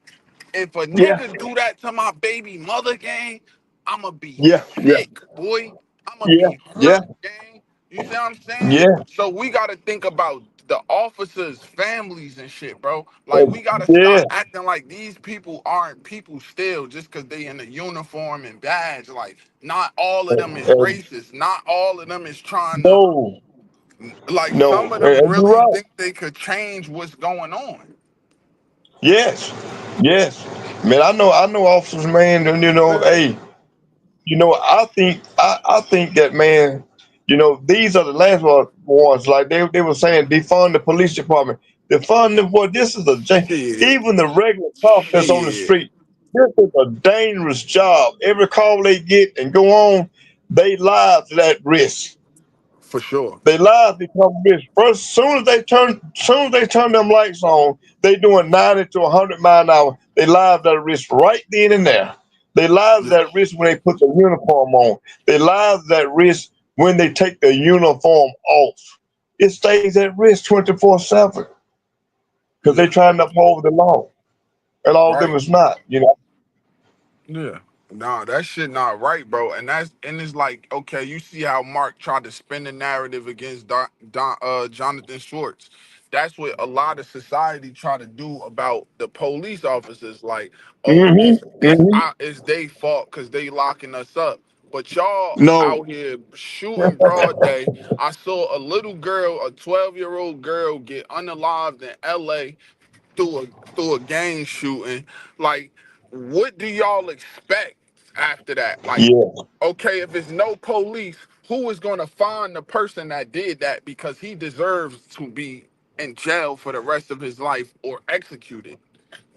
if a yeah, nigga do that to my baby mother, gang, I'ma be yeah, yeah, sick, boy. I'ma yeah, be yeah, hurt, gang. You see what I'm saying? yeah, So we gotta think about the officers' families and shit, bro. Like we gotta yeah. stop acting like these people aren't people still just cause they in a uniform and badge. Like not all of them is And racist. Not all of them is trying to no, like no, some of them and you're really right. think they could change what's going on. Yes, yes. Man, I know officers, man, and Yeah. hey, I think that, man, these are the last ones. Like they were saying, defund the police department. The fun boy, this is a Shit. even the regular cop that's on the Shit. street. This is a dangerous job. Every call they get and go on, they lives at risk. For sure. Their lives become rich. First, soon as they turn them lights on, they doing 90 to 100 miles an hour. Their lives at risk right then and there. Their lives Yeah. at risk when they put the uniform on. Their lives at risk when they take the uniform off. It stays at risk 24/7 because they're Yeah. trying to uphold the law, and all of them Right. is not. Yeah. Nah, that shit not right, bro. And it's like, okay, you see how Mark tried to spin the narrative against Jonathan Schwartz. That's what a lot of society try to do about the police officers. Like, oh, Hmm. it's they fault because they locking us up. But y'all No. out here shooting broad day. I saw a little girl, a 12-year-old girl, get unalived in L.A. through a through a gang shooting. Like, what do y'all expect after that? Like, Yeah. okay, if it's no police, who is gonna find the person that did that because he deserves to be in jail for the rest of his life or executed.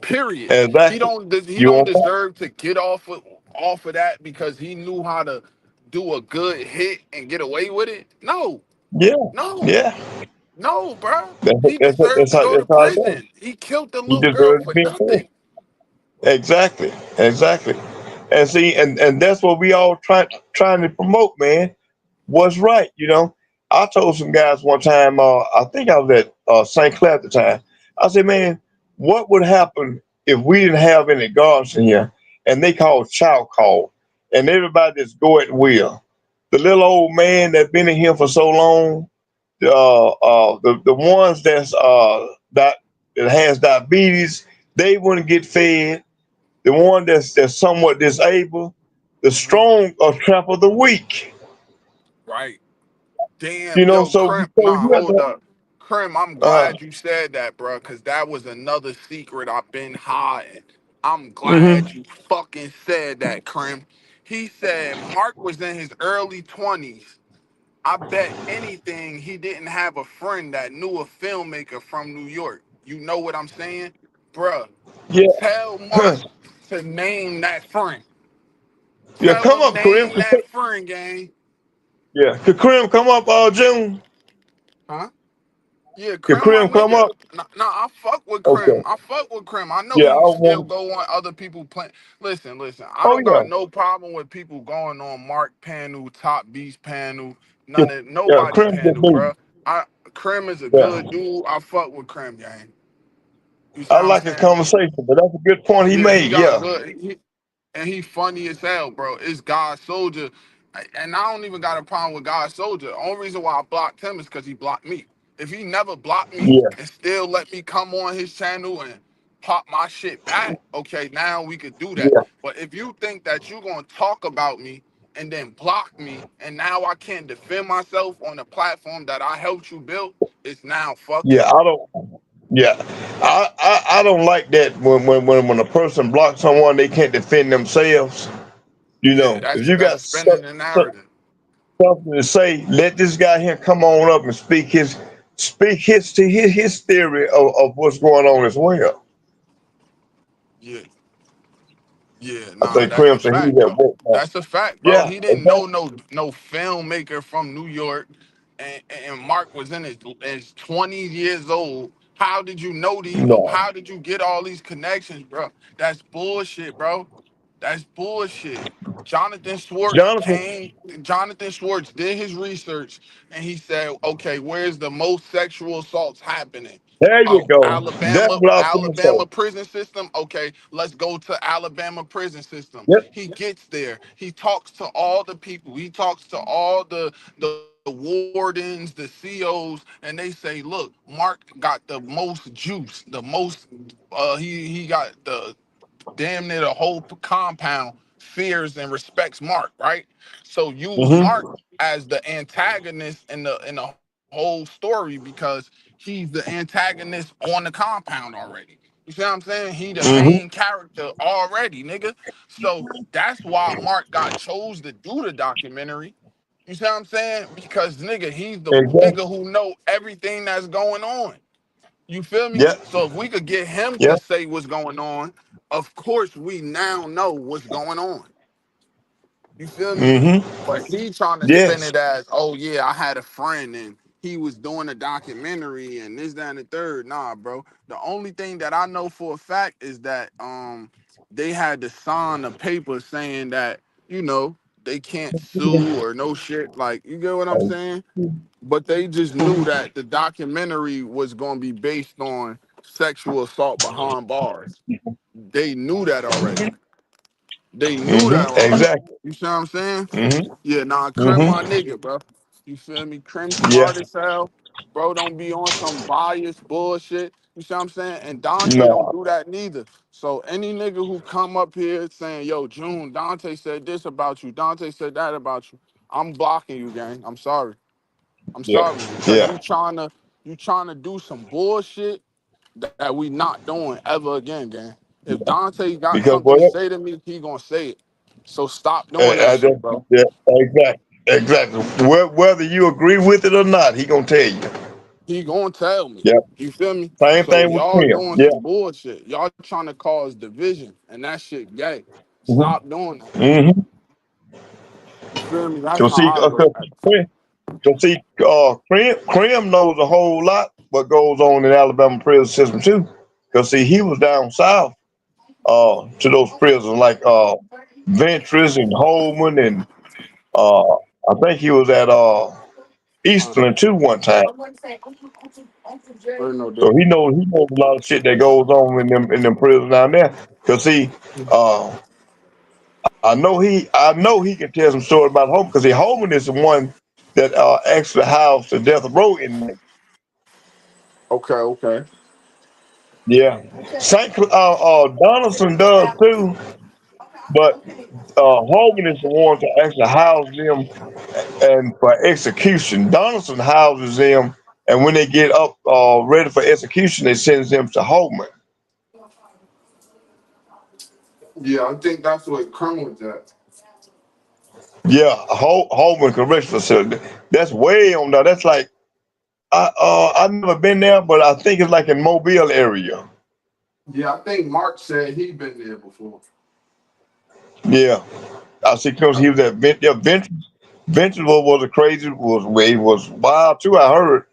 Period. Exactly. He You don't on point? deserve to get off of that because he knew how to do a good hit and get away with it. No, Yeah. no. Yeah. No, bro. That's He deserved to go to that's how it goes. prison. He killed the You little girl deserve to for be in prison. nothing. Exactly, exactly. And see, and that's what we all trying to promote, man. What's right, you know? I told some guys one time, I think I was at St. Clair at the time. I said, man, what would happen if we didn't have any guards in here and they called child call and everybody just go at will? The little old man that's been in here for so long, the ones that has diabetes, they wouldn't get fed. The one that's somewhat disabled, the Mhm. strong are trample the weak. Right. Damn, You know, yo, so Crim. so Nah, you have hold to. up. Crim, I'm Uh, glad you said that, bro, because that was another secret I've been hiding. I'm glad hmm you fucking said that, Crim. He said Mark was in his early 20s. I bet anything he didn't have a friend that knew a filmmaker from New York. You know what I'm saying? Bruh, Yeah, tell Mark to name that friend. yeah. Tell Come him up, Kareem. name that friend, gang. Yeah, could Kareem come up, June? Huh? Yeah, Could Krim, my Kareem come nigga. up? Nah, I fuck with Krim. Okay. I fuck with Krim. I know Yeah, he I still want. go on other people play. Listen. I Oh don't got yeah. no problem with people going on Mark panel, Top Beast panel, Yeah, none of yeah. nobody Kareem good panel, dude. bro. Krim is a Yeah, good dude. I fuck with Krim, gang. You see I what I'm like his saying? conversation, but that's a good point he Yeah, he made. got Yeah, good. And he funny as hell, bro. It's God Soldier, and I don't even got a problem with God Soldier. The only reason why I blocked him is because he blocked me. If he never blocked me yeah, and still let me come on his channel and pop my shit back, okay, now we could do that. yeah, But if you think that you're gonna talk about me and then block me, and now I can't defend myself on the platform that I helped you build, it's now fuck yeah. you. I don't. Yeah, I don't like that when a person blocks someone they can't defend themselves. You Yeah, know, if you that's got spinning the narrative. something to say, let this guy here come on up and speak his theory of what's going on as well. Yeah. Yeah, I nah, think that's a Crimson he's fact at though. work now. That's a fact, bro. Yeah, He didn't know exactly. no filmmaker from New York, and Mark was in his 20 years old. How did you know these? No, How did you get all these connections, bro? That's bullshit, bro. That's bullshit. Jonathan Schwartz Jonathan. came. Jonathan Schwartz did his research, and he said, "Okay, where's the most sexual assaults happening? There you Oh, go. That's Alabama, what I was going to Alabama say. prison system. Okay, let's go to Alabama prison system. Yep. He gets there. He talks to all the people. He talks to all the wardens, the COs, and they say, "Look, Mark got the most juice, the most. He got the damn near the whole compound fears and respects Mark, right? So use Mark Mm-hmm. as the antagonist in the whole story because he's the antagonist on the compound already. You see what I'm saying? He the main Mm-hmm. character already, nigga. So that's why Mark got chose to do the documentary. You see what I'm saying? Because nigga, he's the Exactly. nigga who know everything that's going on. You feel me? Yep. So if we could get him to Yep. say what's going on, of course we now know what's going on. You feel me? Mm-hmm. But he trying to spin Yes. it as, oh yeah, I had a friend and he was doing a documentary and this, that, and the third. Nah, bro. The only thing that I know for a fact is that they had to sign a paper saying that, you know, they can't sue or no shit. Like, you get what I'm saying? But they just knew that the documentary was gonna be based on sexual assault behind bars. They knew that already. They knew that Mm-hmm. already. Exactly. You see what I'm saying? Mm-hmm. Yeah, nah, Crim my Mm-hmm. nigga, bro. You feel me? Crim Yeah. smart as hell. Bro, don't be on some biased bullshit. You see what I'm saying? And Dante don't No. do that neither. So any nigga who come up here saying, yo, June, Dante said this about you, Dante said that about you, I'm blocking you, gang. I'm sorry. I'm Yeah. sorry. Because Yeah. you trying to do some bullshit that we not doing ever again, gang. If Dante got Because something to what? say to me, he gonna say it. So stop doing that shit, bro. Yeah. Exactly. Exactly. Whether you agree with it or not, he gonna tell you. He gonna tell me. Yeah. You feel me? Same So thing with y'all him. doing Yeah. some bullshit. Y'all trying to cause division, and that shit gay. Mm-hmm. Stop doing that. Mm-hmm. You feel me? That's So how see, I look at it. Crim knows a whole lot what goes on in Alabama prison system too. Cause see, he was down south to those prisons like Ventris and Holman and I think he was at Eastern too one time. Ain't no So different. he knows a lot of shit that goes on in them prisons down there. Cause see, I know he can tell some story about Holman because see, Holman is the one that actually housed the death row inmate. Okay, okay. Yeah, Donaldson does too, but Hogan is the one to actually house them and for execution. Donaldson houses them, and when they get up ready for execution, they sends them to Holman. Yeah, I think that's what Kern was at. Yeah, Holman Correctional Facility. That's way on there. That's like I've never been there, but I think it's like in Mobile area. Yeah, I think Mark said he been there before. Yeah, I see. Because Uh, he was at Ventures. Ventures was a crazy was wild too. I heard.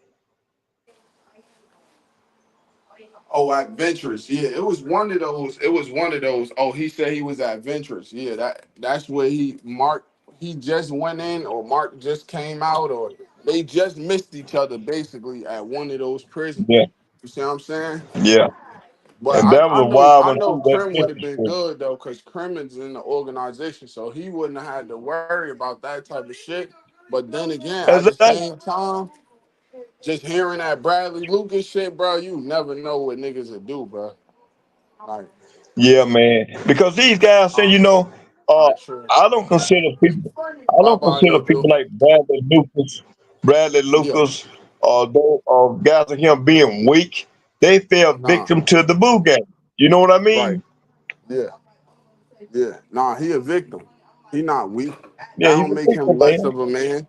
Oh, at Venturous. Yeah, it was one of those. It was one of those. Oh, he said he was at Venturous. Yeah, that's where he just went in, or Mark just came out, or they just missed each other basically at one of those prisons. Yeah, You see what I'm saying? yeah. But And I, that was I a know wild I one know too. That Krim would have Ventures been thing. good though, because Krim is in the organization, so he wouldn't have had to worry about that type of shit. But then again, at the Exactly. same time, just hearing that Bradley Lucas shit, bro, you never know what niggas will do, bro. Like, Yeah, man. Because these guys say, uh, uh, I sure. I don't consider people. I Bye don't bye, consider Yodo. people like Bradley Yeah. Lucas, guys like him being weak. They fell Nah. victim to the boo game. You know what I Right. mean? Yeah. Yeah. Nah, he a victim. He not weak. Yeah, That he's don't a make him victim, less man. of a man.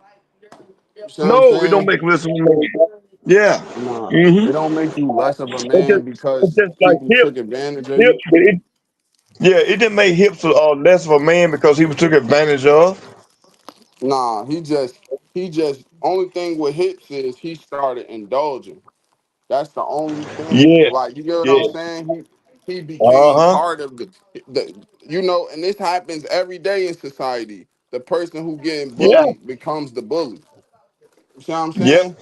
You see what I'm No, it don't saying? make listen to me. Yeah. Nah. It Mm-hmm. don't make you less of a It's just, man it's because just like people took advantage of Hips. you. Yeah, it didn't make Hips less of a man because he was took advantage of. Nah, he just only thing with hits is he started indulging. That's the only thing. Yeah, Like, you get what I'm yeah. saying? He Uh became huh. part of the and this happens every day in society. The person who getting Yeah. bullied becomes the bully. You see what I'm Yep. saying?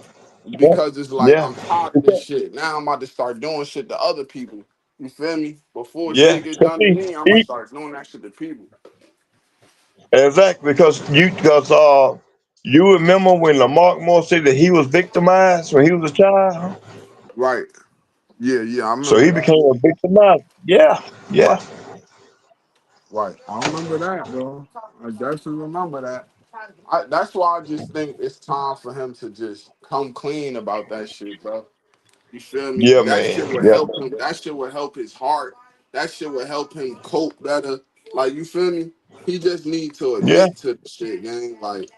Yeah. Because it's like Yeah. I'm tired of this shit. Now I'm about to start doing shit to other people. You feel me? Before Yeah. shit get So done to see, me, I'm gonna start doing that shit to people. exactly because you remember when Lamarck Moore said that he was victimized when he was a child, Right. Yeah, yeah, I so remember he that. became a victimized. Yeah. Yeah. Right. Right. I remember that, bro. I definitely remember that. That's why I just think it's time for him to just come clean about that shit, bro. You feel me? Yeah, That man. shit would Yeah. help him. That shit would help his heart. That shit would help him cope better. Like, you feel me? He just need to Yeah. admit to the shit, gang. Like,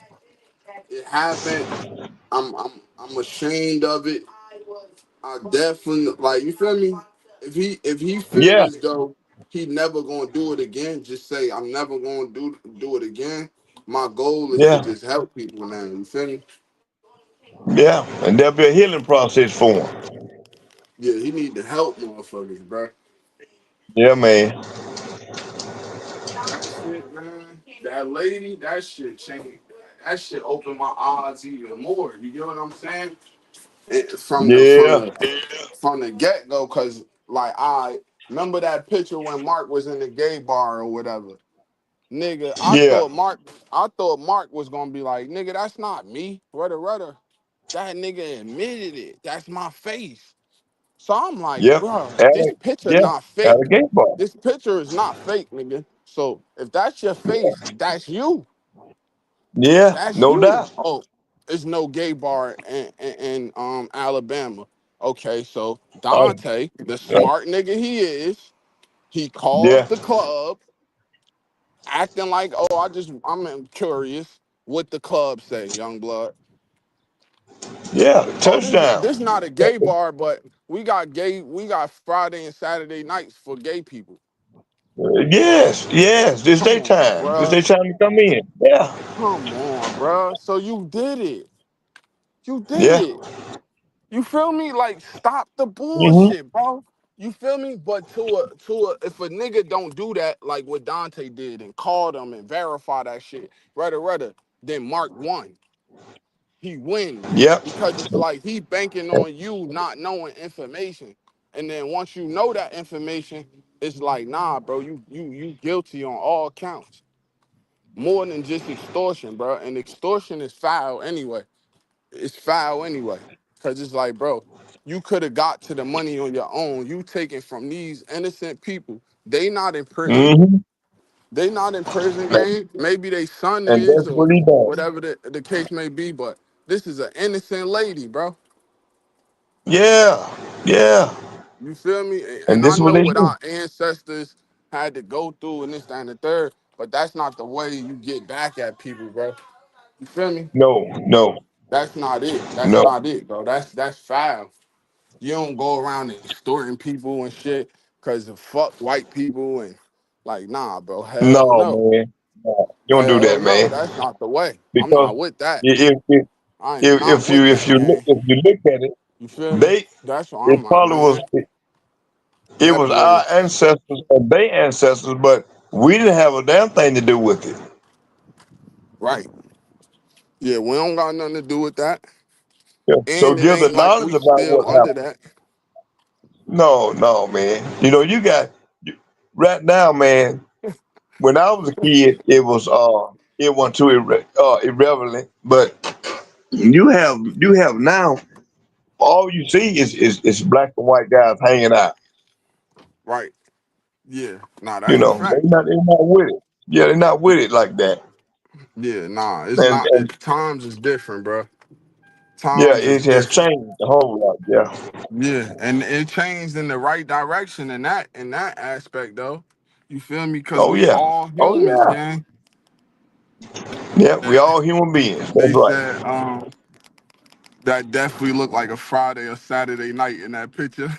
it happened. I'm ashamed of it. I definitely like you feel me. If he feel Yeah, as though he never gonna do it again, just say I'm never gonna do it again. My goal is to yeah, just help people now. You feel me? yeah. And there'll be a healing process for him. Yeah, he need to help motherfuckers, bro. Yeah, man. That shit, man. That lady, that shit changed. That shit opened my eyes even more. You get what I'm saying? From the from Yeah, the from the get go, cause like I remember that picture when Mark was in the gay bar or whatever. Nigga, yeah, I thought Mark was gonna be like, nigga, that's not me. Rudder. That nigga admitted it. That's my face. So I'm like, yep. bro, this Alec- picture yeah, not fake. alligator bar. This picture is not fake, nigga. So if that's your face, that's you. Yeah, That's no you. doubt. Oh, it's no gay bar in Alabama. Okay, so Oh, Dante, the smart nigga he is, he calls yeah, the club, acting like, oh, I'm curious what the club say, young blood. yeah. Oh, Touchdown. this not a gay bar, but we got Friday and Saturday nights for gay people. Yes, yes. This Come day on, time. This bruh. day time to come in. Yeah, Come on, bruh. So you did it. You did yeah. it. You feel me? Like, stop the Hmm. bullshit, bro. You feel me? But if a nigga don't do that, like what Dante did, and call them and verify that shit, rather, then Mark won. He wins Yep. because it's like he banking on you not knowing information, and then once you know that information, it's like, nah, bro, you guilty on all counts, more than just extortion, bro. And extortion is foul anyway. It's foul anyway. Cause it's like, bro, you could have got to the money on your own. You taking from these innocent people. They not in prison. Hmm. They not in prison, gang. Maybe they son And is that's or what he done. whatever the case may be, but this is an innocent lady, bro. Yeah, yeah. You feel me? And And I this what know they what do. our ancestors had to go through and this, that, and the third, but that's not the way you get back at people, bro. You feel me? No, no, That's not it. That's no, not it, bro. That's foul. You don't go around extorting people and shit because of fuck white people and like, nah, bro. Hell no, no. man. No, you don't do Hell that, no. man. That's not the way. I'm Because not with that. if if I am not if with you that, gang. if you look at it, You feel me? they That's what it I'm like, probably man. it That was boy our is ancestors and their ancestors, but we didn't have a damn thing to do with it. right. Yeah, we don't got nothing to do with that. Yeah. So And it give the ain't like knowledge we about still what under happened. that. No, no, man. You got right now, man. When I was a kid, it wasn't too irrelevant, but you have now all you see is black and white guys hanging out. Right. Yeah. Nah, You that's a know, fact. they're not with it. Yeah, they're not with it like that. Yeah, nah, it's not. And Times is different, bro. yeah, Times is it has different. changed a whole lot. Yeah, Yeah, and it changed in the right direction in that aspect though. You feel me? Cause oh we yeah, all oh humans, yeah, gang. yeah. We That all human beings. That's they right. said that definitely looked like a Friday or Saturday night in that picture.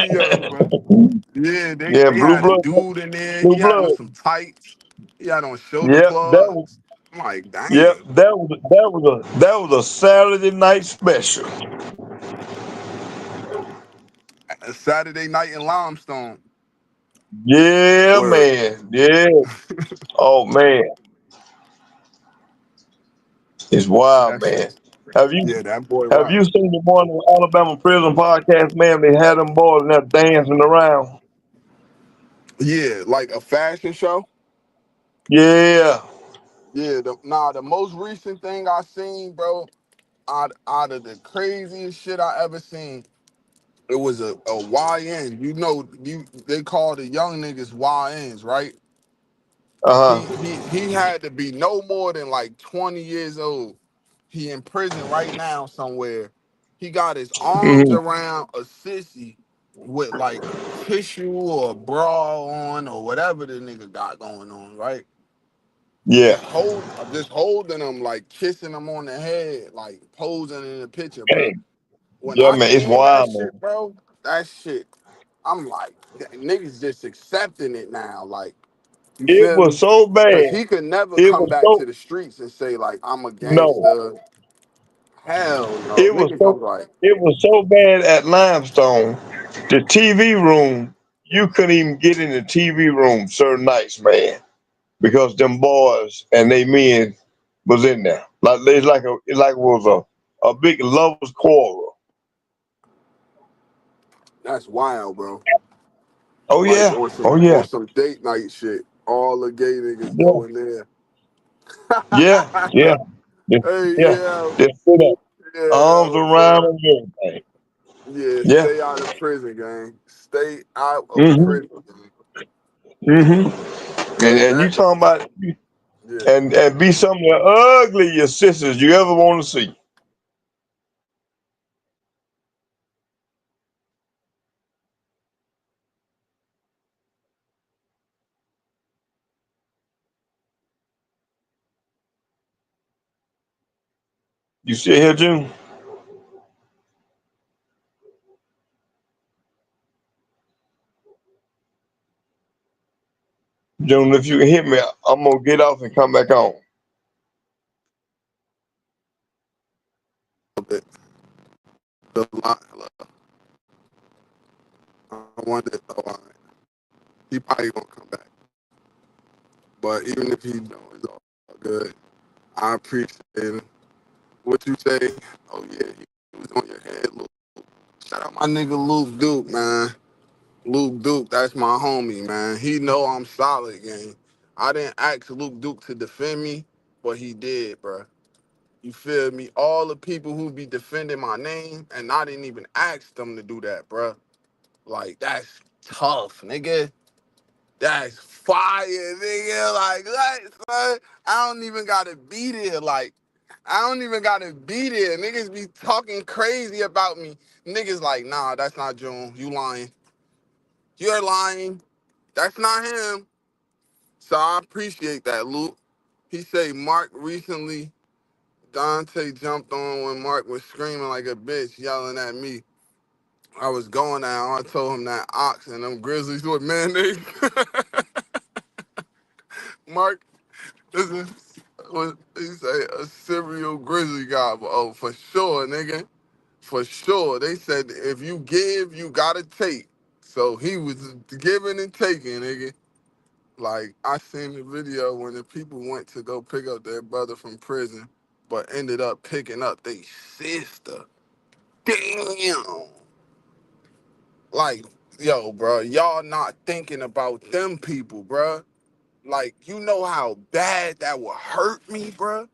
Yo, bro. Yeah, Yeah, they had a dude in there. He blue had on blood. some tights. He had on shoulder Yep, clogs. I'm like, yep. dang, That was a Saturday night special. a Saturday night in Limestone. Yeah, Word. man. Yeah. Oh man, it's wild, That's man. Have you yeah, that boy have you wild. seen the morning Alabama prison podcast? Man, they had them boys in there dancing around. Yeah, like a fashion show. Yeah. Yeah, the most recent thing I seen, bro, out of the craziest shit I ever seen, it was a YN. You know, they call the young niggas YNs, right? Uh huh. He had to be no more than like 20 years old. He in prison right now somewhere. He got his arms Hmm. around a sissy with like tissue or a bra on or whatever the nigga got going on, right? Yeah. Just holding him, like kissing him on the head, like posing in the picture, bro. Hey. When Yeah, I man, it's seen that wild, shit, man. bro, that shit, I'm like, niggas just accepting it now. Like, you It feel was me? so Cause bad. he could never It come was back so to the streets and say like I'm a no. gangster. Hell no, It was niggas so was like, it was so bad at Limestone. The TV room, you couldn't even get in the TV room certain nights, man, because them boys and they men was in there. Like it's like it was a big lovers quarrel. that's wild, bro. Oh Like yeah. on Oh some yeah. date night shit. All the gay niggas Yeah. go in there. Yeah. Yeah. Yeah. Yeah, They sit up, yeah, arms what's around up? and everything. Yeah, Yeah. stay out of prison, gang. Stay out of Mhm. prison, gang. Mhm. Cause And you that, talking about yeah. and be some of the ugliest sisters you ever want to see. You see here, June? June, if you can hit me, I'm gonna get off and come back on. The, the line, I wonder, oh, all right. He probably gonna come back. But even if he don't, it's all good. I appreciate it. What you say? Oh yeah, he was on your head, Luke. Shout out my nigga Luke Duke, man. Luke Duke, that's my homie, man. He know I'm solid, gang. I didn't ask Luke Duke to defend me, but he did, bro. You feel me? All the people who be defending my name, and I didn't even ask them to do that, bro. Like, that's tough, nigga. That's fire, nigga. Like, what, son? I don't even gotta be there. Like, I don't even gotta be there. Niggas be talking crazy about me. Niggas like, nah, that's not June. You lying. You're lying. That's not him. So I appreciate that, Luke. He say Mark recently, Dante jumped on when Mark was screaming like a bitch, yelling at me. I was going out. I told him that ox and them grizzlies were mayonnaise. Mark, this is what he say, a serial grizzly guy. But oh, for sure, nigga. For sure. They said if you give, you gotta take. So he was giving and taking, nigga. Like, I seen the video when the people went to go pick up their brother from prison, but ended up picking up their sister. Damn. Like, yo, bro, y'all not thinking about them people, bro. Like, you know how bad that would hurt me, bro.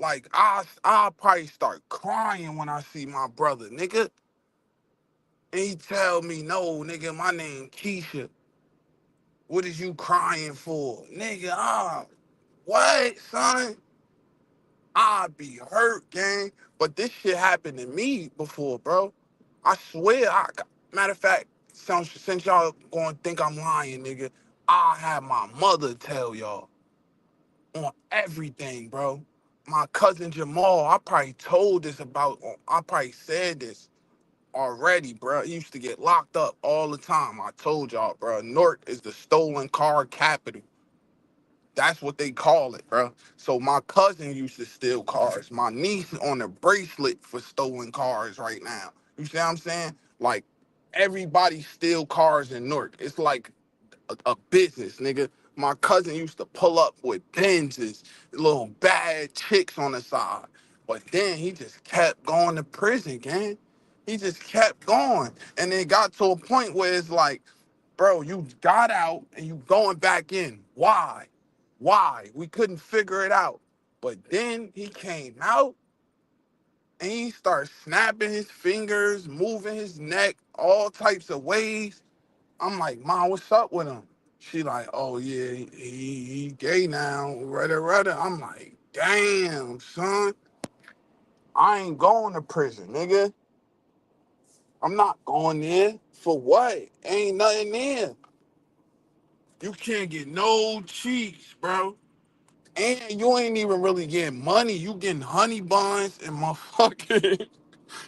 Like, I'll probably start crying when I see my brother, nigga. And he tell me, no, nigga, my name Keisha. What is you crying for? Nigga, what, son? I'd be hurt, gang. But this shit happened to me before, bro. I swear. Matter of fact, since y'all gonna think I'm lying, nigga, I had my mother tell y'all on everything, bro. My cousin Jamal, I probably told this about. I probably said this already, bro. He used to get locked up all the time. I told y'all, bro. Newark is the stolen car capital. That's what they call it, bro. So my cousin used to steal cars. My niece on a bracelet for stolen cars right now. You see what I'm saying? Like, everybody steal cars in Newark. It's like a business, nigga. My cousin used to pull up with Benzes, little bad chicks on the side. But then he just kept going to prison, gang. He just kept going. And it got to a point where it's like, bro, you got out and you going back in. Why? Why? We couldn't figure it out. But then he came out and he started snapping his fingers, moving his neck all types of ways. I'm like, Mom, what's up with him? She like, oh yeah, he gay now, rudda rudda. I'm like, damn, son, I ain't going to prison, nigga. I'm not going there. For what? Ain't nothing there. You can't get no cheeks, bro. And you ain't even really getting money. You getting honey buns and motherfucking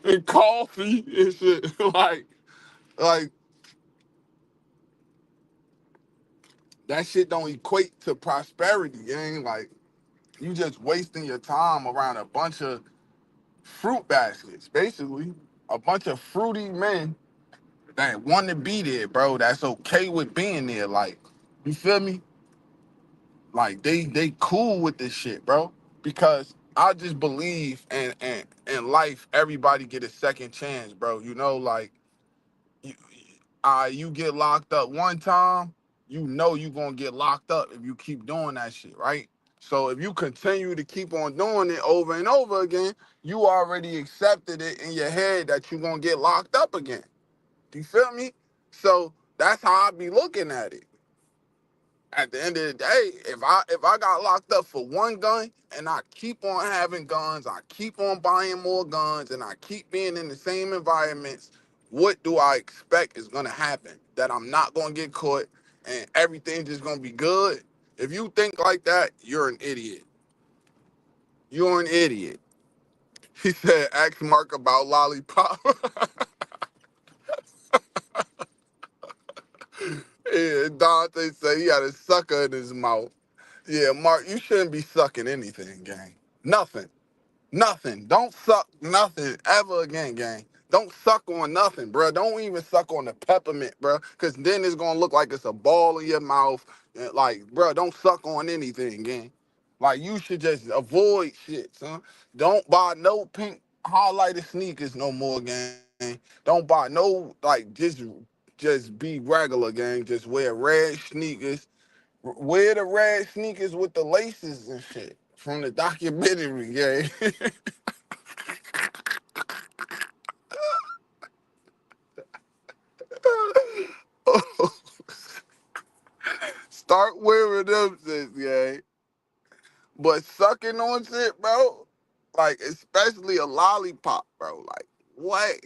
and coffee and shit. Like that shit don't equate to prosperity, gang. Like you just wasting your time around a bunch of fruit baskets, basically. A bunch of fruity men that want to be there, bro. That's okay with being there. Like, you feel me? Like they cool with this shit, bro. Because I just believe in life, everybody get a second chance, bro. You know, like you, you get locked up one time, you know you gonna get locked up if you keep doing that shit, right? So if you continue to keep on doing it over and over again, you already accepted it in your head that you gonna get locked up again. You feel me? So that's how I be looking at it. At the end of the day, if I got locked up for one gun and I keep on having guns, I keep on buying more guns, and I keep being in the same environments, what do I expect is gonna happen? That I'm not gonna get caught and everything's just gonna be good? If you think like that, you're an idiot. You're an idiot. He said, ask Mark about lollipop. Yeah, Dante said he had a sucker in his mouth. Yeah, Mark, you shouldn't be sucking anything, gang. Nothing. Nothing. Don't suck nothing ever again, gang. Don't suck on nothing, bro. Don't even suck on the peppermint, bro, because then it's gonna look like it's a ball in your mouth. And like, bro, don't suck on anything, gang. Like, you should just avoid shit, son. Don't buy no pink highlighted sneakers no more, gang. Don't buy no, like, just be regular, gang. Just wear red sneakers. Wear the red sneakers with the laces and shit from the documentary, gang. Start wearing them shit, gang. But sucking on shit, bro, like especially a lollipop, bro. Like what?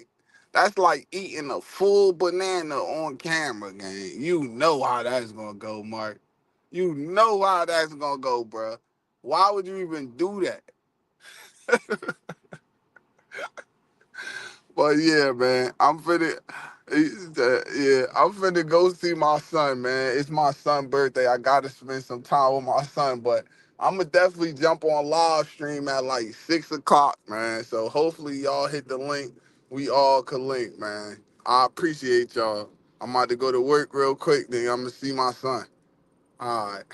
That's like eating a full banana on camera, gang. You know how that's gonna go, Mark. You know how that's gonna go, bro. Why would you even do that? But yeah, man, I'm finna go see my son, man. It's my son's birthday. I gotta spend some time with my son, but I'ma definitely jump on live stream at like 6 o'clock, man. So hopefully y'all hit the link. We all can link, man. I appreciate y'all. I'm about to go to work real quick, then I'm gonna see my son. All right.